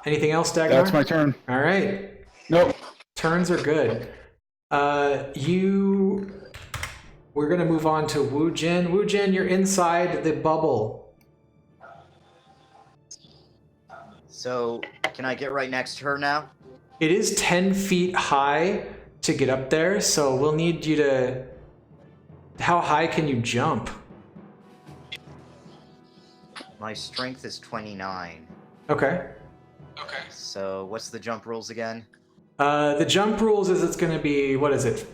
Anything else, Dagnar? That's my turn. All right. Nope. Turns are good. We're gonna move on to Wu Jin. Wu Jin, you're inside the bubble. So, can I get right next to her now? It is 10 feet high to get up there, so we'll need you to... How high can you jump? My strength is 29. Okay. So, what's the jump rules again? The jump rules is it's gonna be, what is it?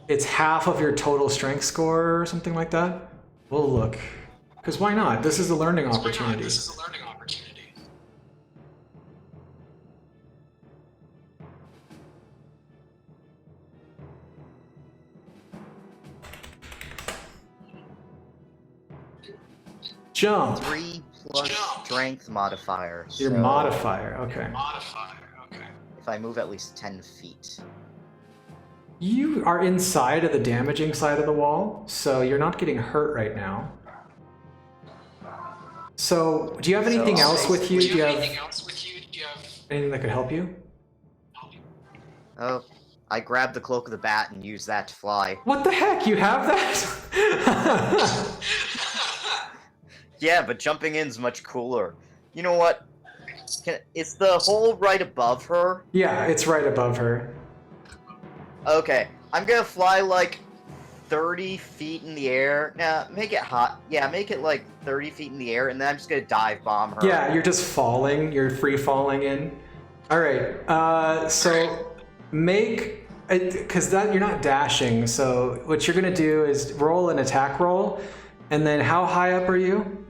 It's half of your total strength score or something like that. We'll look. Because why not? This is a learning opportunity. Jump. 3 plus strength modifier. Your so modifier, okay. if I move at least 10 feet. You are inside of the damaging side of the wall, so you're not getting hurt right now. So, do you have anything else with you? Do you have anything that could help you? Oh, I grabbed the cloak of the bat and used that to fly. What the heck? You have that? Yeah, but jumping in's much cooler. You know what? Is the hole right above her? Yeah, it's right above her. Okay, I'm gonna fly like 30 feet in the air. Nah, make it hot. Yeah, make it like 30 feet in the air, and then I'm just gonna dive bomb her. Yeah, you're just falling. You're free falling in. All right. So make, because that you're not dashing, so what you're gonna do is roll an attack roll, and then how high up are you?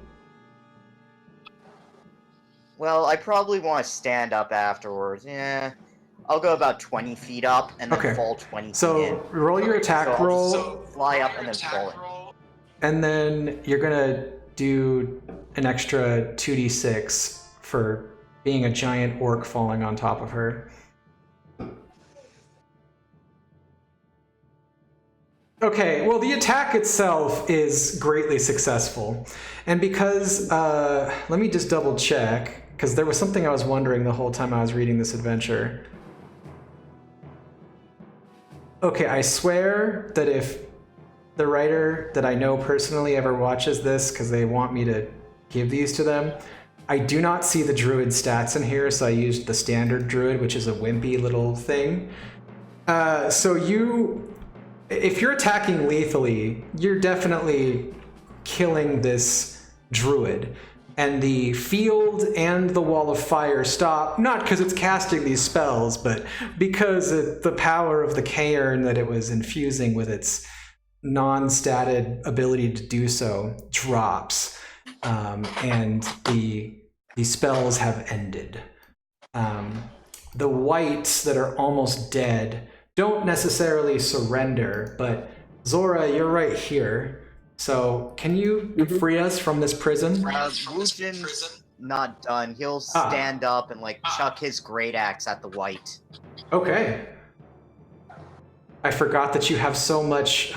Well, I probably want to stand up afterwards. Yeah, I'll go about 20 feet up and then Okay. fall 20 feet in. So roll your attack So I'll roll, just fly up and then fall in. and then you're gonna do an extra 2d6 for being a giant orc falling on top of her. Okay, well, the attack itself is greatly successful. And because, let me just double check, because there was something I was wondering the whole time I was reading this adventure. Okay, I swear that if the writer that I know personally ever watches this, because they want me to give these to them, I do not see the druid stats in here, so I used the standard druid, which is a wimpy little thing. So if you're attacking lethally, you're definitely killing this druid. And the field and the wall of fire stop, not because it's casting these spells, but because the power of the cairn that it was infusing with its non-statted ability to do so drops. And the spells have ended. The wights that are almost dead don't necessarily surrender, but Zora, you're right here. So can you free us from this prison? Wujin's not done. He'll stand up and chuck his great axe at the wight. Okay. I forgot that you have so much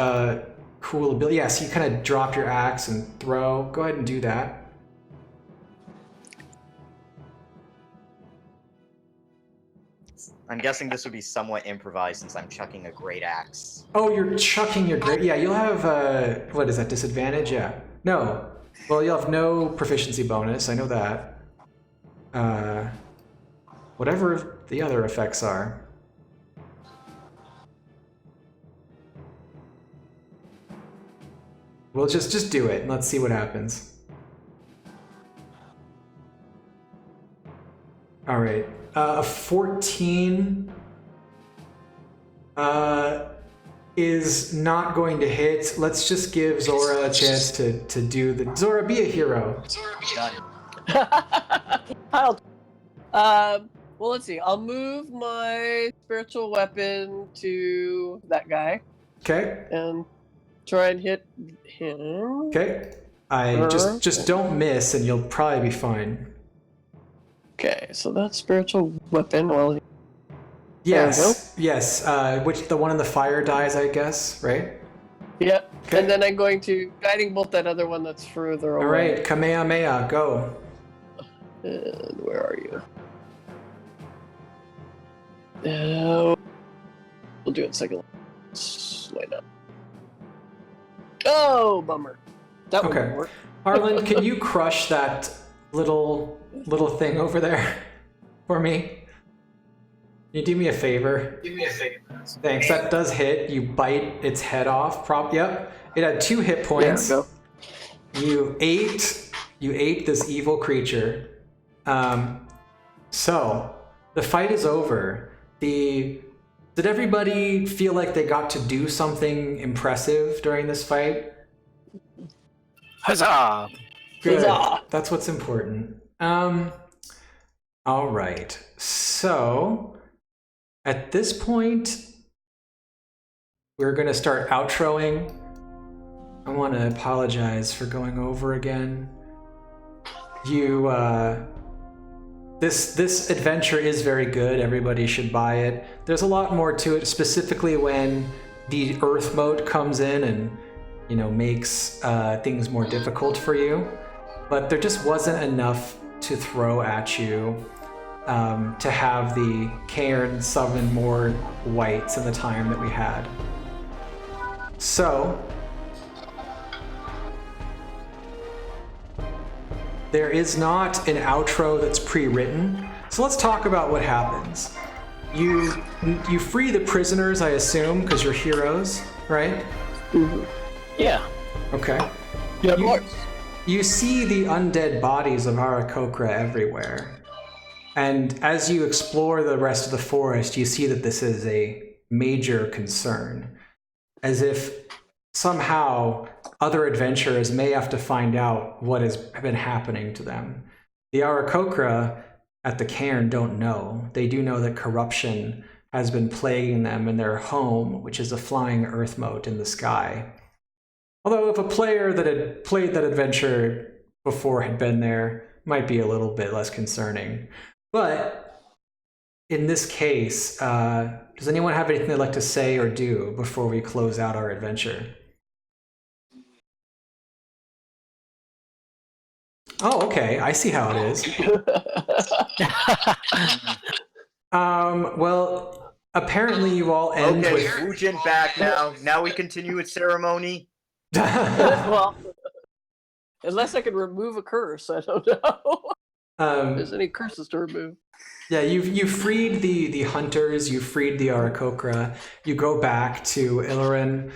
cool ability. Yeah, so you kind of drop your axe and throw. Go ahead and do that. I'm guessing this would be somewhat improvised since I'm chucking a great axe. Oh, you're chucking your great... Yeah, you'll have... what is that, disadvantage? Yeah. No. Well, you'll have no proficiency bonus. I know that. Whatever the other effects are. We'll just do it. Let's see what happens. All right. 14 is not going to hit. Let's just give Zora a chance to do the... Zora, be a hero. Well, let's see. I'll move my spiritual weapon to that guy. Okay. And try and hit him. Okay. Just don't miss and you'll probably be fine. Okay, so that's spiritual weapon. Well, yes, yes. Which the one in the fire dies, I guess, right? Yeah. Okay. And then I'm going to guiding bolt that other one that's further away. All right, Kamehameha, go. And where are you? We'll do it second. Why not? Oh, bummer. That Okay. wouldn't work. Harlan, can you crush that little thing over there for me? Can you do me a favor? Thanks. That does hit. You bite its head off. Yep. It had 2 hit points. Yeah, go. You ate this evil creature. So the fight is over. Did everybody feel like they got to do something impressive during this fight? Huzzah! Good. Huzzah! That's what's important. All right. So at this point, we're going to start outroing. I want to apologize for going over again. This adventure is very good. Everybody should buy it. There's a lot more to it, specifically when the Earth mode comes in and makes things more difficult for you. But there just wasn't enough to throw at you to have the cairn summon more wights in the time that we had. So there is not an outro that's pre-written. So let's talk about what happens. You free the prisoners, I assume, because you're heroes, right? Mm-hmm. Yeah. Okay. Yeah, Of course. You see the undead bodies of Arakokra everywhere. And as you explore the rest of the forest, you see that this is a major concern, as if somehow other adventurers may have to find out what has been happening to them. The Aarakocra at the cairn don't know. They do know that corruption has been plaguing them in their home, which is a flying earth mote in the sky. Although if a player that had played that adventure before had been there, might be a little bit less concerning. But in this case, does anyone have anything they'd like to say or do before we close out our adventure? Oh, okay. I see how it is. Well, apparently you all end Okay, with... Wujin back now. Now we continue with ceremony. Well, unless I can remove a curse, I don't know. If there's any curses to remove. Yeah, you freed the hunters, you freed the Aarakocra, you go back to Ilurin.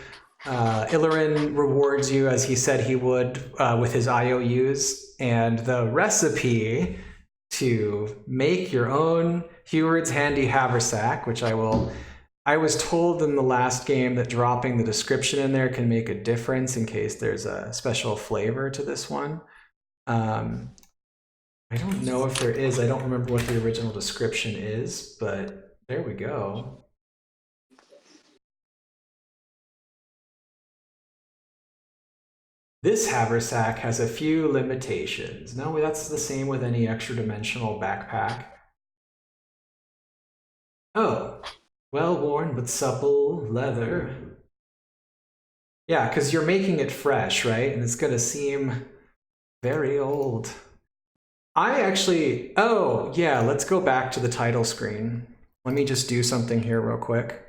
Ilurin rewards you as he said he would with his IOUs, and the recipe to make your own Heward's Handy Haversack, which I was told in the last game that dropping the description in there can make a difference in case there's a special flavor to this one. I don't know if there is. I don't remember what the original description is, but there we go. This haversack has a few limitations. No, that's the same with any extra dimensional backpack. Oh, well-worn but supple leather. Yeah, because you're making it fresh, right? And it's going to seem very old. I actually, oh, yeah, let's go back to the title screen. Let me just do something here real quick.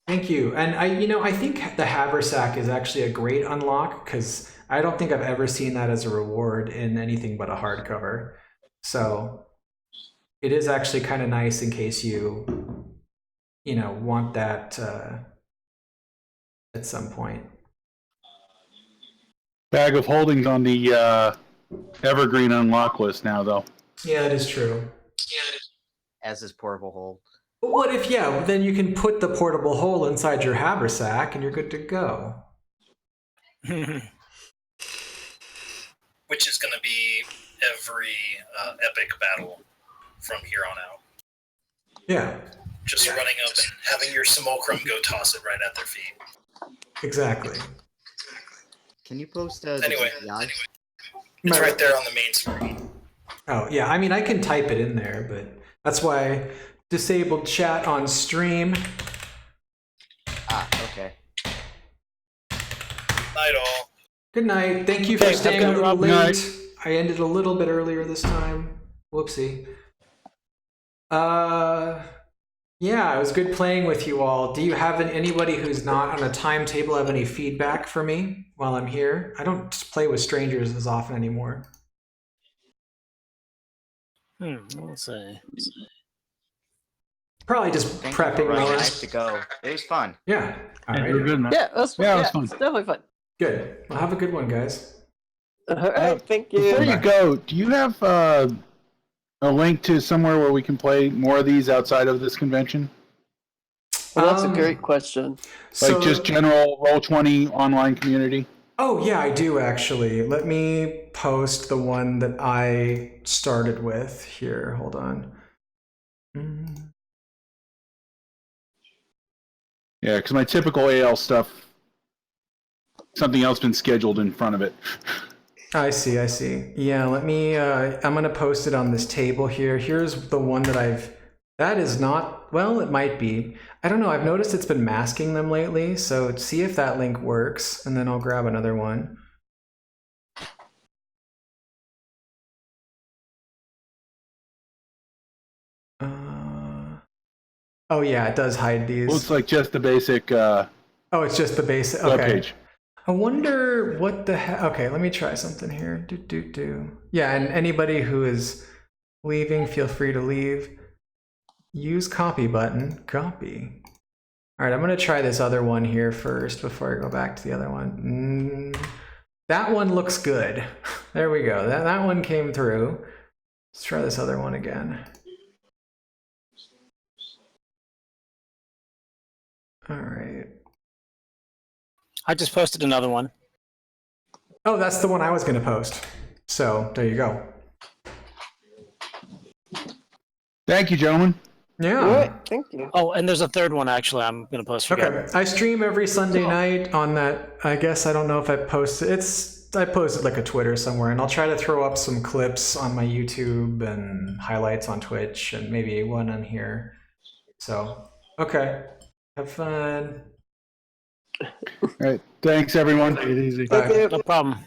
Thank you. And I think the haversack is actually a great unlock because I don't think I've ever seen that as a reward in anything but a hardcover. So it is actually kind of nice in case you want that at some point. Bag of Holdings on the Evergreen unlock list now, though. Yeah, that is true. As is portable hold. But what if, then you can put the portable hole inside your haversack and you're good to go. Which is going to be every epic battle from here on out. Yeah. Just running up and having your simulacrum go toss it right at their feet. Exactly. Can you post Anyway, the it's right there on the main screen. Oh, yeah. I mean, I can type it in there, but that's why I disabled chat on stream. Ah, okay. Night all. Good night. Thank you for Thanks. staying a Have a little good late. night. I ended a little bit earlier this time. Whoopsie. Yeah, it was good playing with you all. Do you have anybody who's not on a timetable have any feedback for me while I'm here? I don't play with strangers as often anymore. Let's see. Probably just Thank you for prepping running. more. I have to go. It was fun. Yeah. All Yeah, right. you're good, man. Yeah, that's Yeah, it was fun. it's definitely fun. Good. Well, have a good one, guys. All right, thank you. Before you go, do you have a link to somewhere where we can play more of these outside of this convention? Well, that's a great question. Like just general Roll20 online community? Oh, yeah, I do actually. Let me post the one that I started with here. Hold on. Yeah, because my typical AL stuff, something else been scheduled in front of it. I see. Yeah, let me, I'm going to post it on this table here. Here's the one that that is not, well, it might be. I don't know. I've noticed it's been masking them lately. So see if that link works, and then I'll grab another one. Oh yeah, it does hide these. Looks like just the basic Oh, it's just the basic. Okay. webpage. I wonder what the heck. Okay, let me try something here. Yeah, and anybody who is leaving, feel free to leave. Use copy button, copy. All right, I'm gonna try this other one here first before I go back to the other one. That one looks good. There we go, that one came through. Let's try this other one again. All right. I just posted another one. Oh, that's the one I was gonna post. So there you go. Thank you, gentlemen. Yeah. All right, thank you. Oh, and there's a third one actually. I'm gonna post again. Okay. I stream every Sunday night on that. I guess I don't know if I post it. I posted like a Twitter somewhere, and I'll try to throw up some clips on my YouTube and highlights on Twitch, and maybe one on here. So, okay. Have fun. All right. Thanks, everyone. Take it easy. Bye. Okay. No problem.